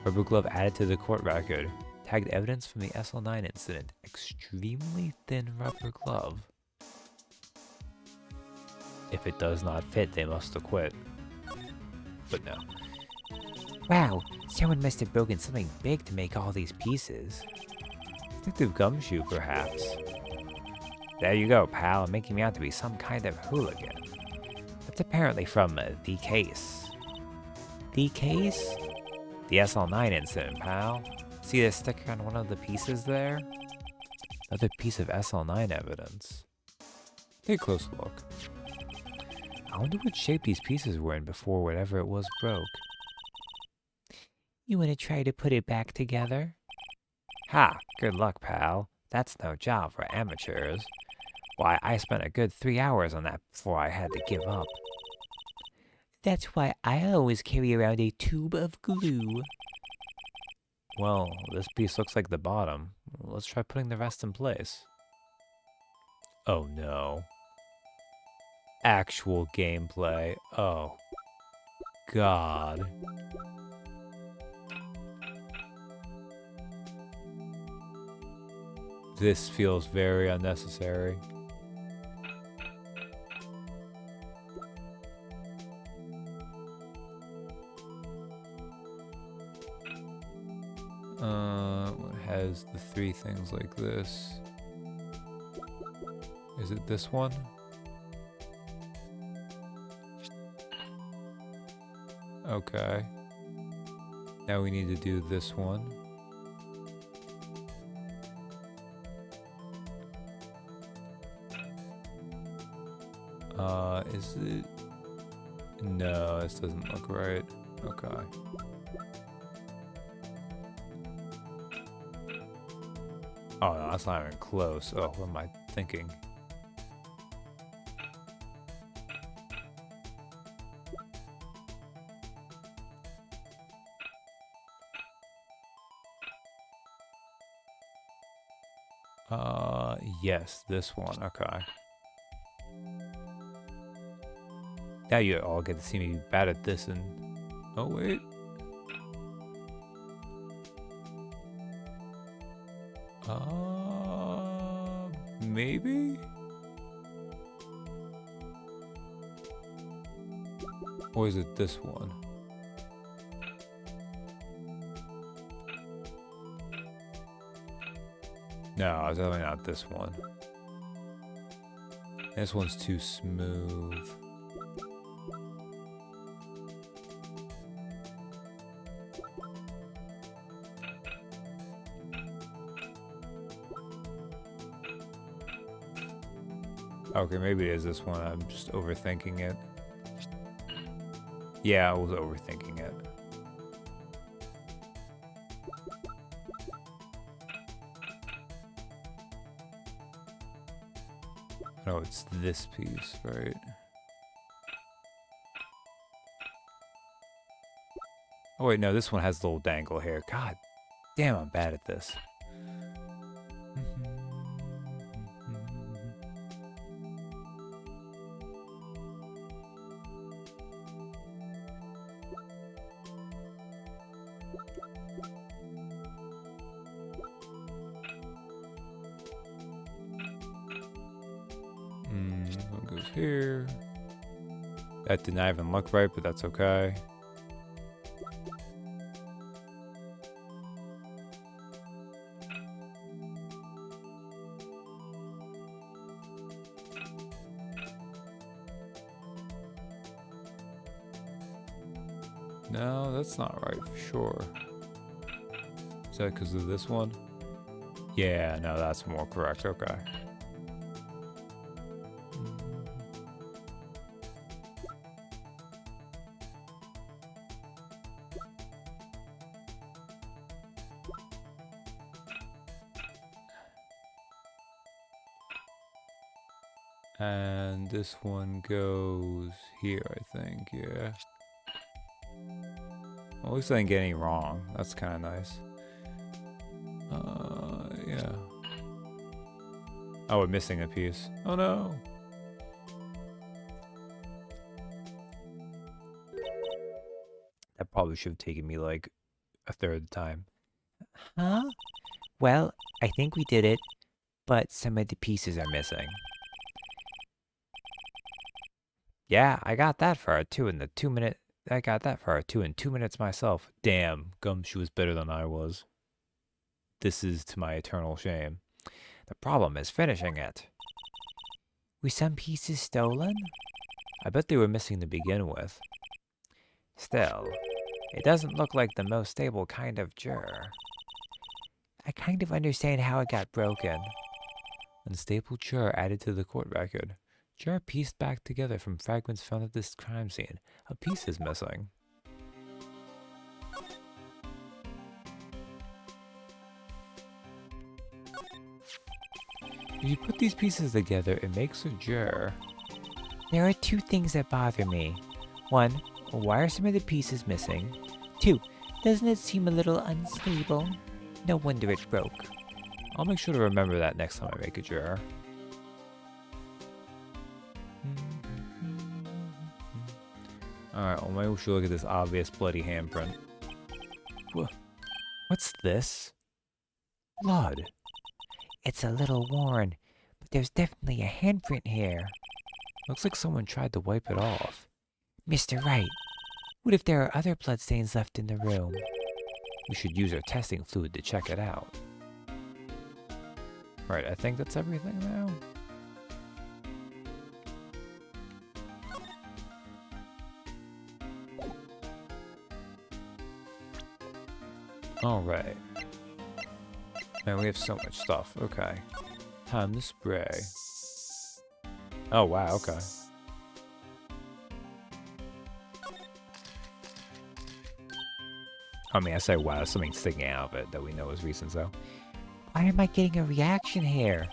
Rubber glove added to the court record. Tagged evidence from the SL9 incident. Extremely thin rubber glove. If it does not fit, they must have quit. But no. Wow, someone must have broken something big to make all these pieces. Detective Gumshoe, perhaps. There you go, pal, making me out to be some kind of hooligan. That's apparently from the case. The case? The SL9 incident, pal. See the sticker on one of the pieces there? Another piece of SL9 evidence. Take a close look. I wonder what shape these pieces were in before whatever it was broke. You want to try to put it back together? Ha! Good luck, pal. That's no job for amateurs. Why, I spent a good 3 hours on that before I had to give up. That's why I always carry around a tube of glue. Well, this piece looks like the bottom. Let's try putting the rest in place. Oh no. Actual gameplay. Oh. God. This feels very unnecessary. It has the 3 things like this. Is it this one? Okay. Now we need to do this one. Is it? No, this doesn't look right. Okay. Oh, no, that's not even close. Oh, what am I thinking? Yes, this one. Okay. Now you all get to see me bad at this and... Oh, wait. Maybe? Or is it this one? No, it's definitely not this one. This one's too smooth. Okay, maybe it is this one. I'm just overthinking it. Yeah, I was overthinking it. Oh, it's this piece, right? Oh wait, no, this one has the little dangle here. God damn, I'm bad at this. One goes here. That did not even look right, but that's okay. No, that's not right for sure. that because of this one? Yeah, no, that's more correct. Okay. And this one goes here, I think, yeah. Well, at least I didn't get any wrong. That's kind of nice. Yeah. Oh, we're missing a piece. Oh no! That probably should have taken me like a third of the time. Huh? Well, I think we did it, but some of the pieces are missing. Yeah, I got that for a 2 in the 2 minute. I got that for a 2 in 2 minutes myself. Damn, Gumshoe was better than I was. This is to my eternal shame. The problem is finishing it. Were some pieces stolen? I bet they were missing to begin with. Still, it doesn't look like the most stable kind of juror. I kind of understand how it got broken. Unstable juror added to the court record. Juror pieced back together from fragments found at this crime scene. A piece is missing. If you put these pieces together, it makes a juror. There are two things that bother me. One, why are some of the pieces missing? Two, doesn't it seem a little unstable? No wonder it broke. I'll make sure to remember that next time I make a juror. Alright, well maybe we should look at this obvious bloody handprint. What's this? Blood. It's a little worn, but there's definitely a handprint here. Looks like someone tried to wipe it off. Mr. Wright, what if there are other bloodstains left in the room? We should use our testing fluid to check it out. Right, I think that's everything now. Alright. Man, we have so much stuff. Okay. Time to spray. Oh, wow, okay. I mean, I say wow, there's something sticking out of it that we know is recent, though. Why am I getting a reaction here?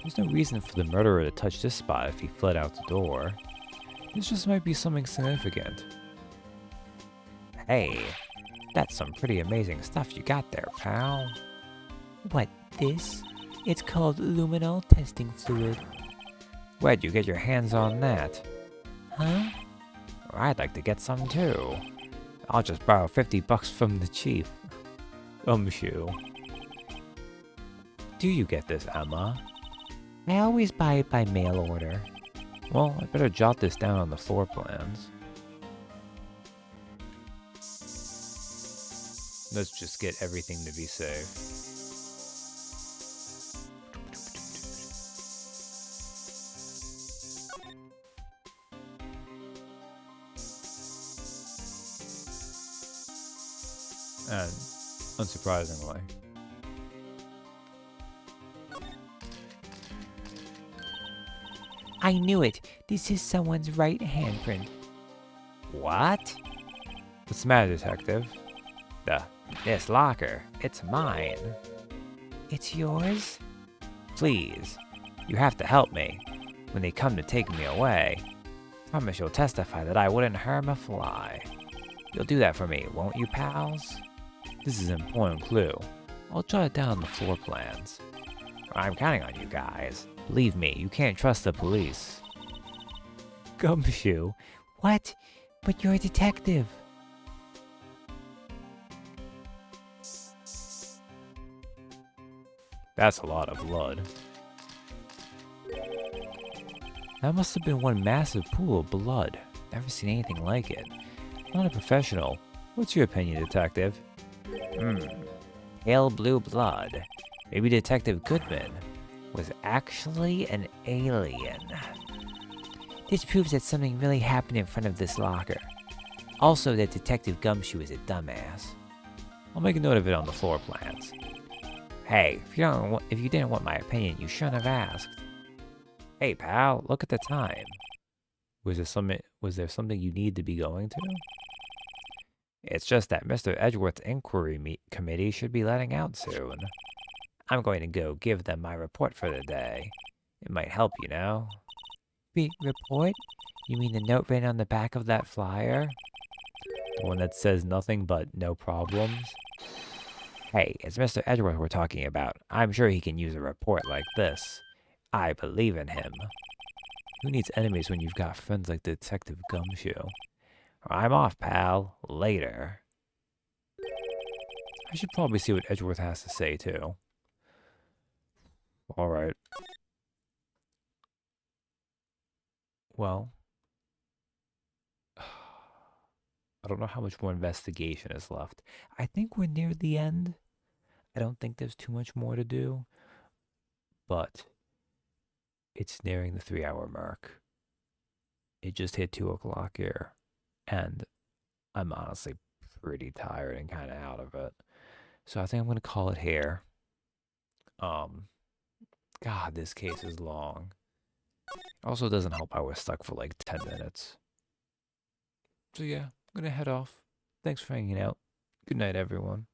There's no reason for the murderer to touch this spot if he fled out the door. This just might be something significant. Hey, that's some pretty amazing stuff you got there, pal. What, this? It's called luminol testing fluid. Where'd you get your hands on that? Huh? I'd like to get some too. I'll just borrow $50 from the chief. Gumshoe. Do you get this, Emma? I always buy it by mail order. Well, I better jot this down on the floor plans. Let's just get everything to be safe. And, unsurprisingly, I knew it. This is someone's right handprint. what? What's the matter, detective? This locker, it's mine. It's yours? Please, you have to help me. When they come to take me away, promise you'll testify that I wouldn't harm a fly. You'll do that for me, won't you, pals? This is an important clue. I'll jot it down on the floor plans. I'm counting on you guys. Believe me, you can't trust the police. Gumshoe? What? But you're a detective. That's a lot of blood. That must have been one massive pool of blood. Never seen anything like it. Not a professional. What's your opinion, detective? Pale blue blood. Maybe Detective Goodman was actually an alien. This proves that something really happened in front of this locker. Also that Detective Gumshoe is a dumbass. I'll make a note of it on the floor plans. Hey, if you didn't want my opinion, you shouldn't have asked. Hey, pal, look at the time. Was there something you need to be going to? It's just that Mr. Edgeworth's inquiry committee should be letting out soon. I'm going to go give them my report for the day. It might help, you know. Report? You mean the note written on the back of that flyer? The one that says nothing but no problems. Hey, it's Mr. Edgeworth we're talking about. I'm sure he can use a report like this. I believe in him. Who needs enemies when you've got friends like Detective Gumshoe? I'm off, pal. Later. I should probably see what Edgeworth has to say, too. Alright. Well, I don't know how much more investigation is left. I think we're near the end. I don't think there's too much more to do. But it's nearing the 3-hour mark. It just hit 2 o'clock here. And I'm honestly pretty tired and kind of out of it. So I think I'm going to call it here. God, this case is long. Also, it doesn't help I was stuck for like 10 minutes. So yeah, I'm going to head off. Thanks for hanging out. Good night, everyone.